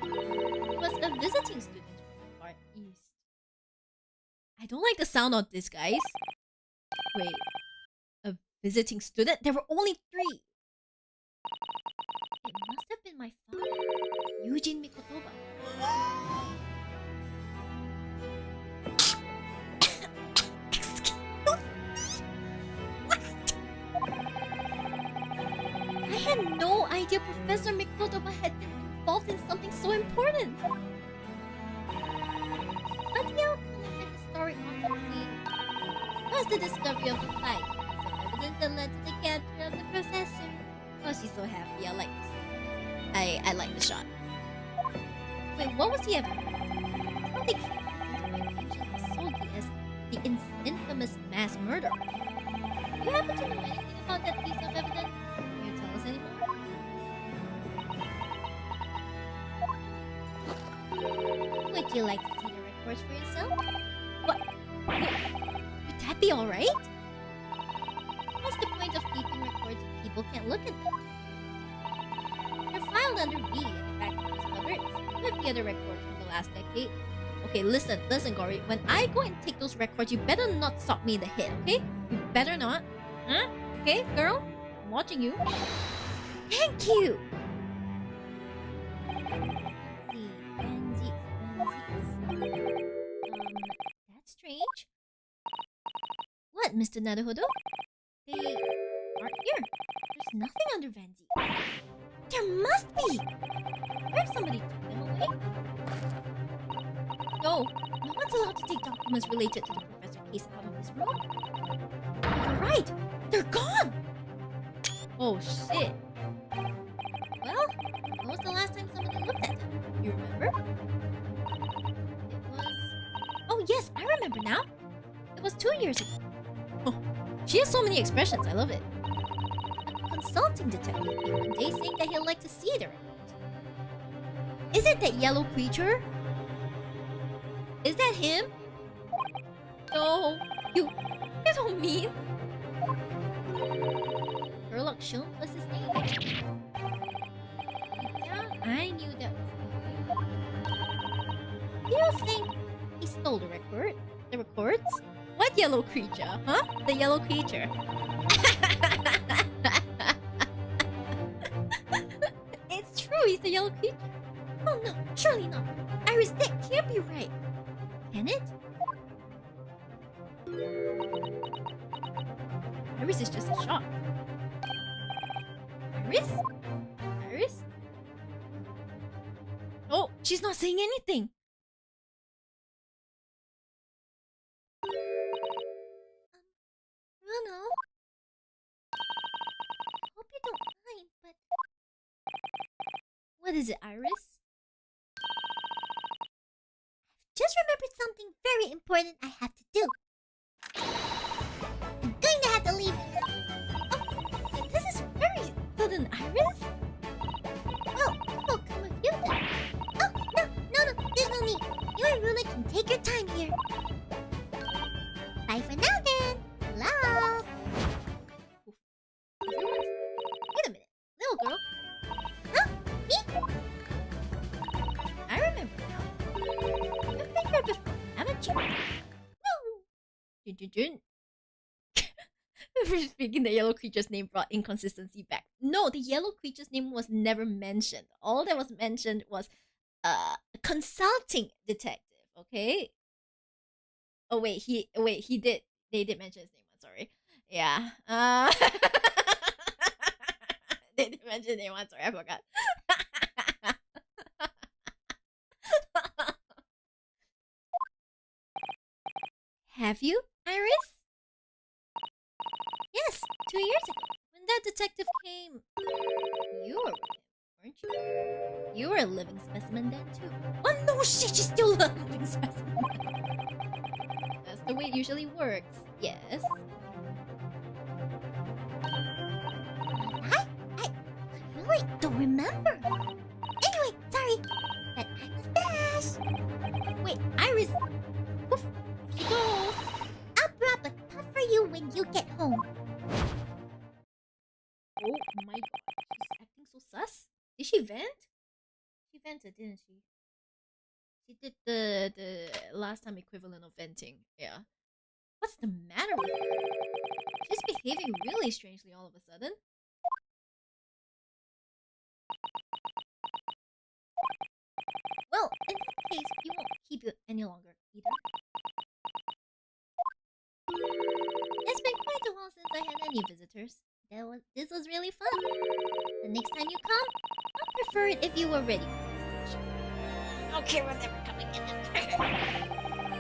He was a visiting student from the Far East. I don't like the sound of this, guys. Wait, a visiting student? There were only 3. It must have been my father, Eugene Mikotoba. I had no idea Professor Mikotoba had been involved in something so important. But the outcome of the historic autopsy was the discovery of the fight. Some evidence that led to the capture of the professor. Oh, she's so happy. I like this. I like the shot. Wait, what was the evidence? How they came to identify Agent Asogi as the infamous mass murderer. Do you happen to know anything about that piece of evidence? Can you tell us anymore? Would you like to see the records for yourself? What? Would that be alright? What's the point of keeping records if people can't look at them? They're filed under V at the back of those cupboards, with the other records from the last decade. Okay, listen, Gory. When I go and take those records, you better not sock me in the head, okay? You better not. Huh? Okay, girl? I'm watching you. Thank you. That's strange. What, Mr. Naruhodo? They aren't here. There's nothing under Vanzi. There must be. What if somebody took them away? No one's allowed to take documents related to the professor case out of this room. You're right. They're gone. Oh shit. Well, when was the last time somebody looked at them? You remember? It was... Oh yes, I remember now. It was 2 years ago. Oh, she has so many expressions. I love it. A consulting detective came one day saying that he'd like to see it around. Is it that yellow creature? Is that him? No, you don't mean. Sherlock Sholmes was his name. Yeah, I knew that was him. Do you think he stole the record? The records? What yellow creature? Huh? The yellow creature. It's true, he's the yellow creature. Oh no, surely not. Iris, that can't be right. Can it? Iris is just in shock. Iris? Iris? Oh, she's not saying anything. Bruno? Hope you don't mind, but... What is it, Iris? Just remembered something very important I have to do. I'm going to have to leave. Oh, this is very sudden, Iris. Well, I'll come with you then. Oh, no, there's no need. You and Runa can take your time here. Bye for now then. Love. Wait a minute, little girl. Huh? Me? I remember now. You've been here before, haven't you? No. Speaking, the yellow creature's name brought inconsistency back. No, the yellow creature's name was never mentioned. All that was mentioned was a consulting detective. Okay. Oh wait, he did. They did mention his name. I'm sorry. Yeah. They did mention his name. I'm sorry. I forgot. Have you, Iris? Yes, 2 years ago. When that detective came, you were with him, weren't you? You were a living specimen then too. Oh no shit, she's still a living specimen. That's the way it usually works. Yes. I really don't remember. Anyway, sorry, but I must dash. Wait, Iris. Poof, she goes. I'll drop a puff for you when you get home. Oh my god, she's acting so sus. Did she vent? She vented, didn't she? She did the last time equivalent of venting. Yeah. What's the matter with her? She's behaving really strangely all of a sudden. Well, in that case, we won't keep you any longer either. It's been quite a while since I had any visitors. This was really fun. The next time you come, I'd prefer it if you were ready for this session. Okay, we're never coming in.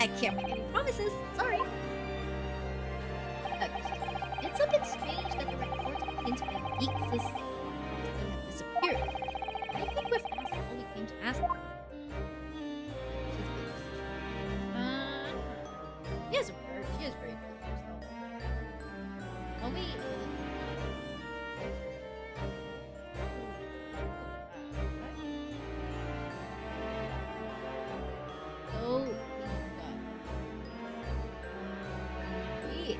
I can't make any promises. Sorry. Okay. It's a bit strange that the report of Clint and Geeks have disappeared. I think we've asked all we came to ask. Yes, of course. She is very good at herself. Oh, wait. So, wait.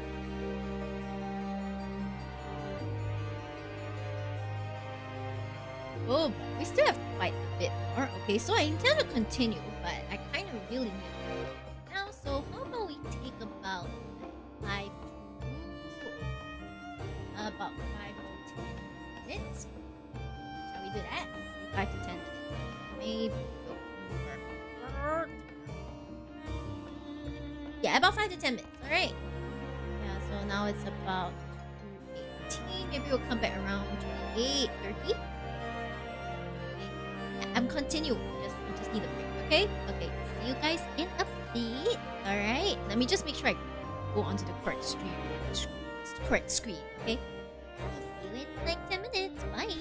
Oh, but we still have quite a bit more. Okay, so I intend to continue, but I kind of really need to go now. So how about we take about 5 to 10 minutes? Shall we do that? 5 to 10 minutes. Maybe over. Yeah, about 5 to 10 minutes. All right. Yeah. So now it's about 2:18. Maybe we'll come back around 28:30. I'm continuing. I just need a break, okay? Okay, see you guys in a bit. Alright, let me just make sure I go onto the correct screen. Okay? See you in like 10 minutes. Bye.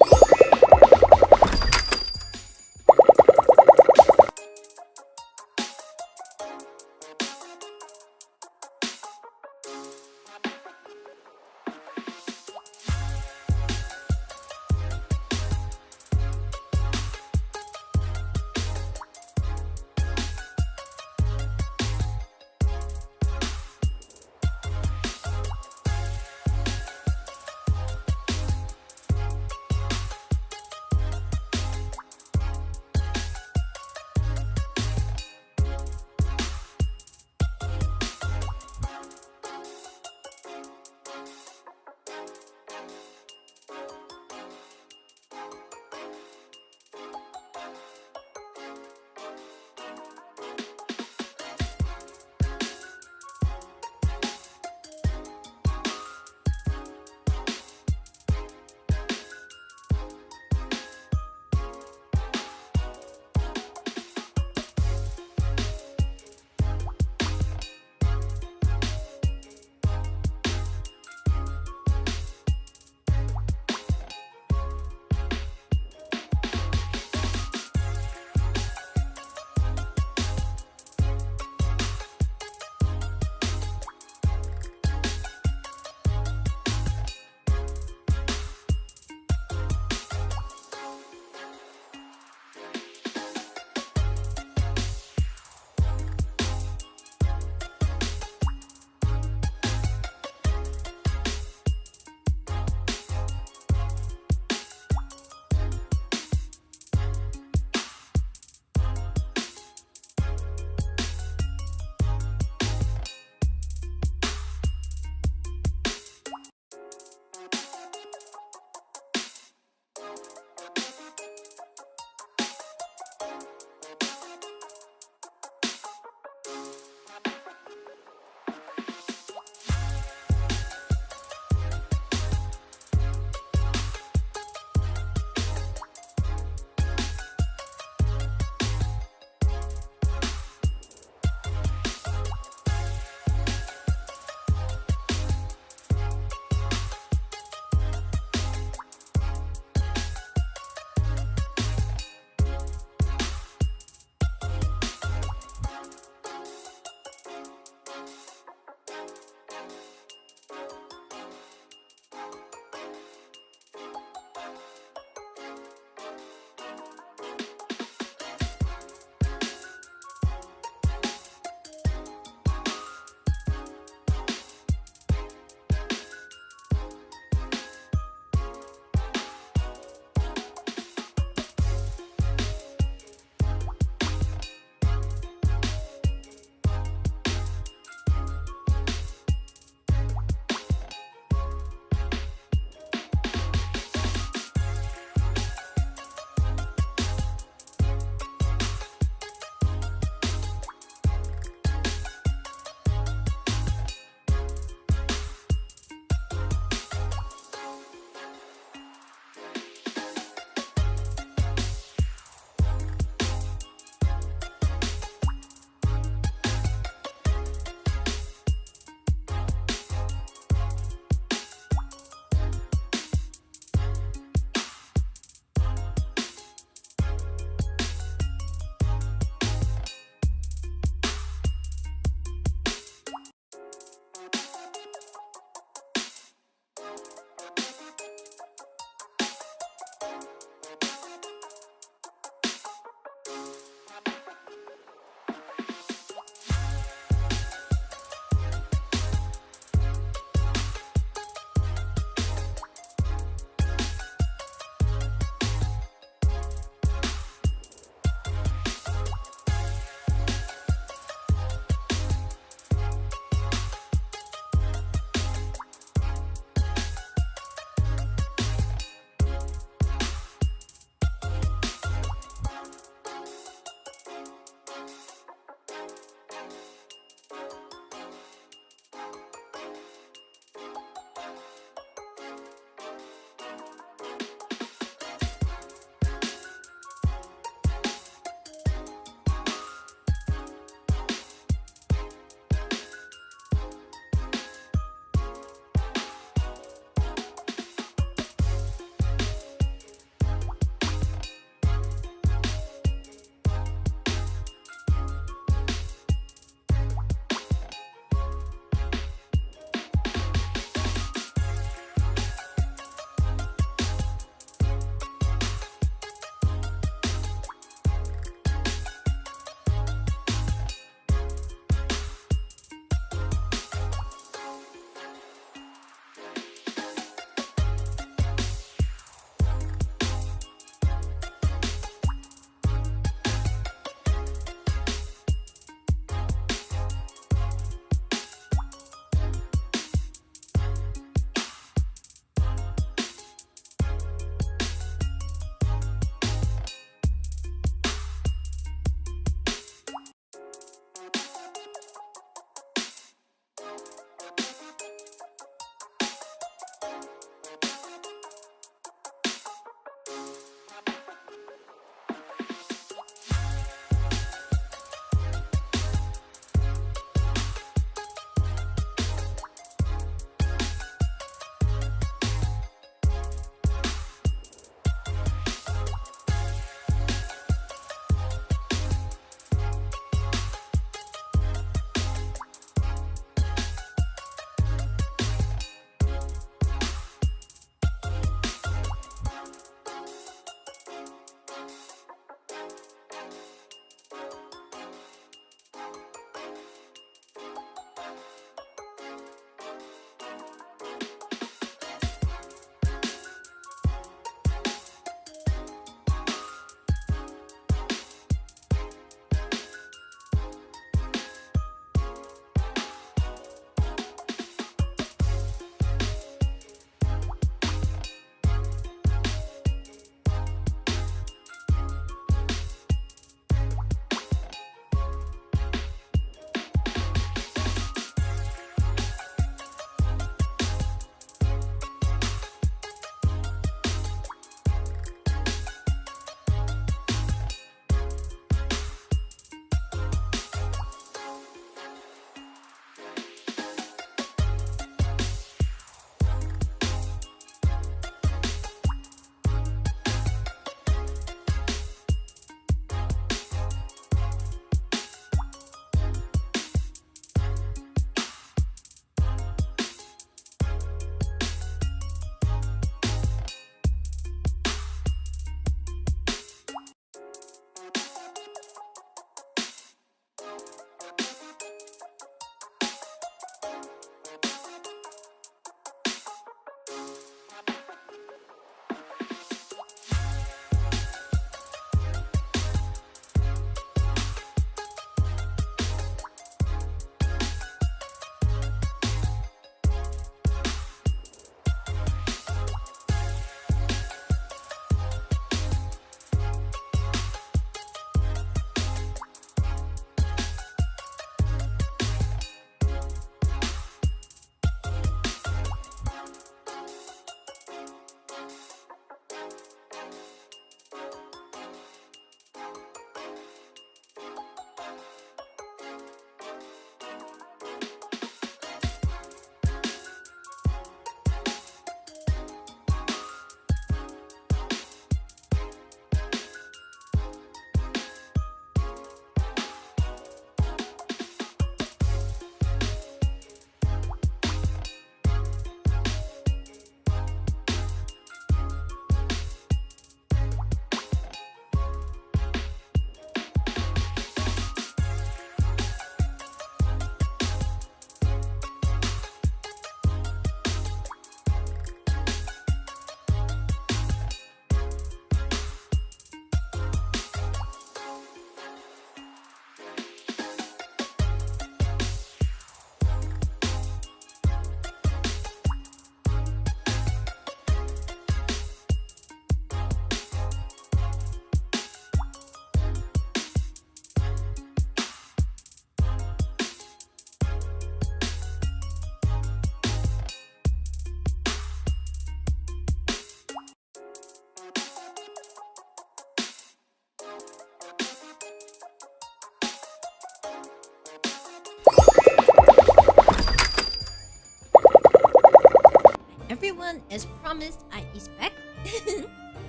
everyone, as promised, I is back.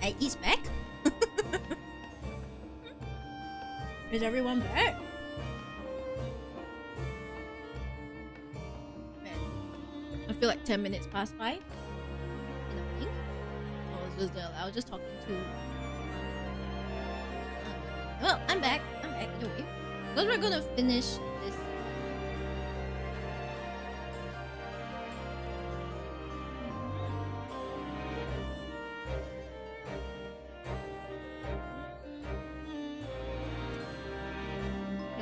I is back. Is everyone back? Man, I feel like 10 minutes passed by. And I think I was just talking to. Well, I'm back. Either way, because we're gonna finish this.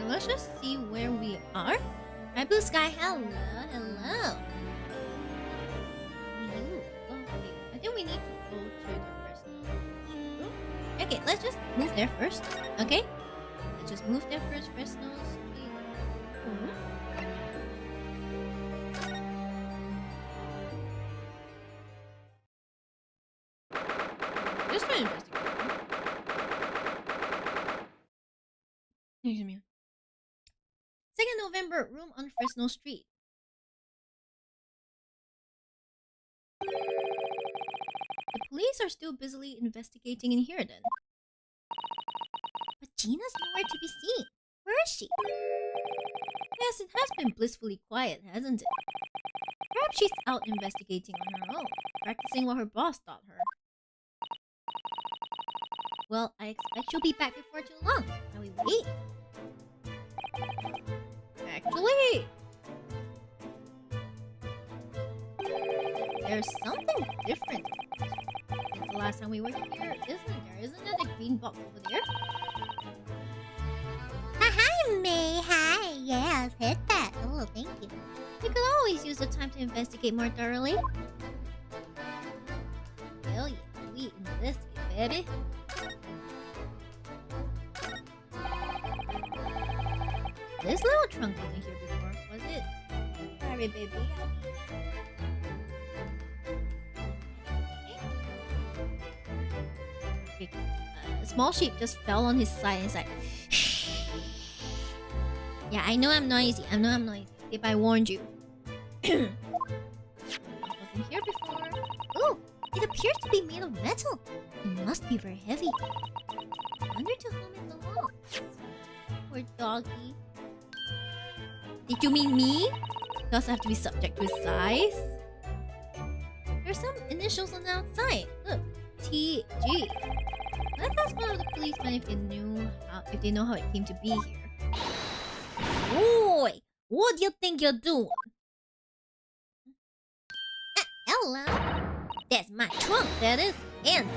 Let's just see where we are. Hi, Blue Sky. Hello. Hello. Okay, I think we need to go to the first room. Okay, let's just move there first. Okay? Let's just move there first. First nose. Just try to investigate. Excuse me. 2nd November, room on Fresno Street. The police are still busily investigating in here then. But Gina's nowhere to be seen. Where is she? Yes, it has been blissfully quiet, hasn't it? Perhaps she's out investigating on her own, practicing what her boss taught her. Well, I expect she'll be back before too long. Shall we wait? Actually, there's something different since the last time we were here, isn't there? Isn't there the green box over there? Hi, May. Hi. Yes, hit that. Oh, thank you. We could always use the time to investigate more thoroughly. Hell yeah, we investigate, baby. This little trunk wasn't here before, was it? Sorry, baby. Okay. A small sheep just fell on his side and it's like... Yeah, I know I'm noisy. If I warned you. It wasn't here before. Oh, it appears to be made of metal. It must be very heavy. I wonder to whom it belongs. Poor doggy. Did you mean me? Does I have to be subject to his size? There's some initials on the outside. Look, TG. Let's ask one of the policemen if they know how it came to be here. Oi! What do you think you're doing? Hello. That's my trunk, that is. And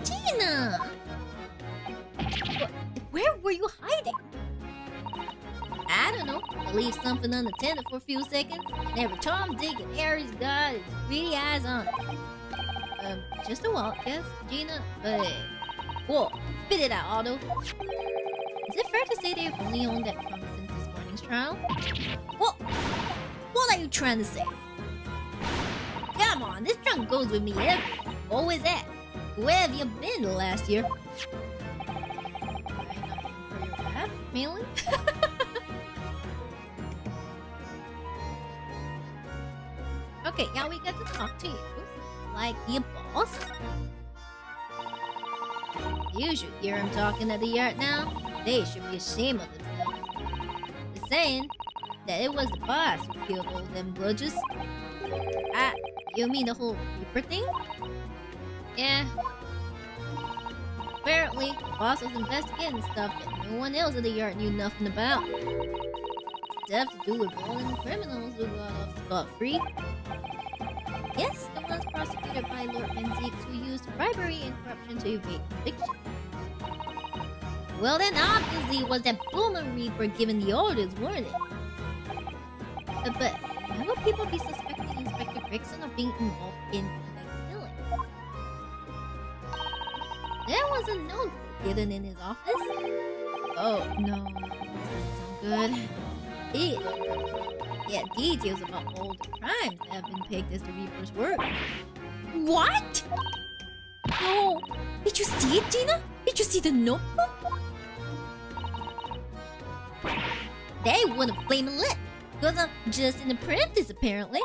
Gina! Where were you hiding? I don't know. I leave something unattended for a few seconds, and every Tom, Dick, and Harry's got his greedy eyes on it. Just a walk, yes, Gina, but... Whoa, spit it out, Otto. Is it fair to say they've only owned that trunk since this morning's trial? What are you trying to say? Come on, this trunk goes with me everywhere. Always at. Where have you been the last year? Mainly? Okay, yeah, we get to talk to you. Like your boss. You should hear him talking at the yard now. They should be ashamed of themselves. They're saying that it was the boss who killed all them bludgers. You mean the whole Reaper thing? Yeah. Apparently, the boss was investigating stuff that no one else in the yard knew nothing about. Stuff to do with violent criminals who got off scot-free. Yes, the ones prosecuted by Lord Van Zeeks who used bribery and corruption to evade conviction. Well then, obviously it was that Boomer Reaper giving the orders, weren't it? But why would people be suspecting Inspector Gregson of being involved in the killing? There was a note hidden in his office. Oh no, this doesn't sound good. Yeah, details about all the crimes that have been pegged as the Reaper's work. What? No. Did you see it, Gina? Did you see the notebook? They wouldn't flame lit. Because I'm just an apprentice, apparently.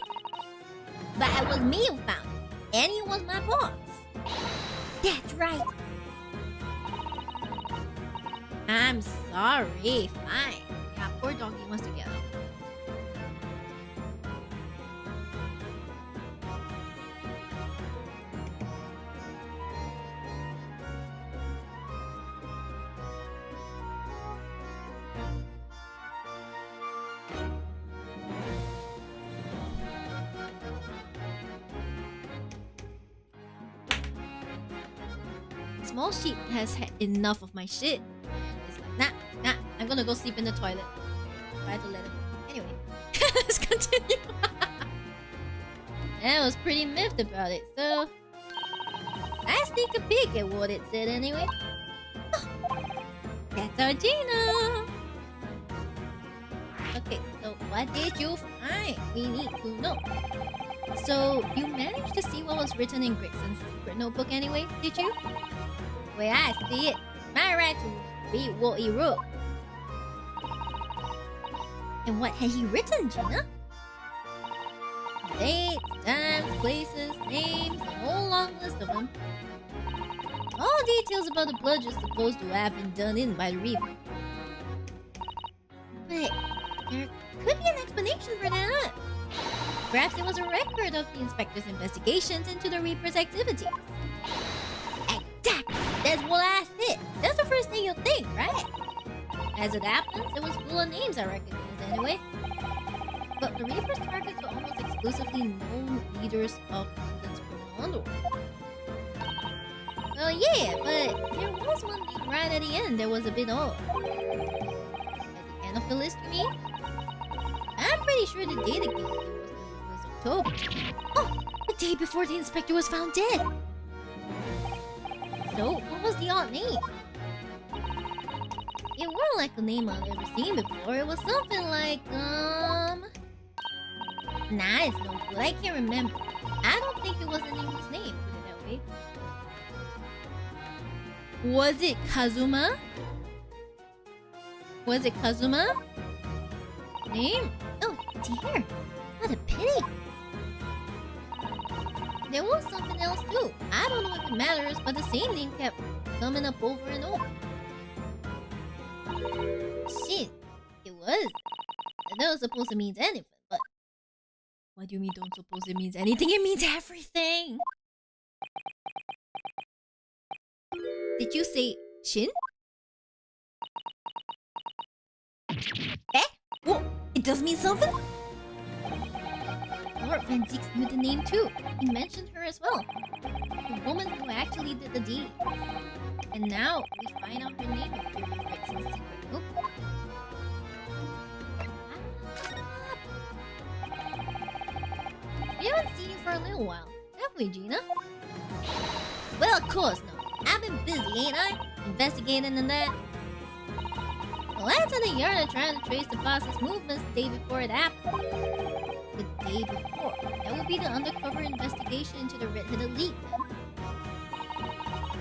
But it was me who found it. And he was my boss. That's right. I'm sorry. Fine. Yeah, poor doggy wants to get out. Small sheep has had enough of my shit. It's like, nah, I'm gonna go sleep in the toilet. Try to let it. Anyway, let's continue. I was pretty miffed about it, so I sneak a peek at what it said anyway. That's our Gina. Okay, so what did you find? We need to know. So you managed to see what was written in Gregson's secret notebook anyway, did you? Way I see it, it's my right to read what he wrote. And what had he written, Gina? Dates, times, places, names, a whole long list of them. All details about the blood you're supposed to have been done in by the Reaper. But there could be an explanation for that. Perhaps it was a record of the inspector's investigations into the Reaper's activities. Exactly! That's what I said. That's the first thing you think, right? As it happens, it was full of names I recognized anyway. But the Reaper's targets were almost exclusively known leaders of London's criminal underworld. Well, yeah, but there was one name right at the end that was a bit odd. At the end of the list, you mean? I'm pretty sure the date against it was October. Oh, the day before the inspector was found dead. So, what was the odd name? It wasn't like a name I've ever seen before. It was something like, Nah, it's no good. I can't remember. I don't think it was an English name, put it that way. Was it Kazuma? Was it Kazuma? Name? Oh dear, what a pity. There was something else too. I don't know if it matters, but the same name kept coming up over and over. Shit, it was. That was supposed to mean anything, but... What do you mean don't suppose it means anything? It means everything! Did you say Shin? Eh? What? It does mean something? Lord Van Zeeks knew the name too. He mentioned her as well. The woman who actually did the deed. And now we find out her name appeared in Rex's secret notebook. We haven't seen you for a little while, have we, Gina? Well, of course not. I've been busy, ain't I? Investigating and that. Well, that's in the yard trying to trace the boss's movements the day before it happened. The day before. That would be the undercover investigation into the Red-Headed League, then.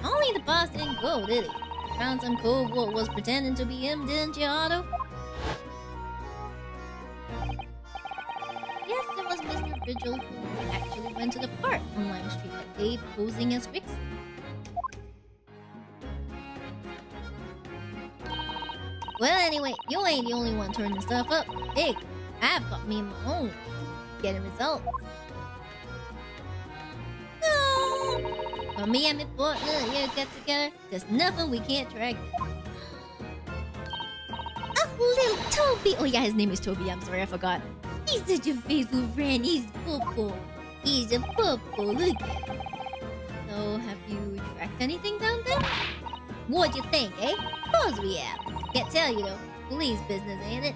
Only the boss didn't go, did he? Found some cove what was pretending to be him, didn't you, Otto? Yes, it was Mr. Vigil who actually went to the park on Lime Street that day posing as Vixen. Well, anyway, you ain't the only one turning stuff up. Hey, I've got me my own getting results. No! For me and my partner here get together, there's nothing we can't track down. Oh, little Toby! Oh yeah, his name is Toby. I'm sorry, I forgot. He's such a faithful friend. He's Popo. He's a Popo. Look at him. So, have you tracked anything down there? What'd you think, eh? Of course we have. Can't tell you though. Police business, ain't it?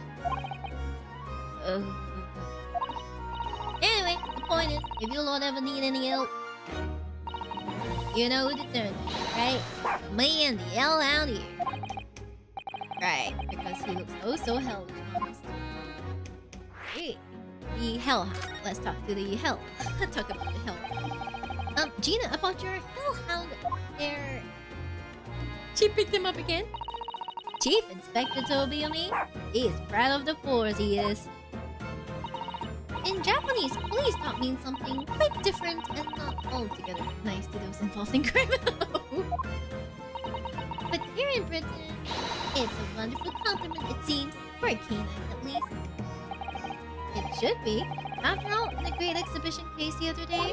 Anyway, the point is, if you Lord ever need any help, you know who to turn to, right? Me and the L out here. Right, because he looks oh so hellish, honest. Hey, the Hellhound. Let's talk to the Hell. Talk about the Hell. Gina, about your Hellhound there. She picked him up again. Chief Inspector Toby, I mean? He is proud of the force, he is. In Japanese, police thought means something quite different and not altogether nice to those involved in criminals. But here in Britain, it's a wonderful compliment, it seems, for a canine at least. It should be. After all, in the great exhibition case the other day,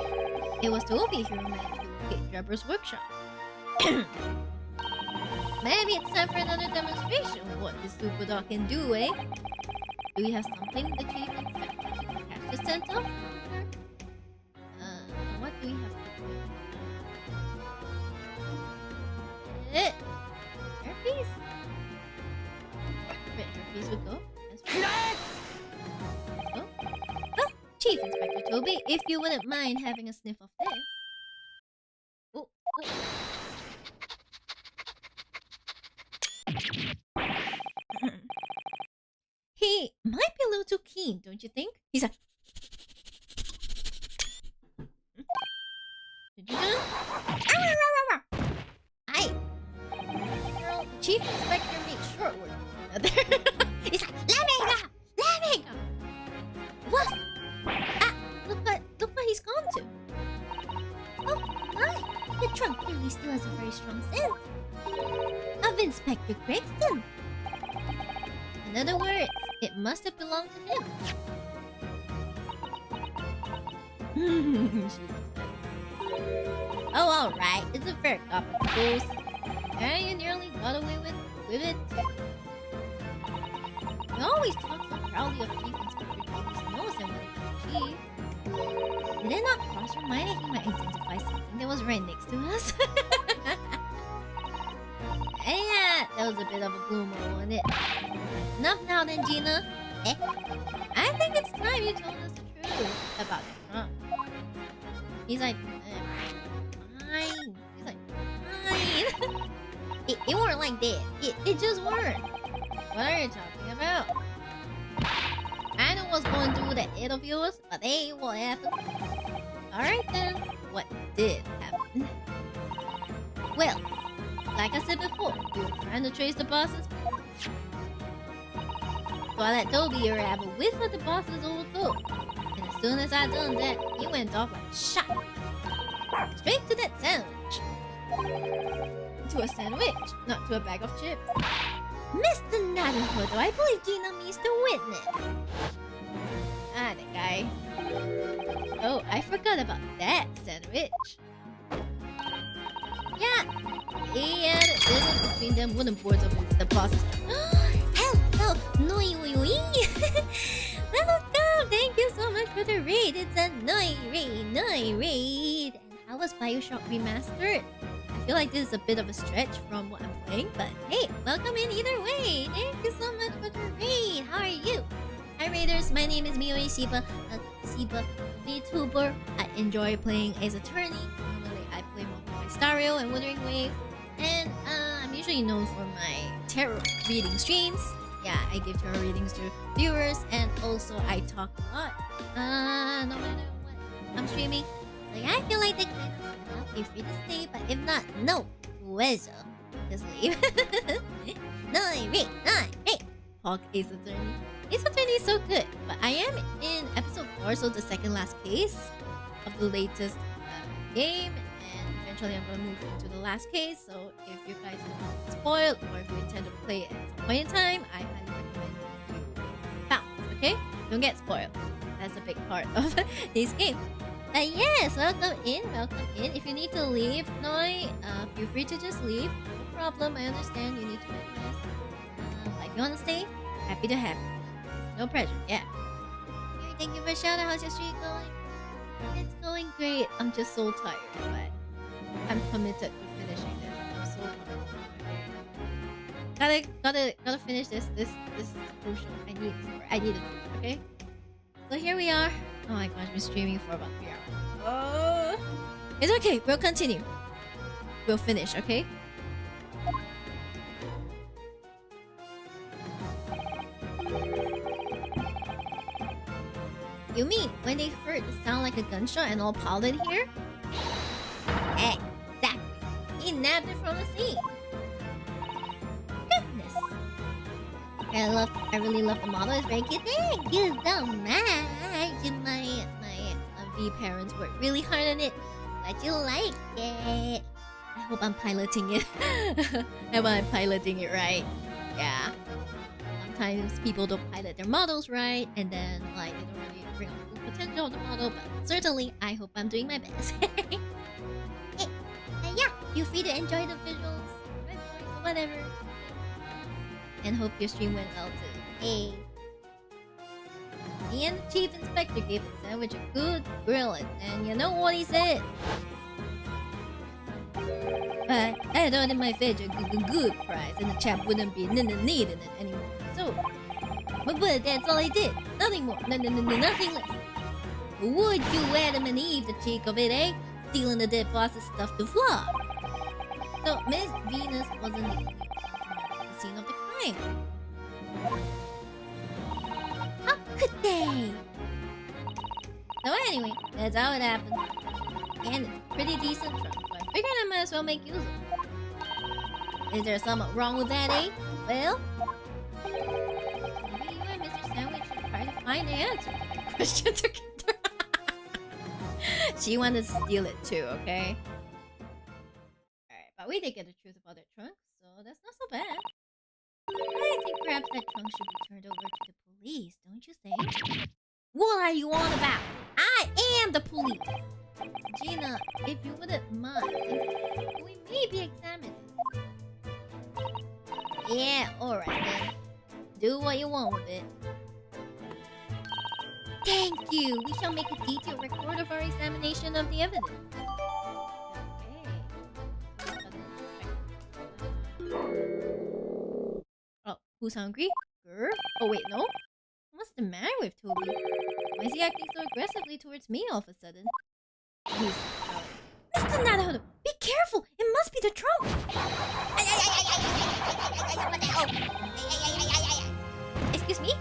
it was Toby who managed to locate Drebber's workshop. Maybe it's time for another demonstration of what this super dog can do, eh? Do we have something the chief inspector can catch the scent of? What do we have? Herpes? Wait, herpes would go? Let's go. Oh, Chief Inspector Toby, if you wouldn't mind having a sniff of this. Oh, oh. He might be a little too keen, don't you think? He's like... Did you do? Aye. Girl, the Chief Inspector makes short work of one another. He's like, let me go! Let me go! What? Ah, look what he's gone to. Oh, my! The trunk clearly still has a very strong scent. Of Inspector Gregson. In other words, it must have belonged to him. She's upset. Oh, alright. It's a fair cop, I suppose. And you nearly got away with it too. You always talk so proudly of Chief Inspector Toby's nose and what he achieved. Did it not cross your mind that he might identify something that was right next to us? Yeah, that was a bit of a bloomer, wasn't it? Enough now then, Gina. Eh? I think it's time you told us the truth about the trunk. He's like, fine. He's like, fine. it weren't like that. It just weren't. What are you talking about? I know what's going through that head of yours, but that ain't what happened. Alright then, what did happen? Well, like I said before, we were trying to trace the boss's... So I let Toby unravel with the boss's old coat. And as soon as I done that, he went off like a shot. Straight to that sandwich. To a sandwich, not to a bag of chips. Mr. Naruhodo, I believe Gina means to witness. Ah, that guy. Oh, I forgot about that sandwich. Yeah, and it isn't between them wooden boards of the boss's. Hello, Noi. Welcome, thank you so much for the raid. It's a Noi raid. And how was BioShock Remastered? I feel like this is a bit of a stretch from what I'm playing, but hey, welcome in either way. Thank you so much for the raid. How are you? Hi Raiders, my name is Miyori Shiba, a Shiba VTuber. I enjoy playing as attorney. Normally I play more Stario and Wuthering Wave, and I'm usually known for my tarot reading streams. Yeah, I give tarot readings to viewers, and also I talk a lot. No matter what I'm streaming. Like, I feel like the kind of stuff, you're free to stay, but if not, no pleasure. Just leave. Nine. Hawk Ace Attorney. Ace Attorney is so good, but I am in episode 4, so the second last case of the latest game, and eventually I'm gonna move into the last case. So if you guys don't want to spoil, or if you intend to play it at some point in time, I highly recommend you bounce. Okay, don't get spoiled. That's a big part of this game. But yes, welcome in. If you need to leave, Noi, feel free to just leave. No problem. I understand you need to rest. But if you want to stay, happy to have you. No pressure. Yeah. Here, thank you for shout out. How's your streak going? It's going great. I'm just so tired, but I'm committed to finishing this. I'm so committed. Gotta finish this. This is crucial. I need it. Okay. So here we are. Oh my gosh, I've been streaming for about 3 hours. Oh, it's okay. We'll continue. We'll finish. Okay. You mean when they heard the sound like a gunshot and all piled in here? Exactly. He nabbed it from the scene. Goodness. I really love the model. It's very cute. Thank you so much, see parents work really hard on it. But you like it. I hope I'm piloting it. I hope I'm piloting it right. Yeah. Sometimes people don't pilot their models right, and then like they don't really bring out the full potential of the model. But certainly, I hope I'm doing my best. Yeah, feel free to enjoy the visuals, Red voice, whatever. And hope your stream went well too. Hey. And the chief inspector gave the sandwich a good grilling, and you know what he said? But I thought it might fetch a good price, and the chap wouldn't be needing it anymore. So, but that's all I did. Nothing more. Nothing less. Would you Adam and Eve the cheek of it, eh? Stealing the dead boss's stuff to flop. So Miss Venus wasn't the only one at the scene of the crime. How could they? So anyway, that's how it happened. And it's a pretty decent truck, so I figured I might as well make use of it. Is there something wrong with that, eh? Well, maybe you and Mr. Sandwich should try to find the answer to that question together. She wanted to steal it too, okay? Alright, but we did get the truth about that trunk, so that's not so bad. I think perhaps that trunk should be turned over to the police, don't you think? What are you on about? I am the police! Gina, if you wouldn't mind, we maybe examine it. Yeah, alright then. Do what you want with it. Thank you! We shall make a detailed record of our examination of the evidence. Okay. Oh, who's hungry? Grr? Oh wait, no? What's the matter with Toby? Why is he acting so aggressively towards me all of a sudden? He's... Mr. Naruto! Be careful! It must be the trunk! Excuse me?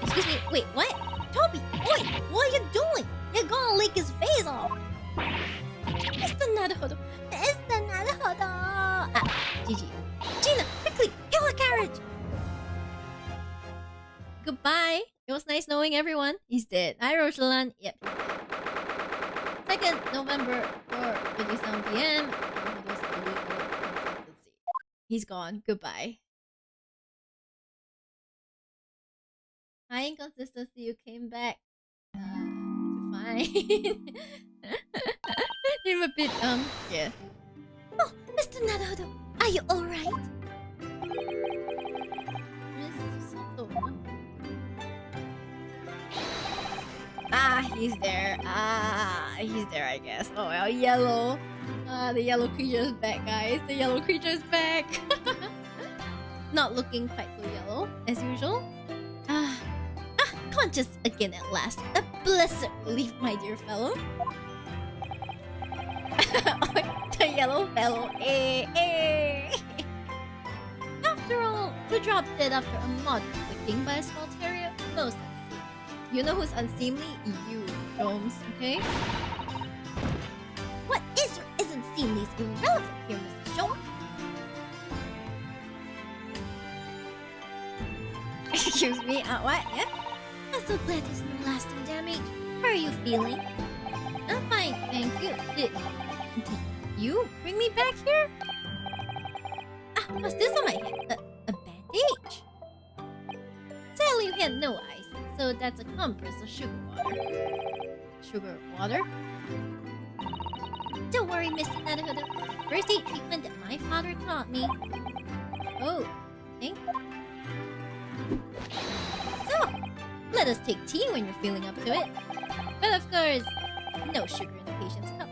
Excuse me, wait, what? Toby, wait, what are you doing? You're gonna lick his face off! Mr. Naruto! Mr. Naruto! Ah, GG. Gina, quickly, hail a carriage! Goodbye. It was nice knowing everyone. He's dead. Hi, Rosalan. Yep. 2nd November, 4:57 p.m. He's gone. Goodbye. Hi, inconsistency. You came back to find him a bit yeah. Oh, Mr. Naruto, are you alright? Miss Sato, huh? Ah, he's there. Ah, he's there, I guess. Oh well, yellow. Ah, the yellow creature is back, guys. The yellow creature is back. Not looking quite so yellow as usual. Conscious again at last. A blessed relief, my dear fellow. The yellow fellow. After all, to drop dead after a moderate licking by a small terrier, most unseemly. You know who's unseemly? You, Jones, okay? What is or isn't seemly is irrelevant here, Mr. Jones. Excuse me, what? Yeah? I'm so glad there's no lasting damage. How are you feeling? I'm fine, thank you. Did you bring me back here? Ah, what's this on my head? A bandage? Sadly, you had no ice, so that's a compress of sugar water. Sugar water? Don't worry, Mr. Naruto. First aid treatment that my father taught me. Oh, thank you. So, let us take tea when you're feeling up to it. But of course, no sugar in the patient's cup.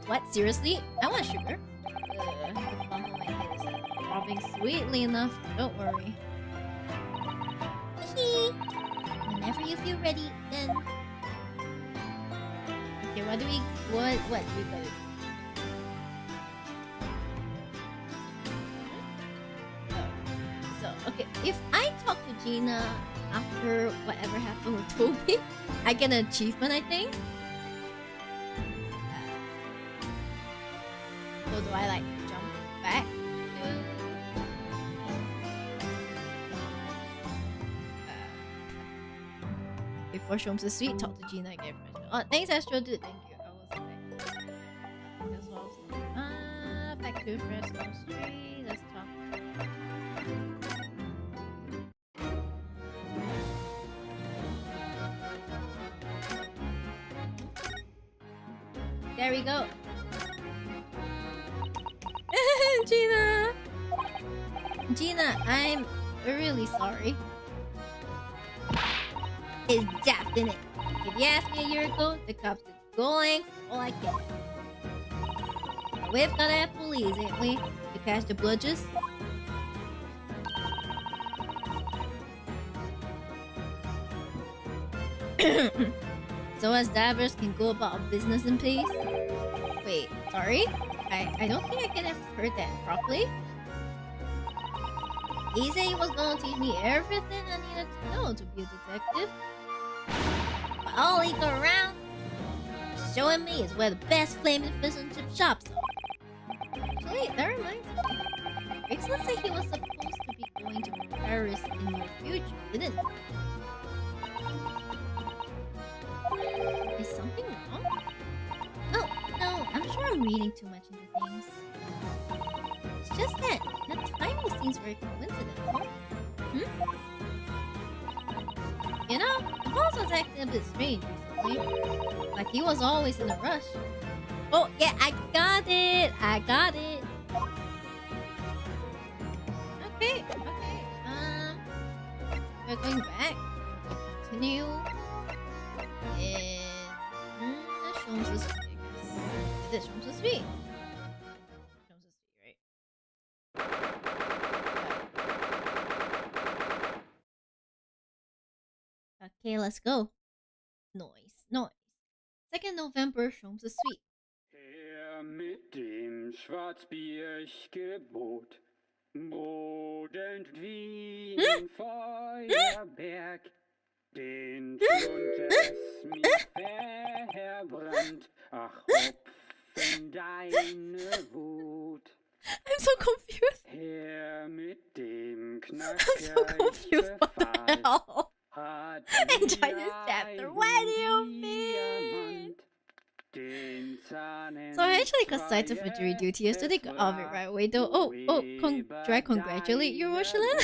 What? Seriously? I want sugar. The bump on my head is throbbing sweetly enough. Don't worry. Whenever you feel ready, then... Okay, what do we gotta do? Oh. So, okay, if I talk to Gina after whatever happened with Toby, I get an achievement, I think. So do I like jump back to... if before Shom's is sweet. Talk to Gina and get fresh. Oh, thanks, Astro Dude. Thank you. I was okay. That's what I was doing. Back to Fresno Street. Let's talk. There we go. Gina! Gina, I'm really sorry. It's daft, innit? If you asked me a year ago, the cops is going for all I get. We've gotta have police, ain't we? To catch the bludgers. So as divers can go about business in peace. Wait, sorry? I don't think I can have heard that properly. He said he was gonna teach me everything I needed to know to be a detective. But all he go around showing me is where the best flaming fish and chip shops are. Actually, that reminds me. Rixon said he was supposed to be going to Paris in the future, didn't he? Is something wrong? Oh, no, I'm sure I'm reading too much into things. It's just that the timing seems very coincidental. You know, the boss was acting a bit strange recently. Like he was always in a rush. Oh, yeah, I got it! I got it! Okay. We're going back. Continue. And Shom's is sweet, I guess. It is Shom's is sweet. Shom's is sweet, right? Okay, let's go. Noise. 2nd November, Shom's is sweet. Her mit dem Schwarzbiergebot, bodend wie ein Feuerberg. Den Schlund es mir verbrannt, ach Hopfen deine Wut. I'm so confused. Her mit dem I'm so confused. What the hell? Enjoy this chapter. What do you mean? So I actually got sighted for jury duty yesterday. Got off it right away though. Do I congratulate you, Rosalind?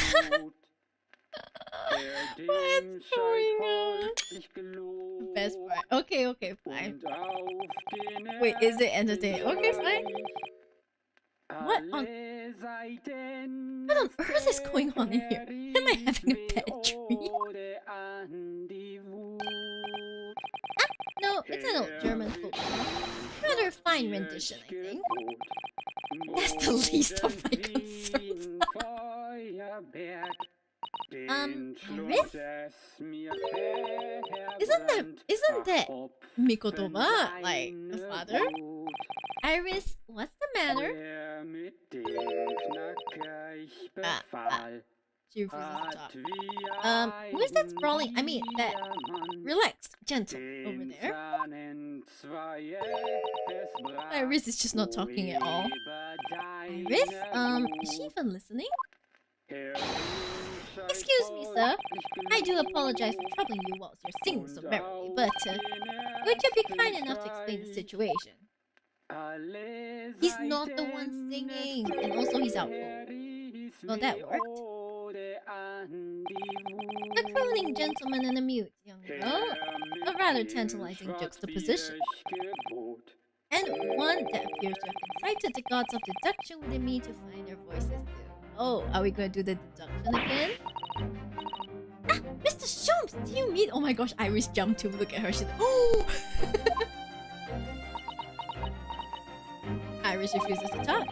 What's going on? Best part. Okay, fine. Wait, is it entertaining? Okay, fine. What on earth is going on in here? Am I having a bad dream? No, it's an old German folk song. Rather fine rendition, I think. That's the least of my concerns. Iris? Isn't that Mikotoba, like the father? Iris, what's the matter? She refuses to talk. Who is that sprawling? I mean, that relaxed, gentle over there. Iris is just not talking at all. Iris? Is she even listening? Excuse me, sir. I do apologize for troubling you whilst you're singing so merrily, but would you be kind enough to explain the situation? He's not the one singing, and also he's out cold. Well, that worked. A crooning gentleman and a mute young girl. A rather tantalizing juxtaposition. And one that appears to have incited the gods of deduction within me to find their voices too. Oh, are we gonna do the deduction again? Ah, Mr. Shomps, do you mean? Oh my gosh, Iris jumped to look at her. She's oh! Iris refuses to talk.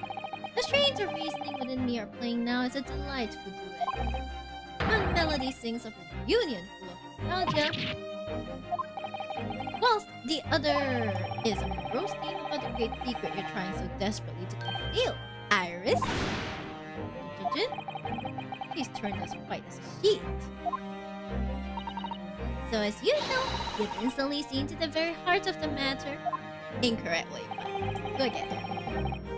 The strains of reasoning within me are playing now as a delightful duet. One melody sings of a reunion full of nostalgia, whilst the other is a roasting about the great secret you're trying so desperately to conceal. Iris? Please turn as white as a sheet. So as usual, you've instantly seen to the very heart of the matter. Incorrectly, but go again.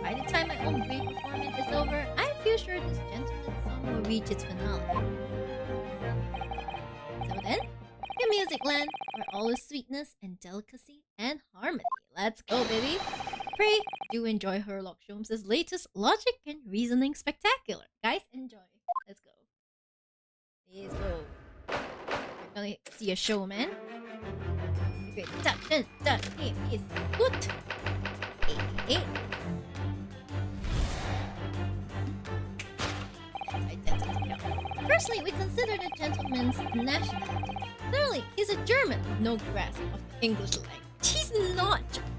By the time my own brief performance is over, I feel sure this gentleman's song will reach its finale. So then, the music land, where all is sweetness and delicacy and harmony. Let's go, baby! Pray do enjoy Sherlock Holmes' latest logic and reasoning spectacular. Guys, enjoy. Let's go. Let's go. We're gonna see a show, man. Great. Hey, is good. Hey. Firstly, we consider the gentleman's nationality. Clearly, he's a German with no grasp of the English language. He's not German.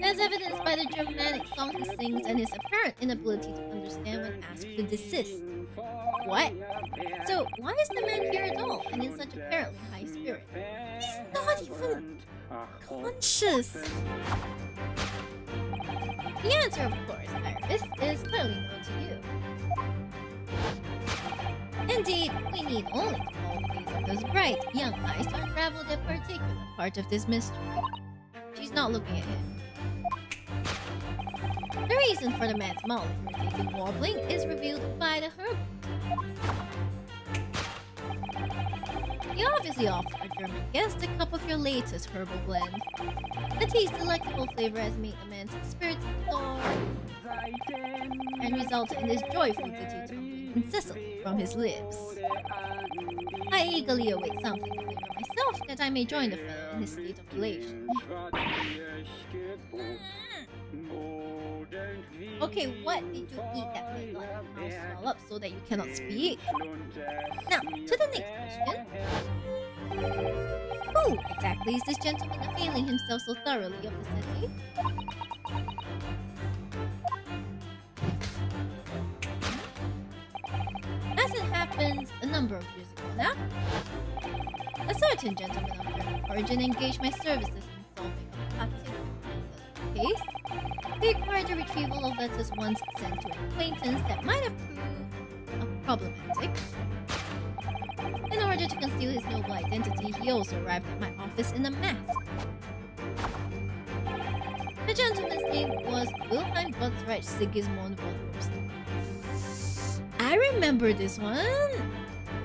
As evidenced by the Germanic song he sings and his apparent inability to understand when asked to desist. What? So, why is the man here at all, and in such apparently high spirit? He's not even conscious! The answer, of course, Iris, is clearly known to you. Indeed, we need only to follow the gaze of those bright, young eyes to unravel the particular part of this mystery. She's not looking at him. The reason for the man's mouth irritating warbling is revealed by the herb. You obviously offer a German guest a cup of your latest herbal blend. The tea's delectable flavor has made the man's spirits soar and resulted in this joyful ditty tumbling incessantly from his lips. I eagerly await something to flavor myself that I may join the fellow in his state of elation. Okay, what did you eat that made like your mouth swell up so that you cannot speak? Now, to the next question. Who exactly is this gentleman availing himself so thoroughly of the city? As it happens, a number of years ago now, a certain gentleman of German origin engaged my services in solving a particular case. They required the retrieval of letters once sent to an acquaintance that might have proved problematic. In order to conceal his noble identity, he also arrived at my office in a mask. The gentleman's name was Wilhelm Buttsreich Sigismund von Horst. I remember this one.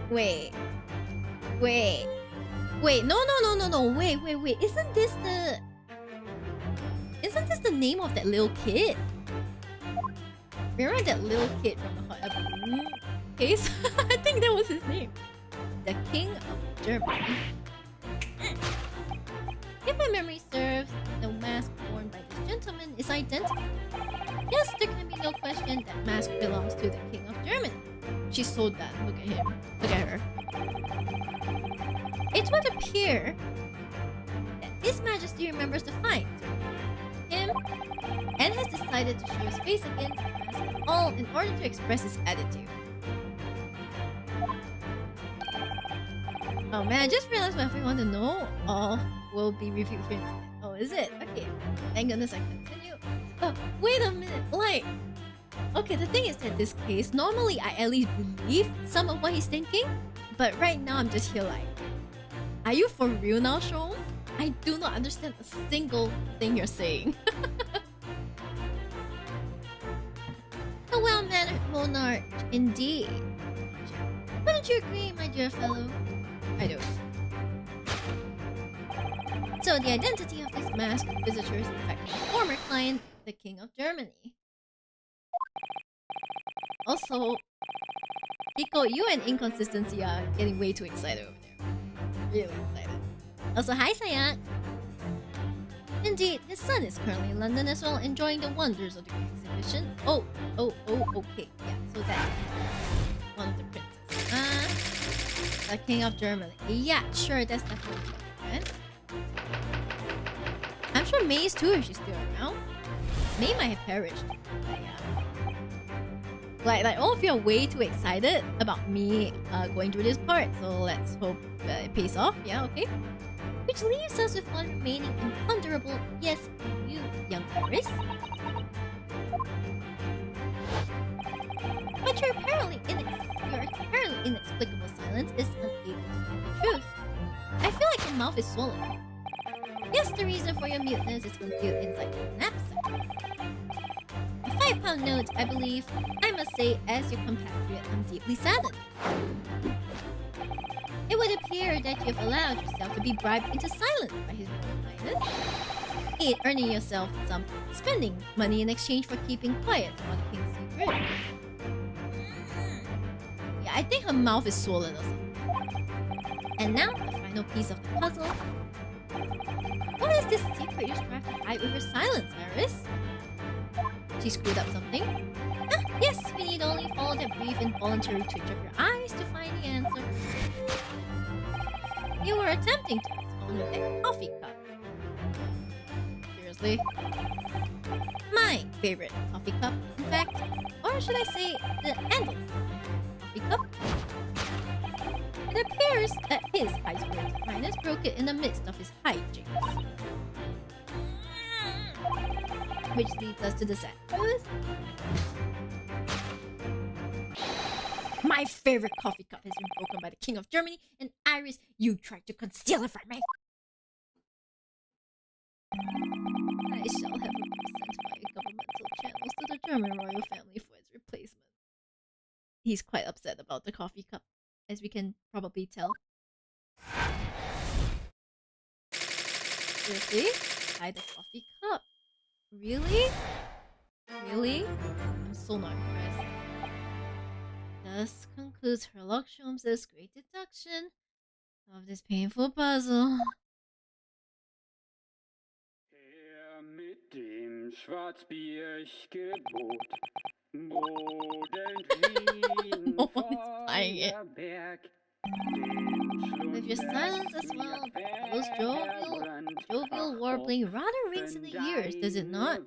Wait. No. Wait. Isn't this the name of that little kid? Remember that little kid from the Hot Air Balloon case? I think that was his name. The King of Germany. If my memory serves, the mask worn by this gentleman is identical. Yes, there can be no question that mask belongs to the King of Germany. She's so done. Look at him. Look at her. It would appear that His Majesty remembers the fight him and has decided to show his face again to mask all in order to express his attitude. Oh man, I just realized what I want to know all will be reviewed here instead. Oh, is it? Okay. Thank goodness I continue. Oh, wait a minute. Like, okay, the thing is that this case, normally I at least believe some of what he's thinking, but right now I'm just here like, are you for real now, Sean? I do not understand a single thing you're saying. A well-mannered monarch, indeed. Wouldn't you agree, my dear fellow? I do. So the identity of this masked visitor is in fact my former client, the King of Germany. Also, Pico, you and Inconsistency are getting way too excited over there. Really excited. Also, hi Sayak! Indeed, his son is currently in London as well, enjoying the wonders of the exhibition. Oh, okay. Yeah, so that's one of the princes. The King of Germany. Yeah, sure, that's definitely right. I'm sure May is too if she's still around. May might have perished. But yeah. Like all of you are way too excited about me going through this part, so let's hope it pays off. Yeah, okay. Which leaves us with one remaining imponderable yes, you, young Iris. But your apparently inexplicable silence is unable to find the truth. I feel like your mouth is swollen. Yes, the reason for your muteness is concealed inside your knapsack. A £5 note, I believe. I must say, as your compatriot, I'm deeply saddened. It would appear that you've allowed yourself to be bribed into silence by His Royal Highness, earning yourself some spending money in exchange for keeping quiet about the king's secret. Yeah, I think her mouth is swollen or something. And now, the final piece of the puzzle. What is this secret you strive to hide with your silence, Iris? She screwed up something. Ah, yes, we need only follow that brief involuntary twitch of your eyes to find the answer. You were attempting to respond with that coffee cup. Seriously? My favorite coffee cup, in fact. Or should I say, the handle coffee cup? It appears that His High Spirited Highness broke it in the midst of his hijinks. Which leads us to the sad truth. My favorite coffee cup has been broken by the King of Germany, and Iris, you tried to conceal it from me. I shall have it sent via governmental channels to the German royal family for its replacement. He's quite upset about the coffee cup, as we can probably tell. Seriously? Buy the coffee cup? Really? Really? I'm so not impressed. Thus concludes Sherlock Holmes' great deduction of this painful puzzle. Mit dem Schwarzbiergebot Boden No one is buying it. With your silence as well, those jovial warbling rather rings in the ears, does it not?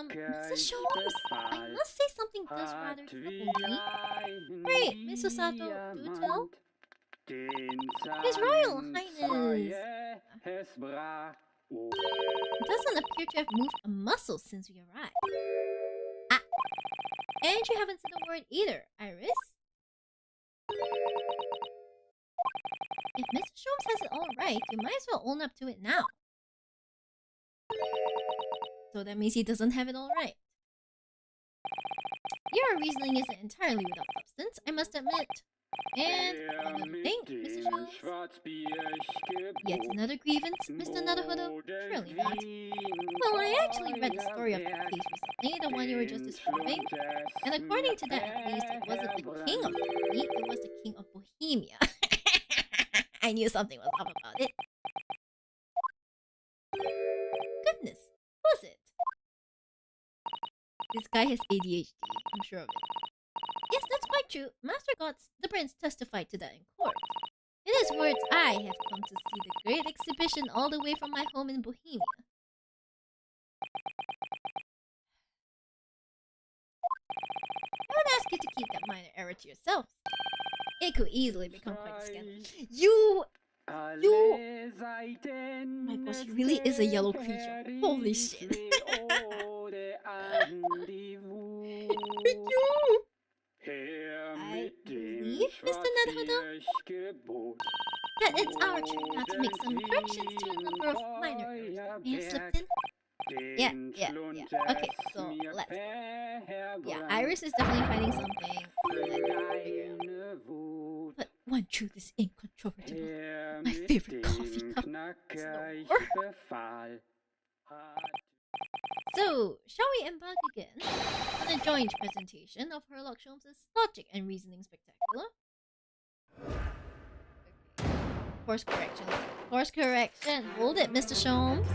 Mrs. Holmes, I must say something does rather trouble me. Great, Miss Osato, do tell. His Royal Highness doesn't appear to have moved a muscle since we arrived. Ah, and you haven't said a word either, Iris. If Mr. Holmes has it all right, you might as well own up to it now. So that means he doesn't have it all right. Your reasoning isn't entirely without substance, I must admit. And another thing, Mr. Holmes. Yet another grievance, Mr. Naruhodo? Surely not. Well, I actually read the story of the case recently, the one you were just describing. And according to that, at least, it wasn't the king of Germany, it was the king of Bohemia. I knew something was up about it. Goodness, was it? This guy has ADHD, I'm sure of it. Yes, that's quite true. Master Gods, the prince testified to that in court. In his words, I have come to see the great exhibition all the way from my home in Bohemia. I would ask you to keep that minor error to yourself. It could easily become quite a scandal. You... Oh my gosh, he really is a yellow creature. Holy shit. I believe, Mr. Naruhodo, that it's our turn now to make some corrections to a number of minor errors that may have slipped in. Yeah. Okay, so let's go. Yeah, Iris is definitely hiding something. But one truth is incontrovertible. My favorite coffee cup is no more. So, shall we embark again on a joint presentation of Sherlock Holmes' logic and reasoning spectacular? Okay. Course correction. Course correction. Hold it, Mr. Holmes.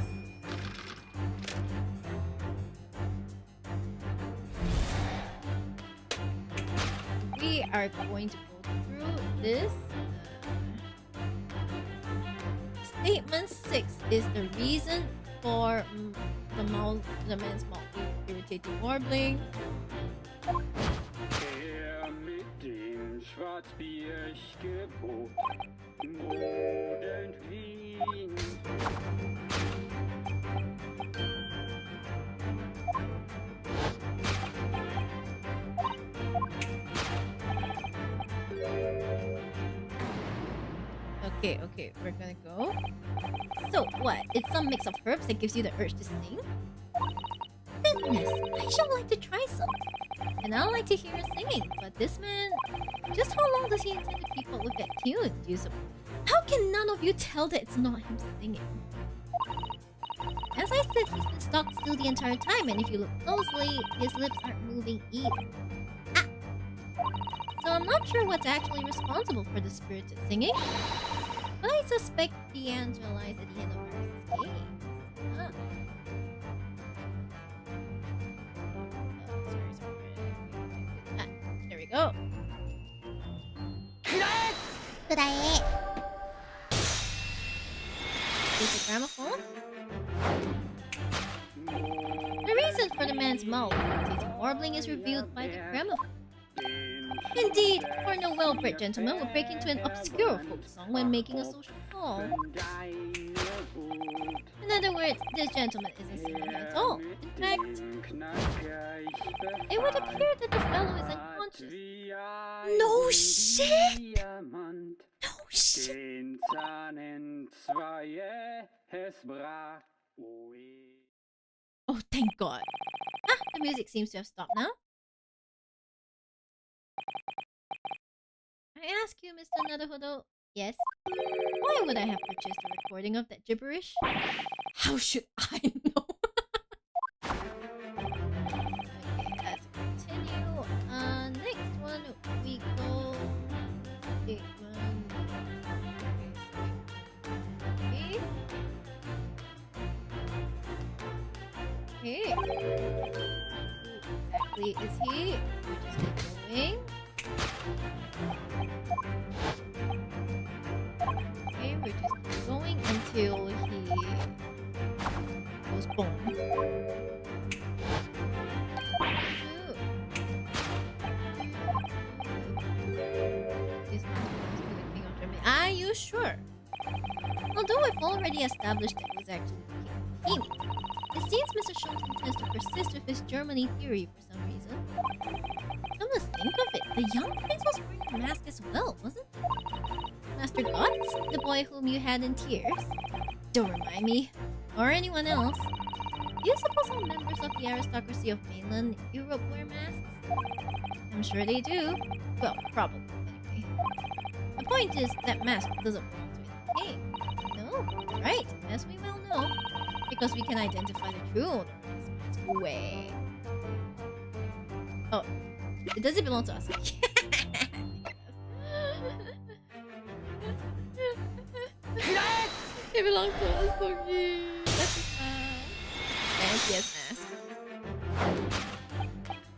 We are going to go through this. Statement 6 is the reason for the man's mouth irritating warbling. Mit dem Schwarzbiergebot Bodenwind. Okay, we're gonna go. So what? It's some mix of herbs that gives you the urge to sing? Goodness, I should like to try some. And I like to hear her singing, but this man, just how long does he intend to keep up with that tune? How can none of you tell that it's not him singing? As I said, he's been stock still the entire time, and if you look closely, his lips aren't moving either. Ah! So I'm not sure what's actually responsible for the spirited singing, but I suspect the answer lies at the end of our gaze. Ah. Ah, there we go. 그래. Is the gramophone? The reason for the man's mouth warbling is revealed by the gramophone. Indeed, for no well-bred gentleman would break into an obscure folk song when making a social call. In other words, this gentleman isn't singing at all. In fact, it would appear that the fellow is unconscious. No shit! No shit! Oh, thank God. Ah, the music seems to have stopped now. I ask you, Mr. Naruhodo. Yes? Why would I have purchased a recording of that gibberish? How should I know? Okay, let's continue. Next one we go. Statement. Okay. Who exactly is he? We're just keep going. Okay, we're just keep going until he goes boom. This one belongs to the king of Germany. Are you sure? Although I've already established that he was actually the king of Bohemia, it seems Mr. Schultz intends to persist with his Germany theory for some reason. Come to think of it, the young prince was wearing a mask as well, wasn't he? Master Gotts, the boy whom you had in tears? Don't remind me. Or anyone else. Do you suppose all members of the aristocracy of mainland Europe wear masks? I'm sure they do. Well, probably, anyway. The point is, that mask doesn't belong to any king. No, right, as we well know. Because we can identify the true owner of this mask. Way. Oh, does it belong to us? It belongs to us, so cute. That's his mask. Fanciest mask.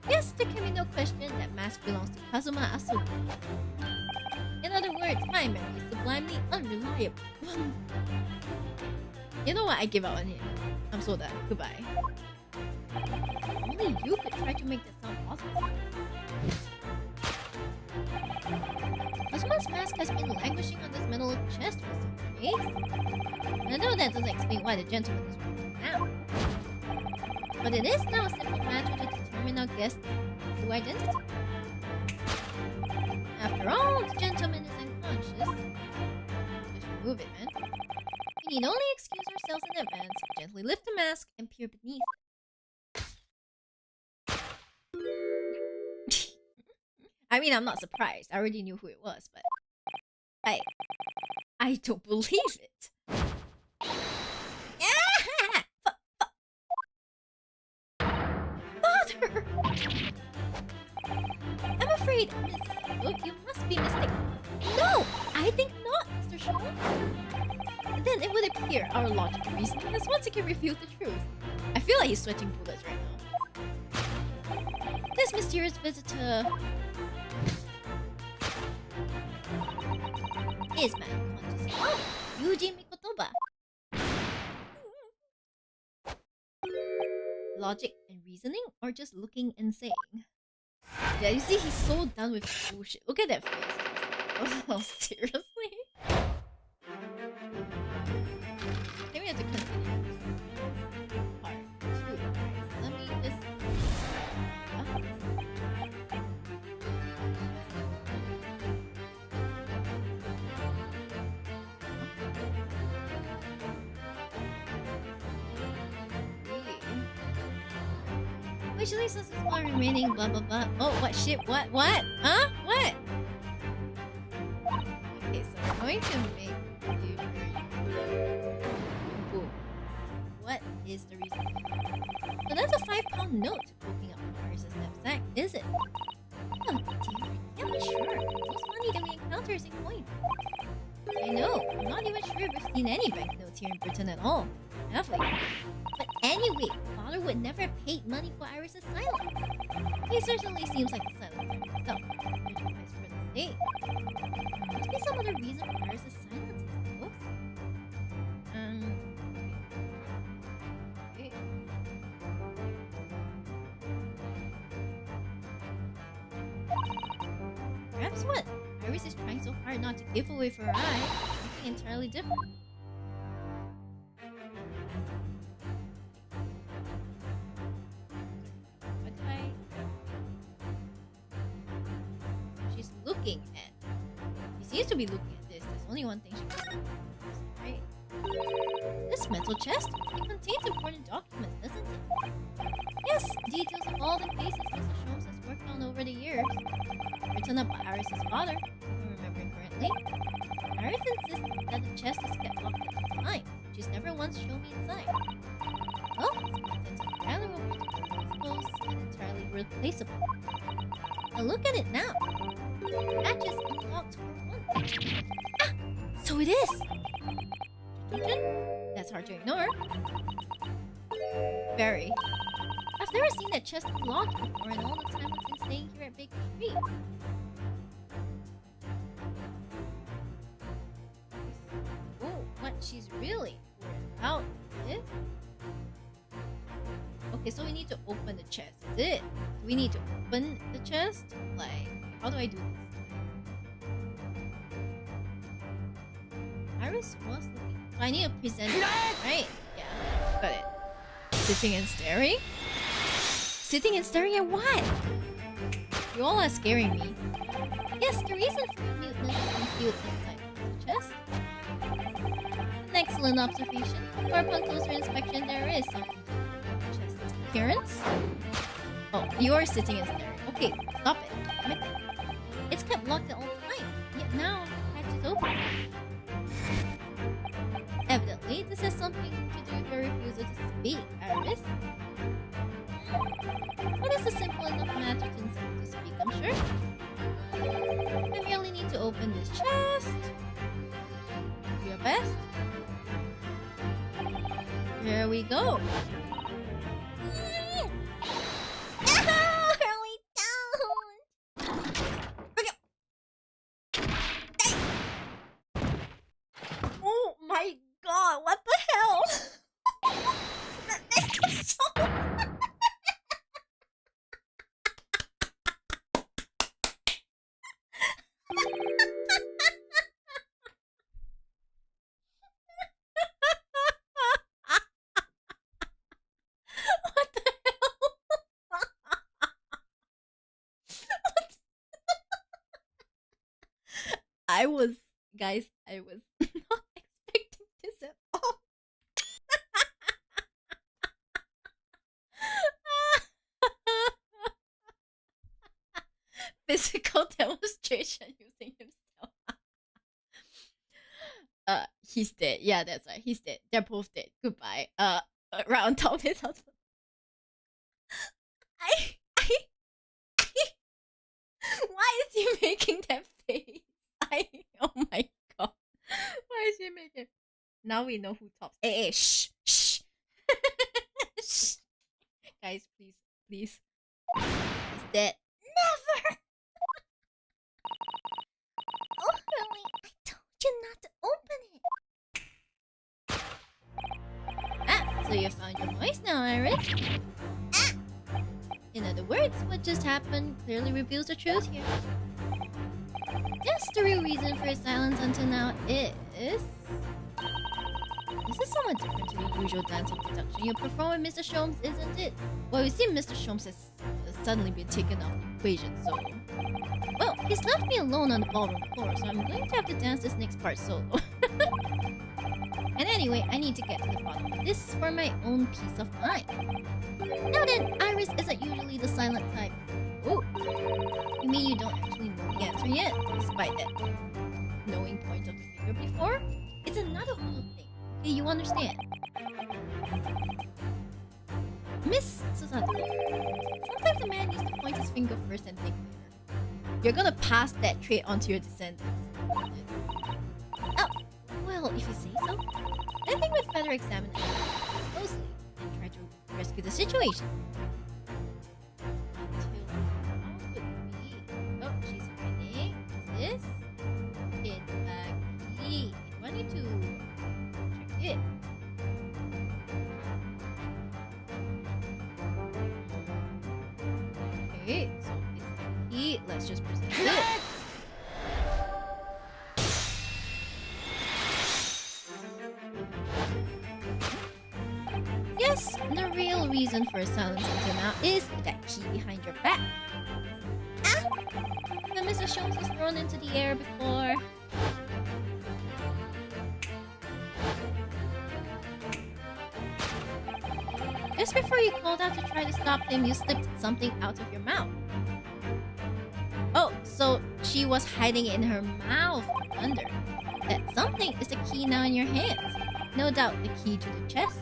Yes, there can be no question that mask belongs to Kazuma Asugi. In other words, my memory is sublimely unreliable. You know what? I give up on him. I'm so done. Goodbye. Only you could try to make that sound possible. Kazuma's mask has been languishing on this metal chest for several days. I know that doesn't explain why the gentleman is wearing it now. But it is now a simple matter to determine our guest's true identity. After all, the gentleman is unconscious. Just remove it, man. We need only excuse ourselves in advance, gently lift the mask, and peer beneath it. I mean, I'm not surprised. I already knew who it was, but I don't believe it. Father! I'm afraid, Mrs. Look, you must be mistaken. No! I think not, Mr. Schultz. Then it would appear our logical reasoning has once again revealed the truth. I feel like he's sweating bullets right now. This mysterious visitor is my unconscious father, Yuji Mikotoba. Logic and reasoning, or just looking and saying? Yeah, you see, he's so done with bullshit. Look at that face. Oh, seriously? I think we have to continue. Part 2. Let me just... Wishlist is one remaining blah blah blah. Oh, what shit? What? Huh? What? Okay, so we're going to make you boom. What is the reason? So that's a £5 note poking up from Iris's knapsack, is it? Oh dear, yeah, but sure. Most money that we encounter is in coin. I know, I'm not even sure if we've seen any banknotes here in Britain at all. Have we? But anyway, father would never have paid money for Iris's silence. He certainly seems like a silent type himself. Which applies for the state. There must be some other reason for Iris's silence, I suppose. Okay. Perhaps what? Iris is trying so hard not to give away for her eyes. Something entirely different. What do I... She's looking at... She seems to be looking at this. There's only one thing she can do. Right? This metal chest, it contains important documents, doesn't it? Yes, details of all the cases Mr. Sholmes has worked on over the years. Written up by Iris' father, if I'm remembering correctly. Iris insists that the chest is kept locked at all times. She's never once shown me inside. Well, its contents are entirely replaceable and entirely replaceable. Now look at it now. The hatch is unlocked for one. Ah! So it is! That's hard to ignore. Very. I've never seen that chest unlocked before in all the time I've been staying here at Baker Street. Oh, what she's really out with? Okay, so we need to open the chest. Is it? Do we need to open the chest? Like, how do I do this? Iris was looking. So I need to present it, right? Yeah, got it. Sitting and staring? Sitting and staring at what? You all are scaring me. Yes, the reason for muteness is concealed inside the chest. An excellent observation. For upon closer inspection, there is something to the chest's appearance. Oh, you're sitting and staring. Okay, stop it. Admit it. It's kept locked at all times, yet now the hatch is open. Evidently, this has something to do with your refusal to speak, Iris. But it's a simple enough matter to speak, I'm sure. I merely need to open this chest. Do your best. Here we go. Oh my god, what the hell? What the hell? I was not expecting this at all. Physical demonstration using himself. He's dead. Yeah, that's right. He's dead. They're both dead. Goodbye. Right on top of his husband. Why is he making that face? Oh my god. Why is he making? Now we know who tops. Hey, shh, shh. Shh. Guys, please. He's dead. Never! Oh, Hurley, I told you not to open it. Ah, so you found your voice now, Iris. Ah. In other words, what just happened clearly reveals the truth here. Yes, the real reason for his silence until now is... This is somewhat different to the usual dancing production you perform with Mr. Sholmes, isn't it? Well, you see, Mr. Sholmes has suddenly been taken off the equation, so... Well, he's left me alone on the ballroom floor, so I'm going to have to dance this next part solo. And anyway, I need to get to the bottom of this for my own peace of mind. Now then, Iris isn't usually the silent type. Oh, you mean you don't actually know the answer yet, despite that knowing point of the finger before? It's another whole thing. Okay, you understand? Miss Susato, sometimes a man needs to point his finger first and think later. You're gonna pass that trait onto your descendants. Oh, well, if you say so. I think we'd better examine it closely and try to rescue the situation. Oh, she's hiding. What's this? It's a key. I want you to check it. Okay, so it's the key. Let's just present it. Yes, the real reason for silence until now is that key behind your back. Ah! The Mr. Shomes was thrown into the air before. Just before you called out to try to stop him, you slipped something out of your mouth. Oh, so she was hiding it in her mouth under. That something is the key now in your hands. No doubt the key to the chest.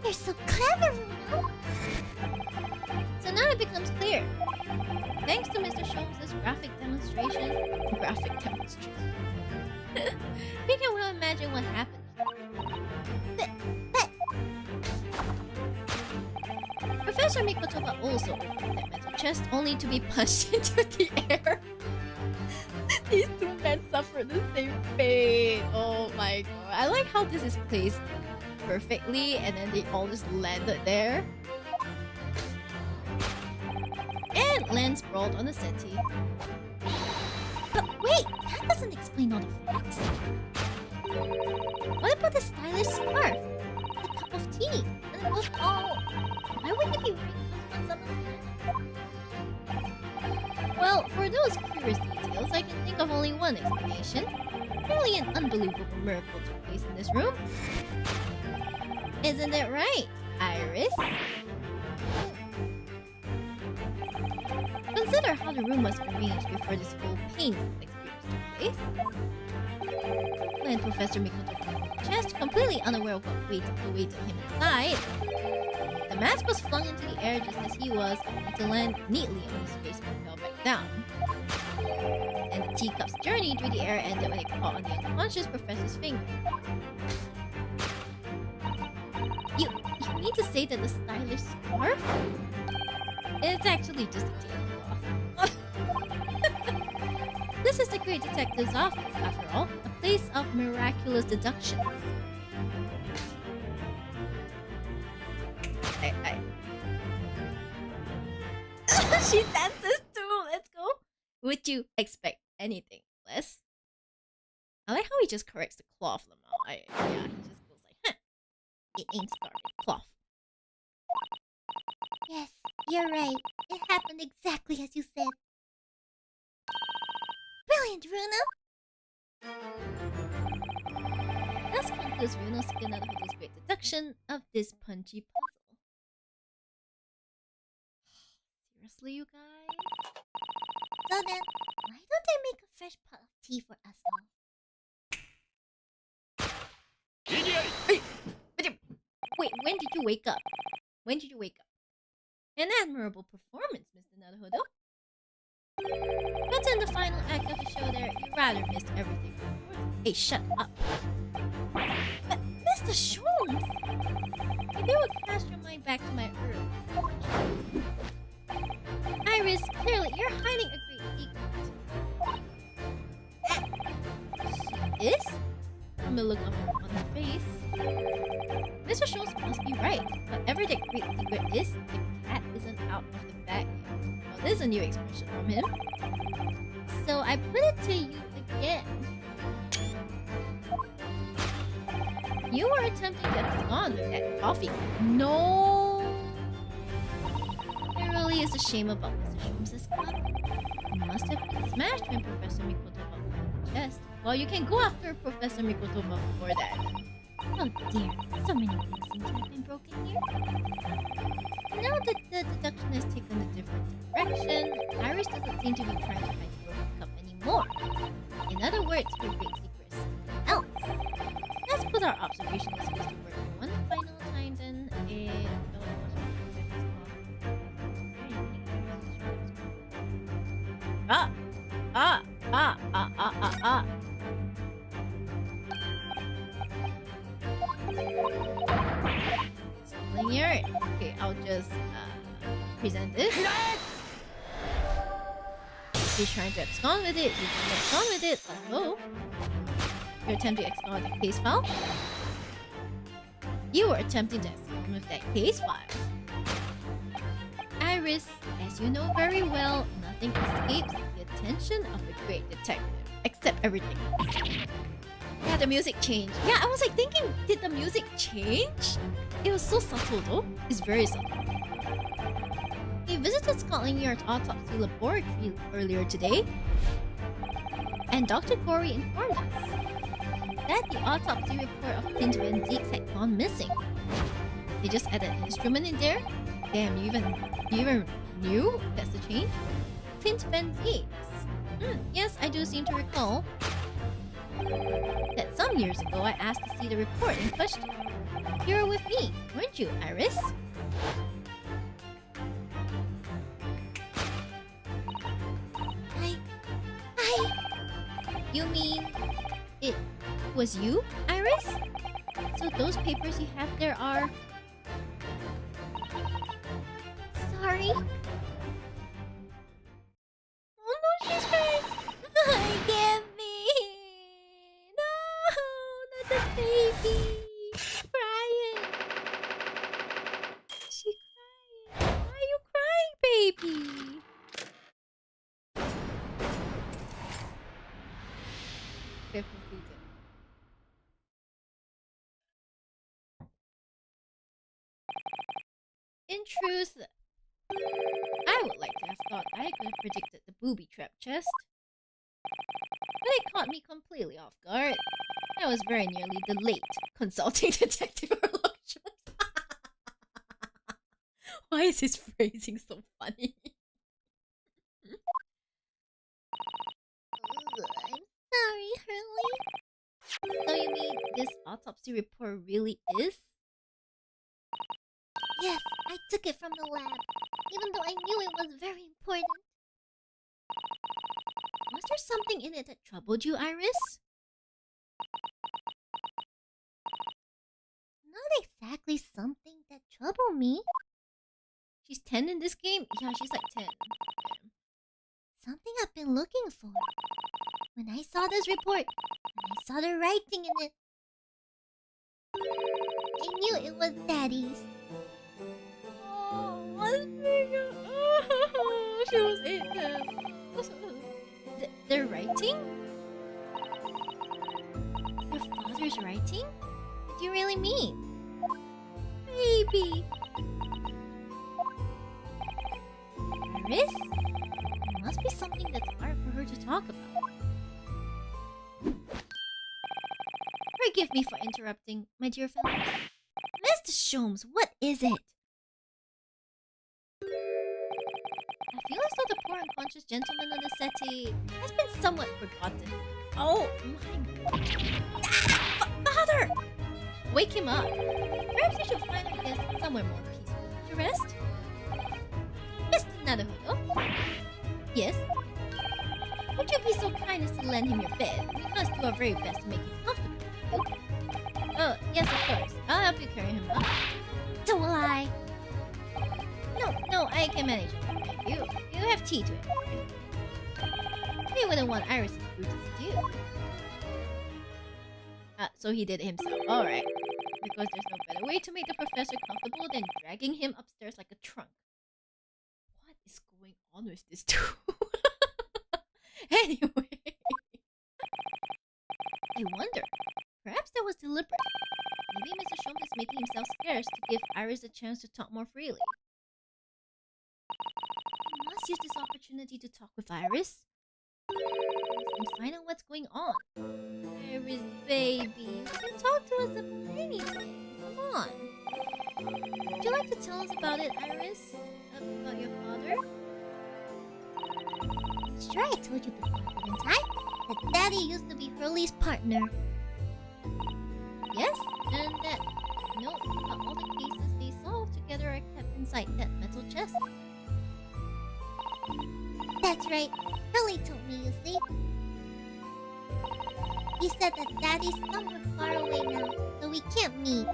You're so clever, Runo. So now it becomes clear. Thanks to Mr. Shomes' graphic demonstration. We can well imagine what happened. Professor Mikotoba also opened that metal chest only to be punched into the air. These two men suffered the same fate. Oh my god. I like how this is placed perfectly and then they all just landed there. And land sprawled on the settee. But wait, that doesn't explain all the facts. What about the stylish scarf? The cup of tea? And the book all... Why would he be wearing some? Well, for those curious details, I can think of only one explanation. Really an unbelievable miracle took place in this room. Isn't it right, Iris? Consider how the room was arranged before this whole painful experience took place. When Professor Mikoto opened the chest, completely unaware of what awaited him inside, the mask was flung into the air just as he was, to land neatly on his face and fell back down. And the teacup's journey through the air ended when it caught on the unconscious professor's finger. You mean to say that the stylish scarf? It's actually just a tablecloth. This is the great detective's office, after all, a place of miraculous deductions. She dances too. Let's go. Would you expect anything less? I like how he just corrects the cloth, Lamau. Yeah, he just goes like, huh. It ain't scarlet cloth. Yes, you're right. It happened exactly as you said. Brilliant, Runo! Thus concludes Runo Sukinaruhodo's great deduction of this punchy puzzle. Seriously, you guys? So then, why don't they make a fresh pot of tea for us all? Wait, when did you wake up? When did you wake up? An admirable performance, Mr. Naruhodo. But in the final act of the show there, you rather missed everything. Hey, shut up. But, Mr. Shones! If you would cast your mind back to my earlier... Iris, clearly you're hiding a great secret. She is? From the look on her face. Mr. Schultz must be right. Whatever the great secret is, the cat isn't out of the bag yet. Well, this is a new expression from him. So I put it to you again. You were attempting to abscond with that coffee. No! It really is a shame about Mr. Schultz's cup. It must have been smashed when Professor Mikoto test. Well, you can go after Professor Mikotoma for that. Oh dear, so many things seem to have been broken here. Now that the deduction has taken a different direction, Iris doesn't seem to be trying to hide the broken cup anymore. In other words, her big secret is something else. Let's put our observation was supposed to work one final time then. Ah! Linear. Okay, I'll just present this. He's trying to abscond with it. You can abscond with it. Oh, you're attempting to abscond the case file. You were attempting to abscond with that case file. Iris, as you know very well, nothing escapes the attention of a great detective, except everything. Yeah, the music changed. Yeah, I was like thinking, did the music change? It was so subtle though. It's very subtle. We visited Scotland Yard's autopsy laboratory earlier today, and Dr. Corey informed us that the autopsy report of Clint Van Zeeks had gone missing. They just added an instrument in there. Damn, you even knew that's the change? Clint Van Zeeks. Yes, I do seem to recall that some years ago I asked to see the report in question. You were with me, weren't you, Iris? You mean it was you, Iris? So those papers you have there are... Sorry? Oh no, she's crying! Forgive me! No, not the baby! Crying! She's crying! Why are you crying, baby? Okay, completed. In truth, I would like to have thought I could have predicted the booby trap chest. But it caught me completely off guard. I was very nearly the late consulting detective Elections. Why is his phrasing so funny? I'm sorry, Hurley. So you mean this autopsy report really is? Yes, I took it from the lab, even though I knew it was very important. Was there something in it that troubled you, Iris? Not exactly something that troubled me. She's 10 in this game? Yeah, she's like 10. Something I've been looking for. When I saw this report, when I saw the writing in it, I knew it was Daddy's. Oh, she was 8 then. They're writing? Your father's writing? What do you really mean? Baby! Iris? There must be something that's hard for her to talk about. Forgive me for interrupting, my dear fellows. Mr. Sholmes, what is it? I feel as though the poor unconscious gentleman on the settee has been somewhat forgotten. Oh my... Father! Wake him up. Perhaps you should find our guest somewhere more peaceful to rest. Mr. Naruhodo? Yes? Would you be so kind as to lend him your bed? We must do our very best to make him comfortable. Oh, yes, of course. I'll help you carry him up. So will I. No, I can manage it. You have tea to it. We wouldn't want Iris' Brutus to do. So he did it himself. Alright. Because there's no better way to make the professor comfortable than dragging him upstairs like a trunk. What is going on with this dude? Anyway. I wonder. Perhaps that was deliberate. Maybe Mr. Sholmes is making himself scarce to give Iris a chance to talk more freely. We must use this opportunity to talk with Iris. and find out what's going on. Iris, baby, you can talk to us about anything. Come on. Would you like to tell us about it, Iris? About your father? Sure, I told you before, didn't I? That Daddy used to be Hurley's partner. Yes, and that note about all the cases they solved together are kept inside that metal chest. That's right. Hurley told me, you see. He said that Daddy's somewhere far away now, so we can't meet.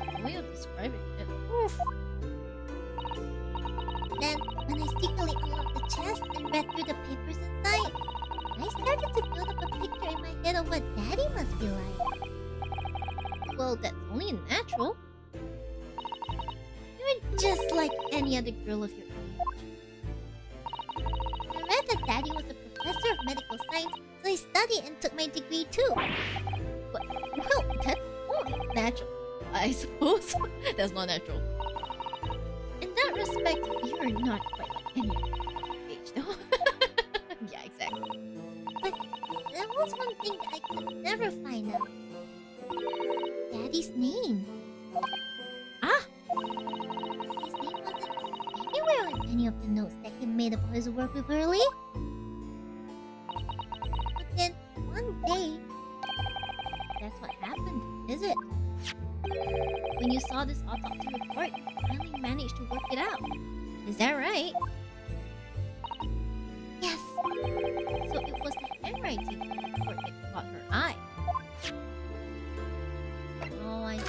It's a way of describing it. Oof. Then, when I secretly unlocked the chest and read through the papers inside, I started to build up a picture in my head of what Daddy must be like. Well, that's only natural. You're just like any other girl of your age. I read that Daddy was a professor of medical science, so I studied and took my degree too. But, well, that's only natural. I suppose that's not natural. In that respect, you're not quite like any other girl of your age, though. Yeah, exactly. But there was one thing that I could never find out. Daddy's name. Ah! His name wasn't anywhere on any of the notes that he made about his work with Hurley. But then, one day... That's what happened, is it? When you saw this autopsy report, you finally managed to work it out. Is that right? Yes, So it was the handwriting on the report that caught her eye. Oh, I see.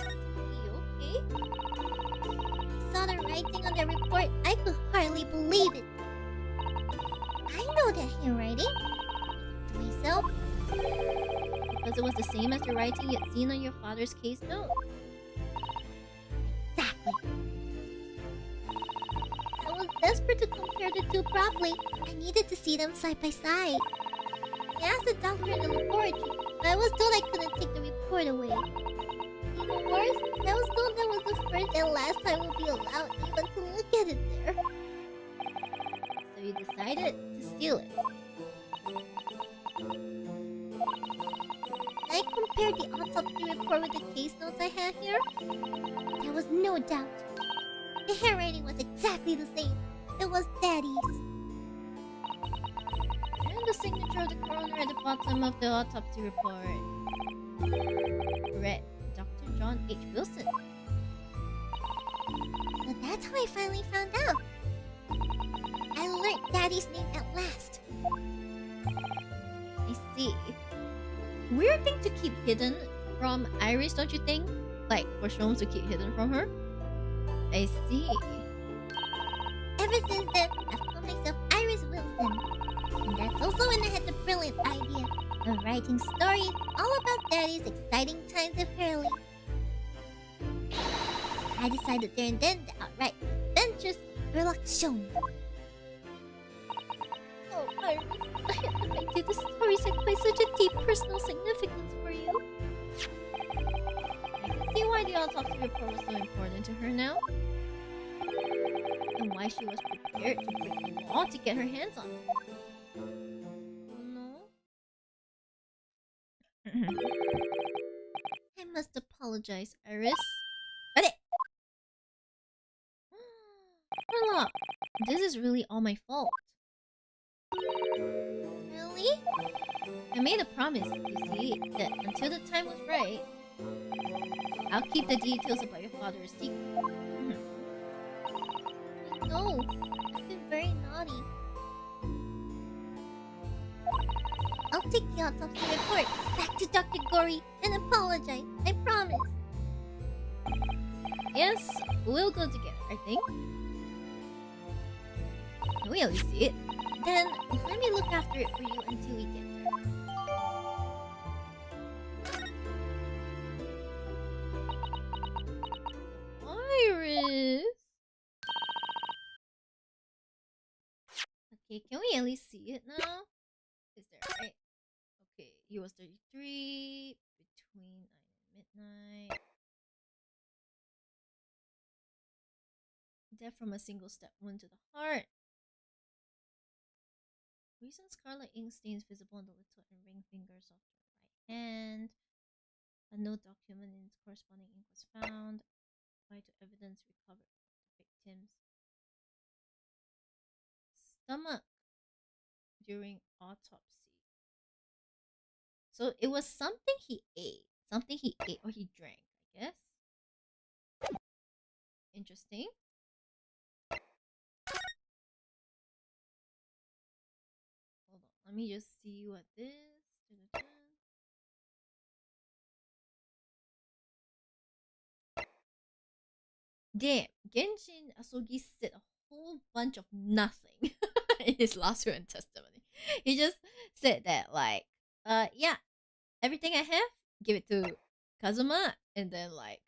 Okay. I saw the writing on the report. I could hardly believe it. I know that handwriting. I thought to myself, Because it was the same as the writing you'd seen on your father's case note. exactly. I was desperate to compare the two properly. I needed to see them side by side. I asked the doctor in the laboratory, but I was told I couldn't take the report away. Even worse, I was told that was the first and last time we'll be allowed even to look at it there. So you decided to steal it. I compared the autopsy report with the case notes I had here. There was no doubt. The handwriting was exactly the same. It was Daddy's. And the signature of the coroner at the bottom of the autopsy report. Read Dr. John H. Wilson. So that's how I finally found out. I learned Daddy's name at last. I see. Weird thing to keep hidden from Iris, don't you think? Like, for Sholmes to keep hidden from her? I see. Ever since then, I've called myself Iris Wilson. And that's also when I had the brilliant idea of writing stories all about Daddy's exciting times with Hurley. I decided there and then to outright the adventures of Sherlock Sholmes. Oh, Iris, I had no idea the stories had quite such a deep personal significance for you. I can see why the autopsy report was so important to her now. And why she was prepared to break the law to get her hands on it. Oh no? I must apologize, Iris. Ade! Sherlock, this is really all my fault. Really? I made a promise, you see, that until the time was right, I'll keep the details about your father a secret. No, I've been very naughty. I'll take the autopsy report back to Dr. Gory and apologize. I promise. Yes, we'll go together, I think. Can we at least see it? Then let me look after it for you until we get there. Iris! Okay, can we at least see it now? Is there, right? Okay, he was 33, between 9 and midnight. Death from a single step wound to the heart. recent scarlet ink stains visible on the little and ring fingers of the right hand. A no document in its corresponding ink was found. Apply to evidence recovered from the victim's stomach during autopsy. So it was something he ate. Something he ate or he drank, I guess. Interesting. Hold on, let me just see what this. Damn, Genshin Asogi said a whole bunch of nothing in his last written testimony. He just said that, like, yeah, everything I have, give it to Kazuma, and then, like,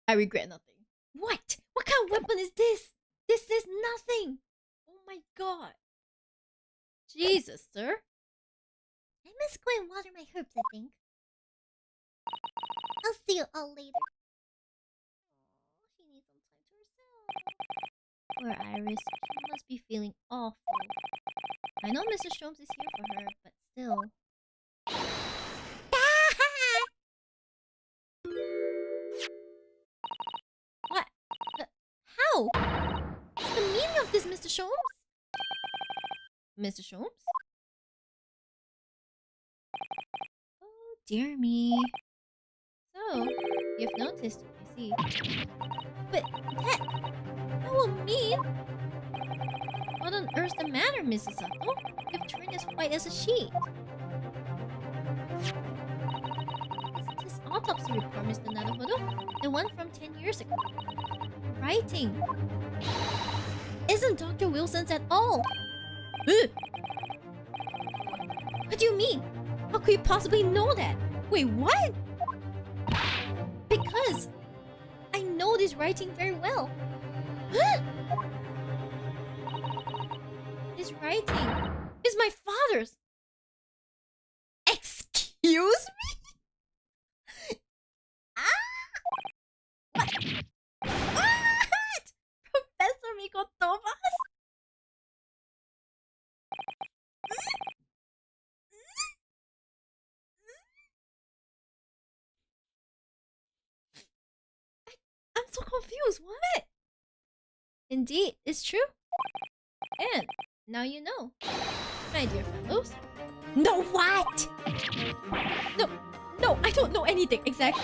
I regret nothing. What? What kind of weapon is this? This is nothing! Oh my god. Jesus, sir. I must go and water my herbs, I think. I'll see you all later. Oh, she needs some time to herself. Poor Iris, she must be feeling awful. I know Mr. Sholmes is here for her, but still. What? How? What's the meaning of this, Mr. Sholmes? Mr. Sholmes? Oh, dear me. So, you've noticed, I see. But that will mean... What on earth's the matter, Mrs. Sato? You've turned as white as a sheet. It's this autopsy report, Mr. Naruhodo. The one from 10 years ago. Writing. Isn't Dr. Wilson's at all. What do you mean? How could you possibly know that? Wait, what? Because I know this writing very well. This writing is my father's. Excuse me? What? Professor Mikotomas? I'm so confused. What? Indeed, it's true. And now you know. My dear fellows. No, what? No, I don't know anything exactly.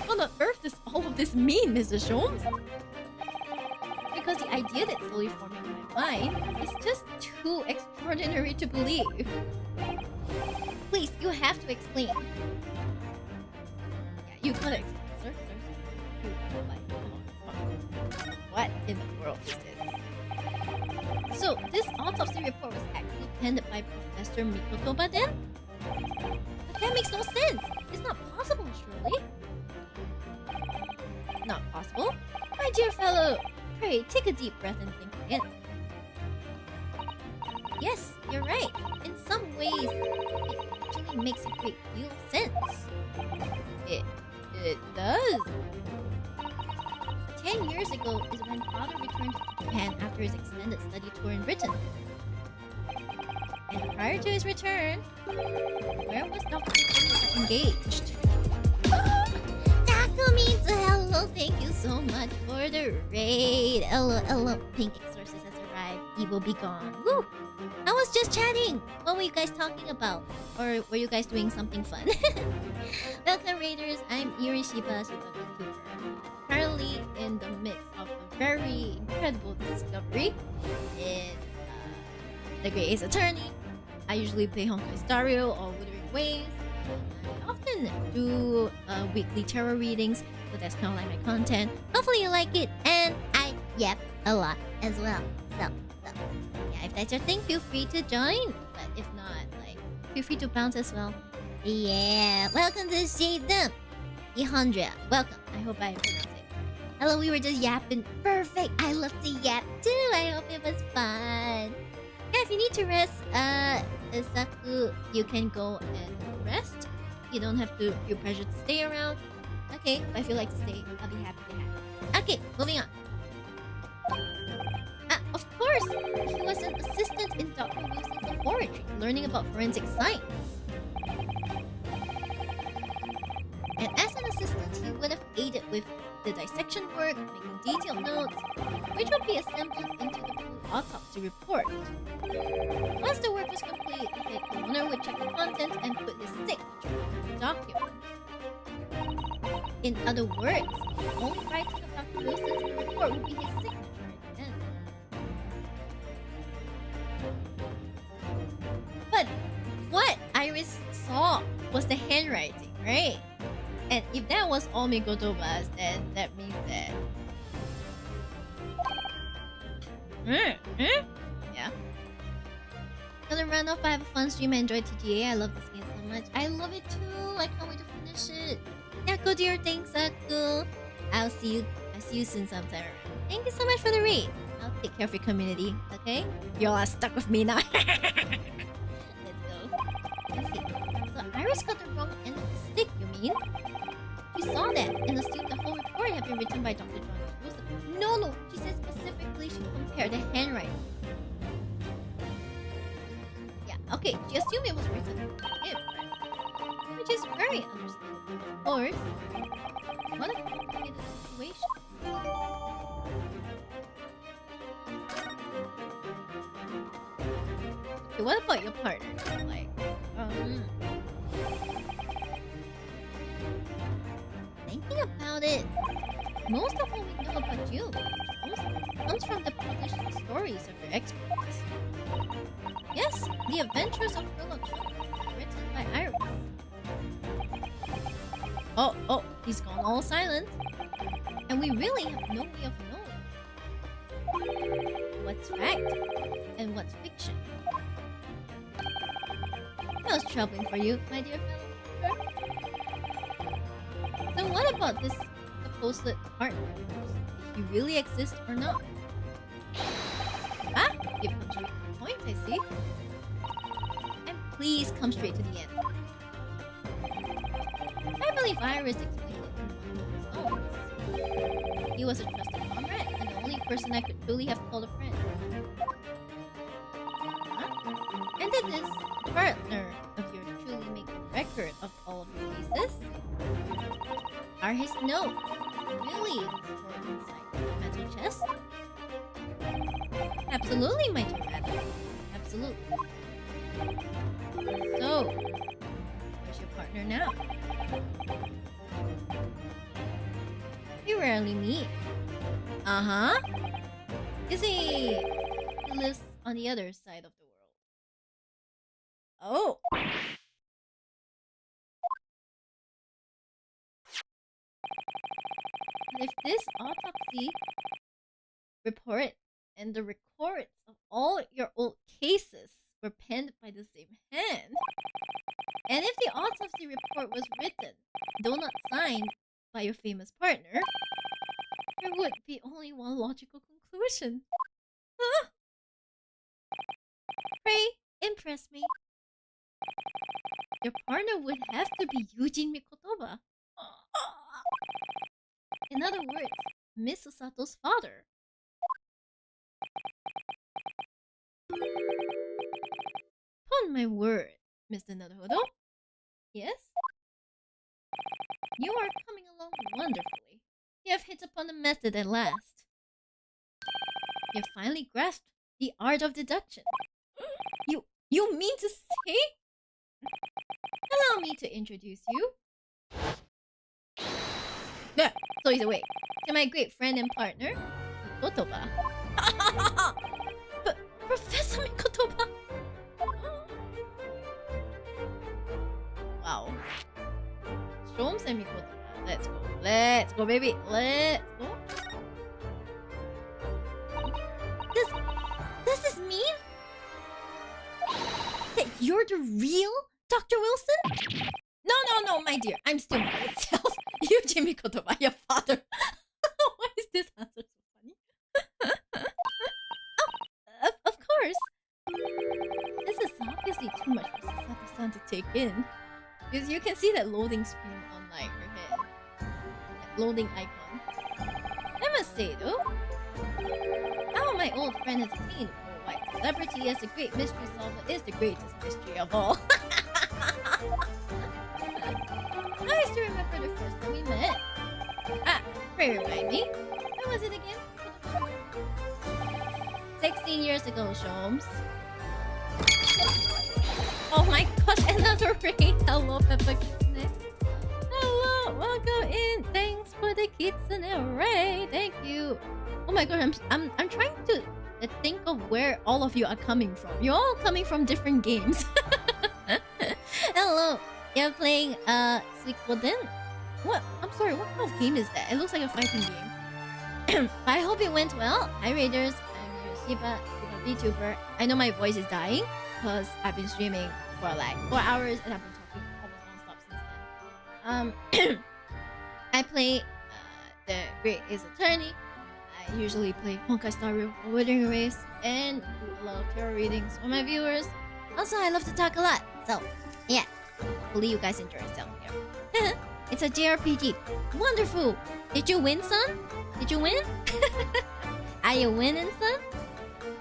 What on earth does all of this mean, Mr. Sholmes? Because the idea that's slowly forming in my mind is just too extraordinary to believe. Please, you have to explain. Yeah, you gotta explain, sir. What in the world is this? So, this autopsy report was actually penned by Professor Mikotoba then? But that makes no sense! It's not possible, surely? Not possible? My dear fellow, pray take a deep breath and think again. Yes, you're right. In some ways, it actually makes a great deal of sense. It does. 10 years ago is when father returned to Japan after his extended study tour in Britain. And prior to his return, where was Dr. engaged? Taco means hello, thank you so much for the raid. Hello, Pink Exorcist has arrived. Evil be gone. Woo! I was just chatting. What were you guys talking about? Or were you guys doing something fun? Welcome, Raiders. I'm Miyori Shiba, VTuber. Currently in the midst of a very incredible discovery in The Great Ace Attorney. I usually play Honkai Star Rail or Withering Waves. I often do weekly tarot readings, so that's kind of like my content. Hopefully you like it, and I yap a lot as well. So yeah, if that's your thing, feel free to join. But if not, like, feel free to bounce as well. Yeah, welcome to Shibdom. Ihondria, welcome. I hope I pronounced it. Hello, we were just yapping. Perfect. I love to yap too. I hope it was fun. Yeah, if you need to rest, Saku, you can go and rest. You don't have to feel pressure to stay around. Okay, but if you like to stay, I'll be happy to have you. Okay, moving on. Of course, he was an assistant in Dr. Wilson's laboratory. learning about forensic science. And as an assistant, he would have aided with the dissection work, making detailed notes, which would be assembled into the full autopsy report. Once the work was complete, the owner would check the content and put his signature on the document. In other words, the only writing of Dr. Wilson's report would be his signature at the end. But what Iris saw was the handwriting, right? And if that was all Mikotobas, then that means that... Yeah. Another round off, I have a fun stream. I enjoyed TGA. I love this game so much. I love it too. I can't wait to finish it. Yeah, go do your thing, Saku. I'll see you soon sometime around. Thank you so much for the raid. I'll take care of your community, okay? Y'all are stuck with me now. Let's go. Let's see. So Iris got the wrong end of the stick, you mean? We saw that and assumed the whole report had been written by Dr. John Wilson. No. She said specifically she compared the handwriting. Yeah, okay. She assumed it was written by him, right? Which is very understandable, of course. What a complicated situation. Okay, what about your partner? Like, thinking about it, most of what we know about you comes from the published stories of your exploits. Yes, the adventures of Sherlock Holmes, written by Iris. Oh, he's gone all silent. And we really have no way of knowing what's fact and what's fiction. That was troubling for you, my dear fellow. So what about this supposed partner? If he really exists or not? Ah, you've come straight to the point, I see. And please come straight to the end. I believe Iris explained it in one of his moments. He was a trusted comrade and the only person I could truly have called a friend. Huh? And did this partner of yours truly make a record of all of your cases? Are his notes really stored inside the mental chest? Absolutely, my dear madam. Absolutely. So, where's your partner now? We rarely meet. Uh-huh. You see, he lives on the other side of the world. Oh! If this autopsy report and the records of all your old cases were penned by the same hand, and if the autopsy report was written, though not signed, by your famous partner, there would be only one logical conclusion. Huh? Pray, impress me. Your partner would have to be Yujin Mikotoba. In other words, Miss Osato's father. Upon my word, Mr. Naruhodo. Yes? You are coming along wonderfully. You have hit upon the method at last. You have finally grasped the art of deduction. You mean to say? Allow me to introduce you. So he's awake. To my great friend and partner, Mikotoba. But Professor Mikotoba. Wow. Sholmes and Mikotoba. Let's go. Let's go, baby. Let's go. Does this mean that you're the real Dr. Wilson? No, my dear. I'm still myself. You, Jimmy Kotoba, your father. Why is this answer so funny? Of course. This is obviously too much for Sasato-san to take in. Because you can see that loading screen on like her head. That loading icon. I must say though, how my old friend has attained by celebrity as a great mystery solver is the greatest mystery of all. I still remember the first time we met. Pray remind me. Where was it again? 16 years ago, Shomes. Oh my gosh, another raid. Hello, Peppa Kitsune. Hello, welcome in. Thanks for the Kitsune raid. Thank you. Oh my god, I'm trying to think of where all of you are coming from. You're all coming from different games. Hello. You're playing Suikoden? What? I'm sorry, what kind of game is that? It looks like a fighting game. I hope it went well. Hi Raiders, I'm your Shiba VTuber. I know my voice is dying because I've been streaming for like 4 hours and I've been talking almost non-stop since then. I play the Great Ace Attorney. I usually play Honkai Star Rail or Withering Race and do a lot of tarot readings for my viewers. Also, I love to talk a lot, so yeah. Hopefully you guys enjoy yourself here. It's a JRPG. Wonderful! Did you win, son? Did you win? Are you winning, son?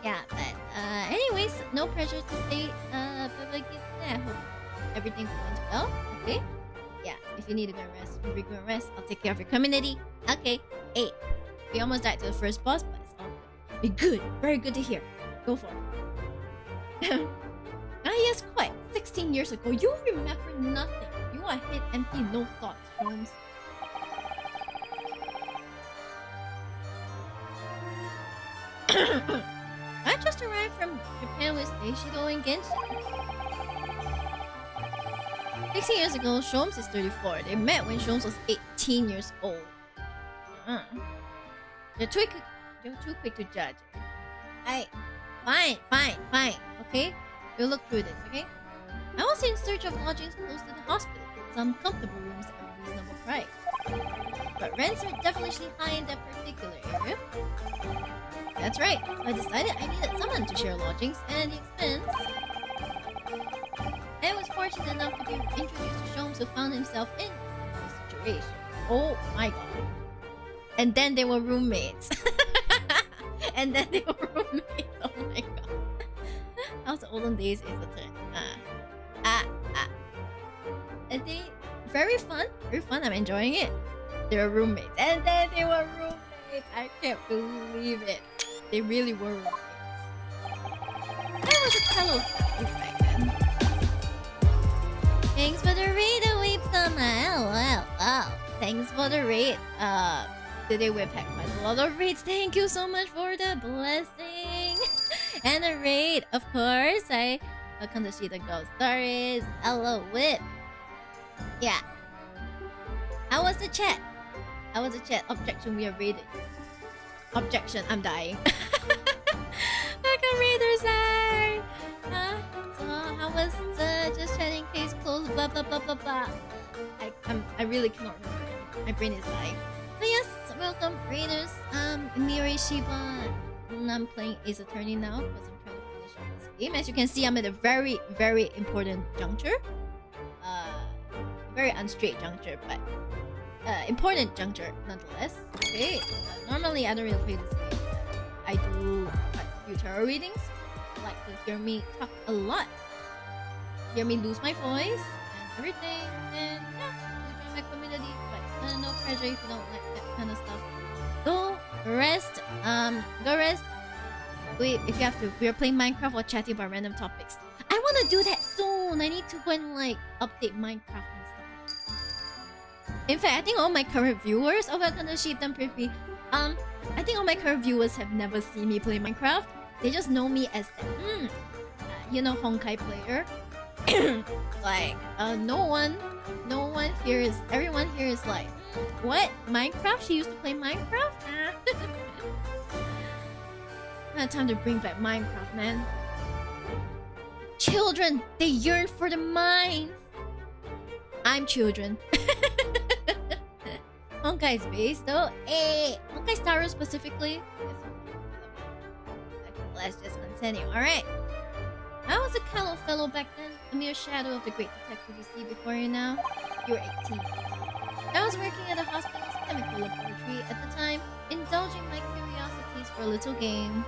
Yeah, but anyways, no pressure to stay public. I hope everything went well. Okay? Yeah, if you need a good rest, frequent rest, I'll take care of your community. Okay. 8. We almost died to the first boss, but it's all good. Be good. Very good to hear. Go for it. Yes, quite. 16 years ago, you remember nothing. You are hit empty, no thoughts, Holmes. I just arrived from Japan with Seishido and Genshin. 16 years ago, Shomes is 34. They met when Shomes was 18 years old. You're too quick to judge. Fine. Okay? We'll look through this, okay? I was in search of lodgings close to the hospital. Some comfortable rooms at a reasonable price. But rents are definitely high in that particular area. That's right. So I decided I needed someone to share lodgings and the expense. I was fortunate enough to be introduced to Shomes, who found himself in a situation. Oh my god. And then they were roommates. Oh my god. How's the olden days is a turn. And they very fun. I'm enjoying it. They were roommates. And then they were roommates. I can't believe it. They really were roommates. I was a fellow back then. Thanks for the raid, Weep Summer. Oh. Thanks for the raid. Today we've had quite a lot of raids. Thank you so much for the blessing. And the raid, of course. I come to see the ghost stories. Hello, Whip. Yeah. How was the chat? Objection, we are raided. Objection, I'm dying. Like a raider's eye. So how was just chatting case closed? Blah blah blah blah blah. I really cannot remember. My brain is dying. But yes, welcome raiders. Miyori, Shiba. I'm playing Ace Attorney now because I'm trying to finish up this game. As you can see, I'm at a very, very important juncture. Very unstraight juncture, but important juncture nonetheless. Okay. Normally, I don't really play this game. I do quite a few tarot readings. You like to hear me talk a lot. Hear me lose my voice and everything. And yeah, enjoy my community. But no pressure if you don't like that kind of stuff. Go rest. Go rest. Wait, if you have to. We are playing Minecraft or chatting about random topics. I want to do that soon. I need to go and like update Minecraft and stuff. In fact, I think all my current viewers. Oh, welcome to Shibdom Rules. I think all my current viewers have never seen me play Minecraft. They just know me as that. Honkai player. Like, no one here is. Everyone here is like, what? Minecraft? She used to play Minecraft? Not time to bring back Minecraft, man. Children, they yearn for the mines. I'm children. Honkai is based though. Hey, Honkai Star Rail specifically. Let's just continue. Alright. I was a callow fellow back then, a mere shadow of the great detective you see before you now. You were 18. I was working at a hospital's chemical laboratory at the time, indulging my curiosities for a little game.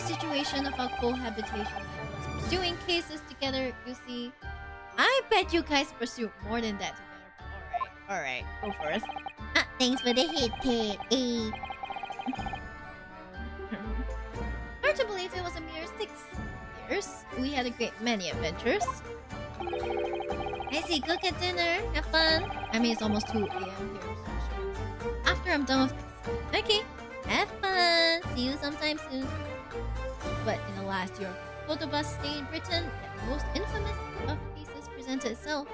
situation of our cohabitation and us pursuing cases together, you see. I bet you guys pursue more than that together. Alright, go first. Ah, thanks for the hit, kid. Hard to believe it was a mere 6 years. We had a great many adventures. I see, go get dinner. Have fun. I mean, it's almost 2 a.m. here. So after I'm done with this. Okay, have fun. See you sometime soon. But in the last year of Photobus stay in Britain, the most infamous of cases presented itself.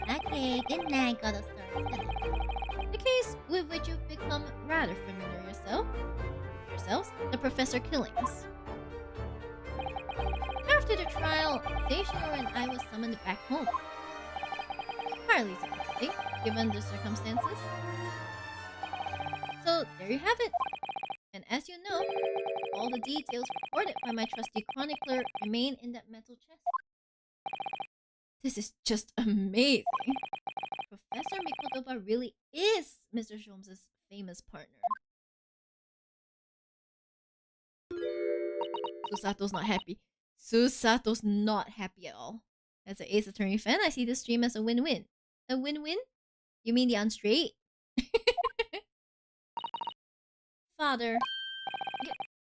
Okay, good night. Gotta start. The case with which you've become rather familiar yourselves, the professor killings. After the trial, Seishiro and I was summoned back home. Hardly surprising, given the circumstances. So there you have it. And as you know, all the details recorded by my trusty chronicler remain in that metal chest. This is just amazing. Professor Mikotoba really is Mr. Sholmes' famous partner. Susato's not happy. Susato's not happy at all. As an Ace Attorney fan, I see this stream as a win-win. A win-win? You mean the unstraight? Father.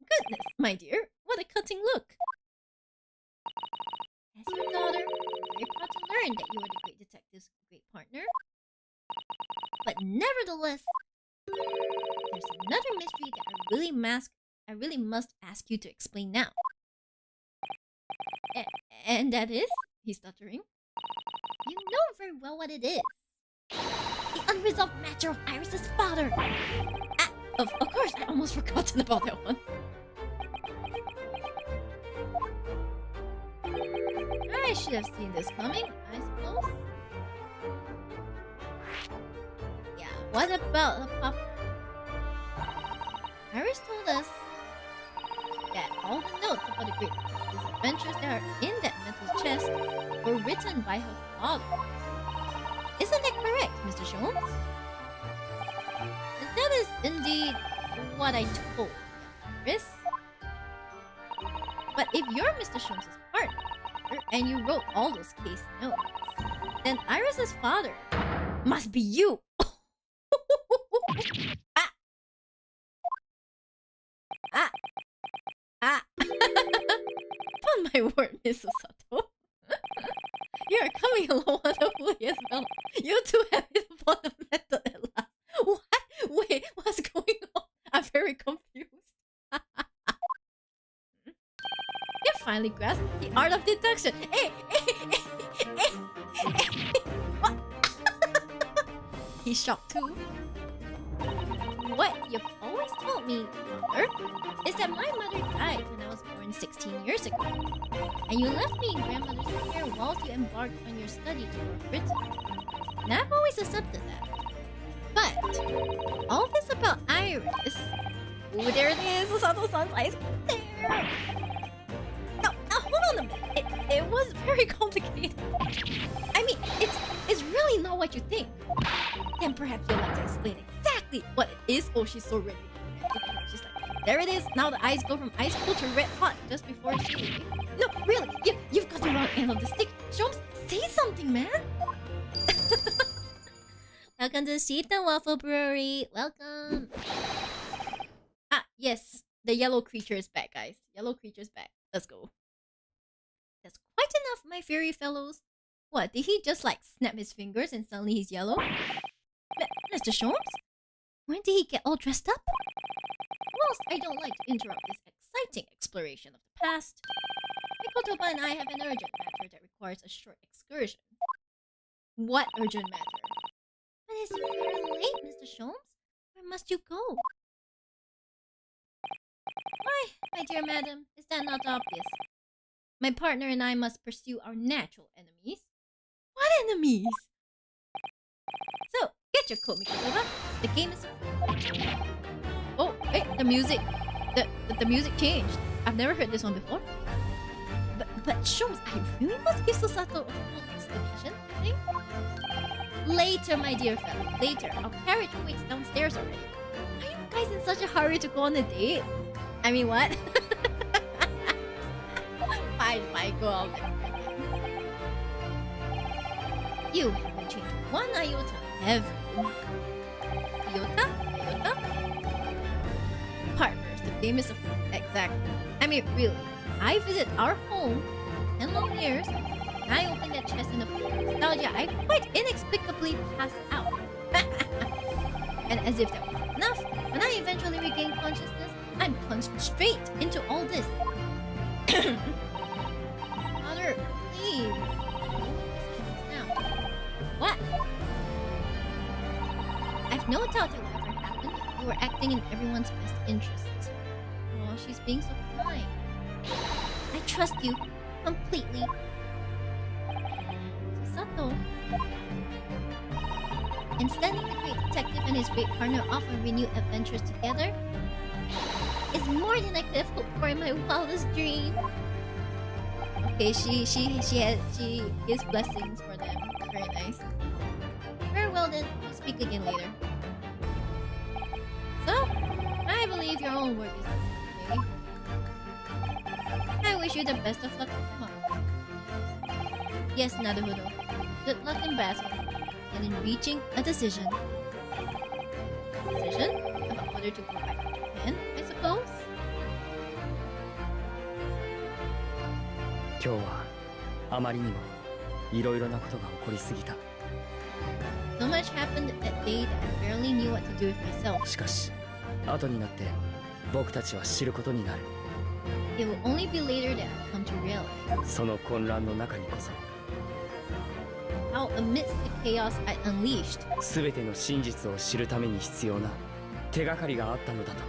Goodness, my dear. What a cutting look. As your daughter, I'm very proud to learn that you are the great detective's great partner. But nevertheless, there's another mystery that I really must ask you to explain now. And that is? He's stuttering. You know very well what it is. The unresolved matter of Iris's father. Ah, of course, I almost forgotten about that one. I should have seen this coming, I suppose. Yeah, what about the pup? Iris told us that all the notes about the great detective's adventures that are in that metal chest were written by her father. Isn't that correct, Mr. Sholmes? That is indeed what I told Iris. But if you're Mr. Sholmes' partner, and you wrote all those case notes, then Iris's father must be you. Ah! Ah! Ah! Upon my word, Miss Susato. You are coming along wonderfully as well. You two have hit upon the method at last. What? Wait, what's going on? I'm very confused. You finally grasped the art of deduction. Hey! What? He's shocked too. What you've always told me, Mother, is that my mother died when I was born 16 years ago. And you left me in grandmother's care whilst you embarked on your study toward Britain. And I've always accepted that. But all this about Iris... Ooh, there it is! Osato-san's eyes there! No, hold on a minute. It was very complicated. I mean, it's really not what you think. Then perhaps you'd like to explain exactly what it is. Oh, she's so ready. She's like, there it is. Now the eyes go from ice cold to red hot just before she... No, really, you've got the wrong end of the stick. Sholmes, say something, man. Welcome to Shibdom Waffle Brewery. Welcome. Ah, yes. The yellow creature is back, guys. Yellow creature's back. Let's go. That's quite enough, my fairy fellows. What, did he just like snap his fingers and suddenly he's yellow? Mr. Sholmes? When did he get all dressed up? Whilst I don't like to interrupt this exciting exploration of the past, Mikotoba and I have an urgent matter that requires a short excursion. What urgent matter? But it's very late, Mr. Sholmes. Where must you go? Why, my dear madam, is that not obvious? My partner and I must pursue our natural enemies. What enemies? So, get your coat, Mikotoba. The game is... Oh, wait, the music... The music changed. I've never heard this one before. But Sholmes, I really must give Susato a full explanation, I think. Later, my dear fellow, later. Our carriage waits downstairs already. Are you guys in such a hurry to go on a date? I mean, what? Fine, Michael. You haven't changed one iota ever. Iota? Partners, the famous of exactly. I mean, really. I visit our home 10 long years. And I open that chest in the nostalgia. I quite inexplicably pass out. And as if that wasn't enough, when I eventually regain consciousness, I'm plunged straight into all this. Mother, please. Now, what? I've no doubt it will ever happen. You were acting in everyone's best interests. Oh, she's being so kind. I trust you completely. Subtle. And sending the great detective and his great partner off on renewed adventures together is more than I could have hoped for in my wildest dreams. Okay, she gives blessings for them. Very nice. Very well then, we'll speak again later. So, I believe your own work is done, okay? I wish you the best of luck tomorrow. Yes, Naruhodo. Good luck in battle and in reaching a decision. Decision? About whether to go back to Japan, I suppose? 今日はあまりにもいろいろなことが起こりすぎた。 So much happened that day that I barely knew what to do with myself. しかし、後になって僕たちは知ることになる。 It will only be later that I come to realize その混乱の中にこそ、 how amidst the chaos I unleashed すべての真実を知るために必要な手がかりがあったのだと。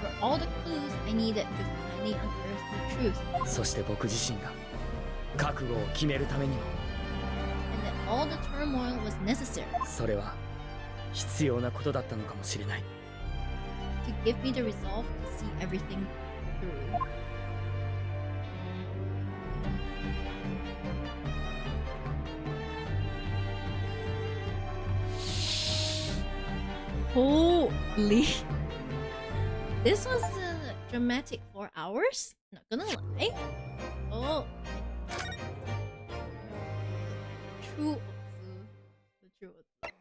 were all the clues I needed to finally unearth the truth. そして僕自身が覚悟を決めるためにも、 And that all the turmoil was necessary それは必要なことだったのかもしれない。 to give me the resolve to see everything through. Holy! This was a dramatic 4 hours. Not gonna lie. Oh, true Otsu. The true Otsu.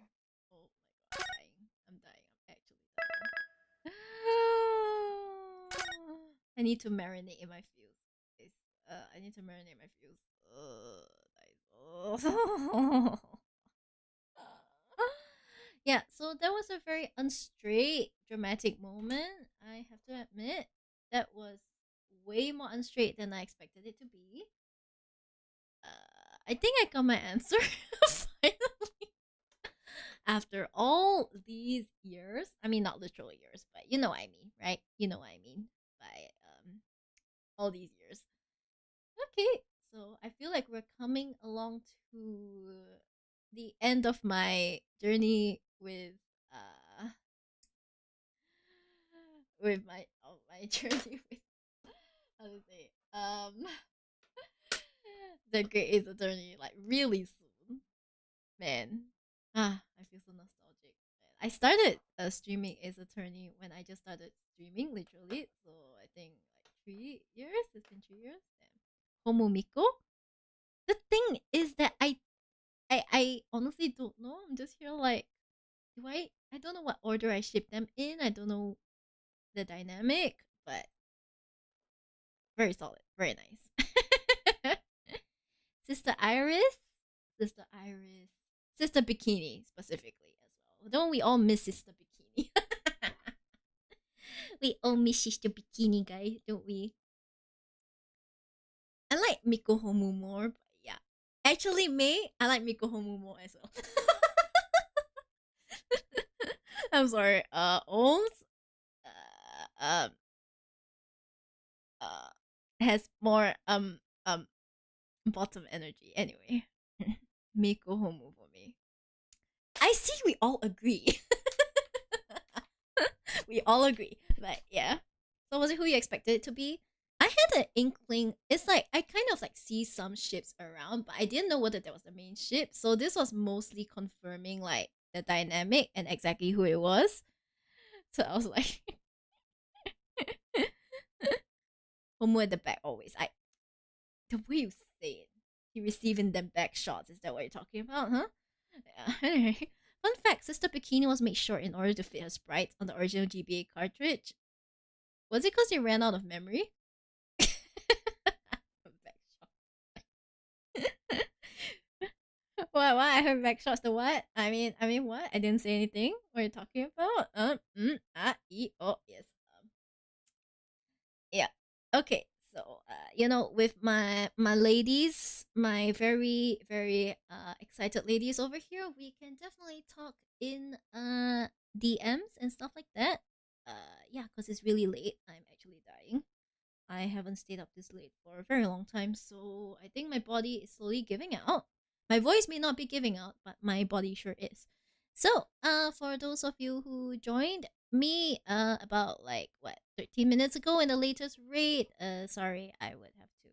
Oh my god, I'm dying. I'm actually dying. I need to marinate in my feels. I need to marinate my feels. Guys. Yeah, so that was a very unstraight, dramatic moment. I have to admit, that was way more unstraight than I expected it to be. I think I got my answer finally. After all these years, I mean not literal years, but you know what I mean, right? You know what I mean by all these years. Okay, so I feel like we're coming along to the end of my journey with my journey with how to say the Great Ace Attorney, like really soon. Man. I feel so nostalgic. I started streaming Ace Attorney when I just started streaming, literally. So I think like 3 years. It's been 3 years. Homomiko. The thing is that I honestly don't know. I'm just here like, I don't know what order I ship them in. I don't know the dynamic, but very solid, very nice. Sister Iris, Sister Bikini specifically as well. Don't we all miss Sister Bikini? We all miss Sister Bikini, guys, don't we? I like Miko Homu more, but yeah. Actually, May, I like Miko Homu more as well. I'm sorry. Ohms has more bottom energy. Anyway, Miko Homu for me. I see we all agree. We all agree. But yeah. So was it who you expected it to be? I had an inkling. It's like I kind of like see some ships around, but I didn't know whether that was the main ship. So this was mostly confirming like the dynamic and exactly who it was. So I was like Homo at the back always. The way you say it, he receiving them back shots. Is that what you're talking about, huh? Yeah. Anyway, fun fact: Sister Bikini was made short in order to fit her sprites on the original GBA cartridge. Was it because they ran out of memory? Back shot. What? I heard back shots. The what? I mean, what? I didn't say anything. What are you talking about? Yes. Yeah. Okay. So, with my ladies, my very very excited ladies over here, we can definitely talk in DMs and stuff like that. Yeah, because it's really late. I'm actually dying. I haven't stayed up this late for a very long time, so I think my body is slowly giving out. My voice may not be giving out, but my body sure is. So, for those of you who joined me, about 13 minutes ago in the latest raid, sorry, I would have to,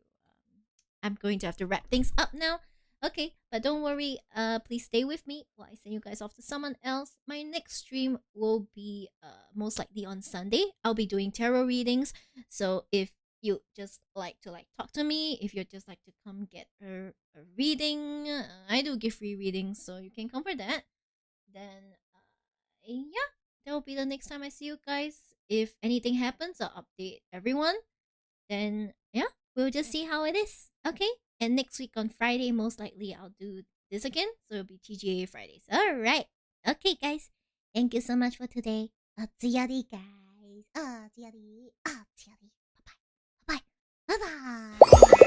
I'm going to have to wrap things up now. Okay, but don't worry, please stay with me while I send you guys off to someone else. My next stream will be, most likely on Sunday. I'll be doing tarot readings, so if you just like to talk to me, if you just like to come get a reading, I do give free readings, so you can come for that. Then yeah, that will be the next time I see you guys. If anything happens, I'll update everyone. Then yeah, we'll just see how it is. Okay, and next week on Friday, most likely I'll do this again, so it'll be TGA Fridays. All right. Okay, guys, thank you so much for today. Tsuyari, guys. Tsuyari. Tsuyari. Bye bye. Bye bye. Bye bye.